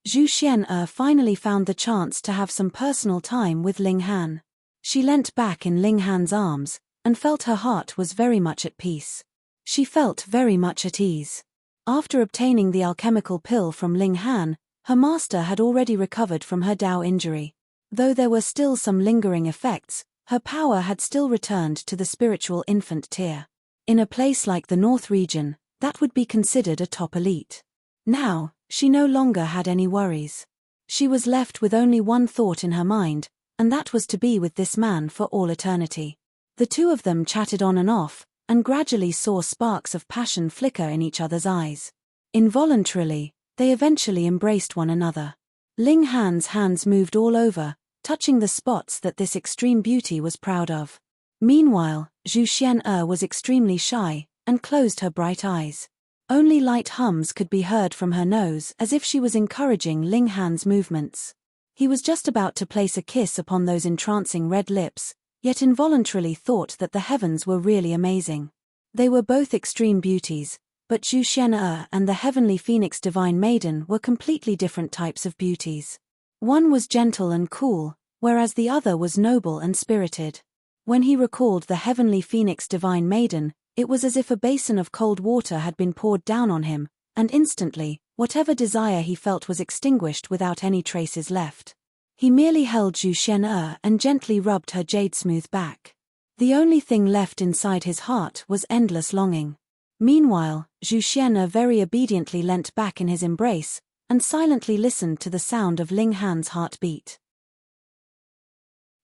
Zhu Xian'er finally found the chance to have some personal time with Ling Han. She leant back in Ling Han's arms, and felt her heart was very much at peace. She felt very much at ease. After obtaining the alchemical pill from Ling Han, her master had already recovered from her Dao injury. Though there were still some lingering effects, her power had still returned to the spiritual infant tier. In a place like the North region, that would be considered a top elite. Now, she no longer had any worries. She was left with only one thought in her mind, and that was to be with this man for all eternity. The two of them chatted on and off, and gradually saw sparks of passion flicker in each other's eyes. Involuntarily, they eventually embraced one another. Ling Han's hands moved all over, touching the spots that this extreme beauty was proud of. Meanwhile, Zhu Xian'er was extremely shy, and closed her bright eyes. Only light hums could be heard from her nose as if she was encouraging Ling Han's movements. He was just about to place a kiss upon those entrancing red lips, yet involuntarily thought that the heavens were really amazing. They were both extreme beauties, but Zhu Xian'er and the heavenly phoenix divine maiden were completely different types of beauties. One was gentle and cool, whereas the other was noble and spirited. When he recalled the heavenly phoenix divine maiden, it was as if a basin of cold water had been poured down on him, and instantly, whatever desire he felt was extinguished without any traces left. He merely held Zhu Xian'er and gently rubbed her jade-smooth back. The only thing left inside his heart was endless longing. Meanwhile, Zhu Xian'er very obediently leant back in his embrace, and silently listened to the sound of Ling Han's heartbeat.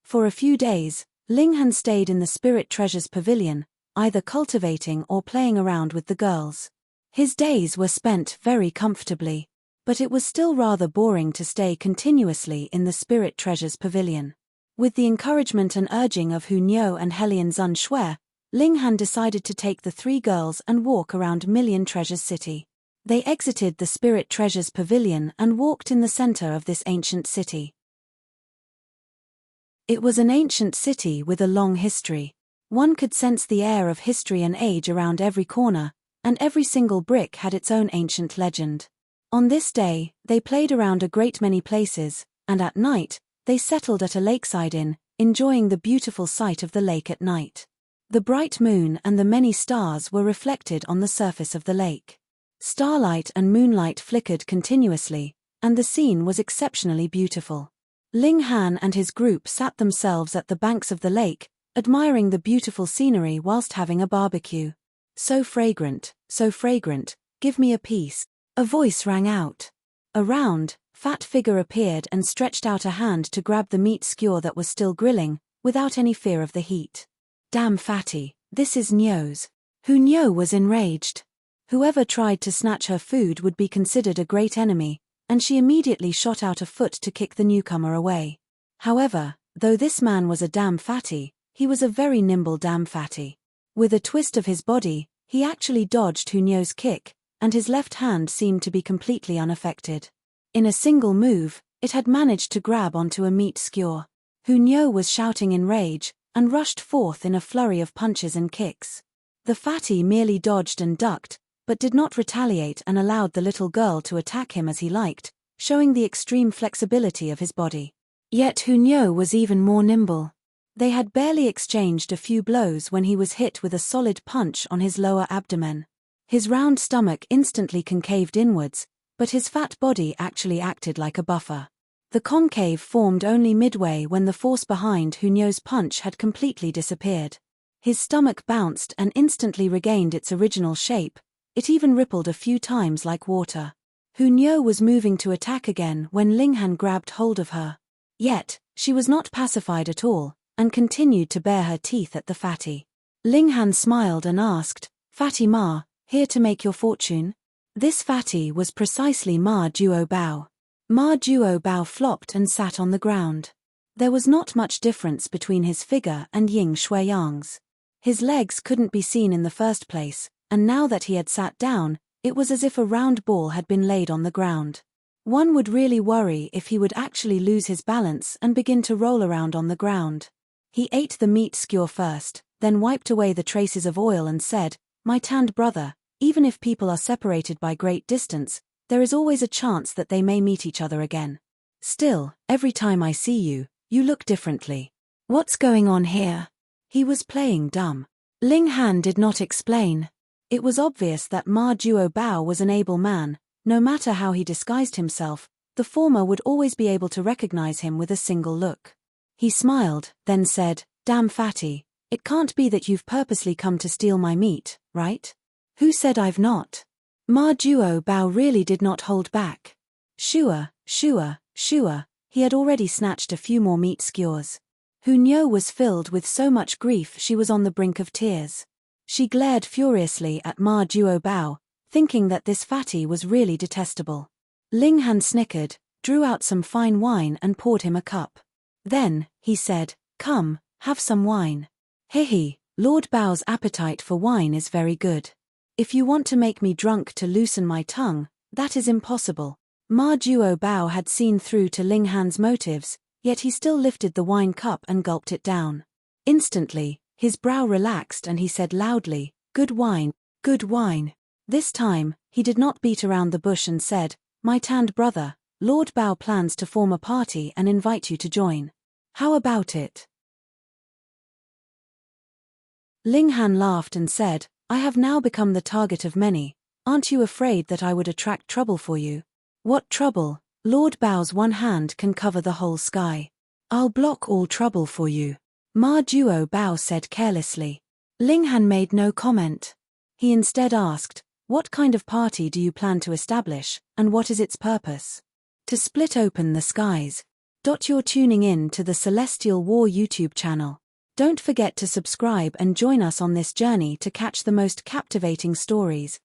For a few days, Ling Han stayed in the Spirit Treasures Pavilion, either cultivating or playing around with the girls. His days were spent very comfortably, but it was still rather boring to stay continuously in the Spirit Treasures Pavilion. With the encouragement and urging of Hu Niu and Helian Zun Shui, Ling Han decided to take the three girls and walk around Million Treasures City. They exited the Spirit Treasures Pavilion and walked in the center of this ancient city. It was an ancient city with a long history. One could sense the air of history and age around every corner, and every single brick had its own ancient legend. On this day, they played around a great many places, and at night, they settled at a lakeside inn, enjoying the beautiful sight of the lake at night. The bright moon and the many stars were reflected on the surface of the lake. Starlight and moonlight flickered continuously, and the scene was exceptionally beautiful. Ling Han and his group sat themselves at the banks of the lake, admiring the beautiful scenery whilst having a barbecue. So fragrant, give me a piece. A voice rang out. A round, fat figure appeared and stretched out a hand to grab the meat skewer that was still grilling, without any fear of the heat. Damn fatty, this is Niu's. Hu Niu was enraged. Whoever tried to snatch her food would be considered a great enemy, and she immediately shot out a foot to kick the newcomer away. However, though this man was a damn fatty, he was a very nimble damn fatty. With a twist of his body, he actually dodged Hu Niu's kick, and his left hand seemed to be completely unaffected. In a single move, it had managed to grab onto a meat skewer. Hu Niu was shouting in rage, and rushed forth in a flurry of punches and kicks. The fatty merely dodged and ducked, but did not retaliate and allowed the little girl to attack him as he liked, showing the extreme flexibility of his body. Yet Hu Niu was even more nimble. They had barely exchanged a few blows when he was hit with a solid punch on his lower abdomen. His round stomach instantly concaved inwards, but his fat body actually acted like a buffer. The concave formed only midway when the force behind Hu Niu's punch had completely disappeared. His stomach bounced and instantly regained its original shape. It even rippled a few times like water. Hu Niu was moving to attack again when Ling Han grabbed hold of her. Yet, she was not pacified at all, and continued to bare her teeth at the fatty. Ling Han smiled and asked, "Fatty Ma, here to make your fortune?" This fatty was precisely Ma Duo Bao. Ma Duo Bao flopped and sat on the ground. There was not much difference between his figure and Ying Shuiyang's. His legs couldn't be seen in the first place, and now that he had sat down, it was as if a round ball had been laid on the ground. One would really worry if he would actually lose his balance and begin to roll around on the ground. He ate the meat skewer first, then wiped away the traces of oil and said, my tanned brother, even if people are separated by great distance, there is always a chance that they may meet each other again. Still, every time I see you, you look differently. What's going on here? He was playing dumb. Ling Han did not explain. It was obvious that Ma Duo Bao was an able man. No matter how he disguised himself, the former would always be able to recognize him with a single look. He smiled, then said, "Damn fatty, it can't be that you've purposely come to steal my meat, right?" "Who said I've not?" Ma Duo Bao really did not hold back. Shua, he had already snatched a few more meat skewers. Hunyo was filled with so much grief she was on the brink of tears. She glared furiously at Ma Duo Bao, thinking that this fatty was really detestable. Ling Han snickered, drew out some fine wine and poured him a cup. Then, he said, "Come, have some wine." "Hehe, Lord Bao's appetite for wine is very good. If you want to make me drunk to loosen my tongue, that is impossible." Ma Duo Bao had seen through to Ling Han's motives, yet he still lifted the wine cup and gulped it down. Instantly, his brow relaxed and he said loudly, "Good wine, good wine." This time, he did not beat around the bush and said, "My tanned brother, Lord Bao plans to form a party and invite you to join. How about it?" Ling Han laughed and said, "I have now become the target of many. Aren't you afraid that I would attract trouble for you?" "What trouble? Lord Bao's one hand can cover the whole sky. I'll block all trouble for you," Ma Duo Bao said carelessly. Ling Han made no comment. He instead asked, "What kind of party do you plan to establish, and what is its purpose?" "To split open the skies." You're tuning in to the Celestial War YouTube channel. Don't forget to subscribe and join us on this journey to catch the most captivating stories.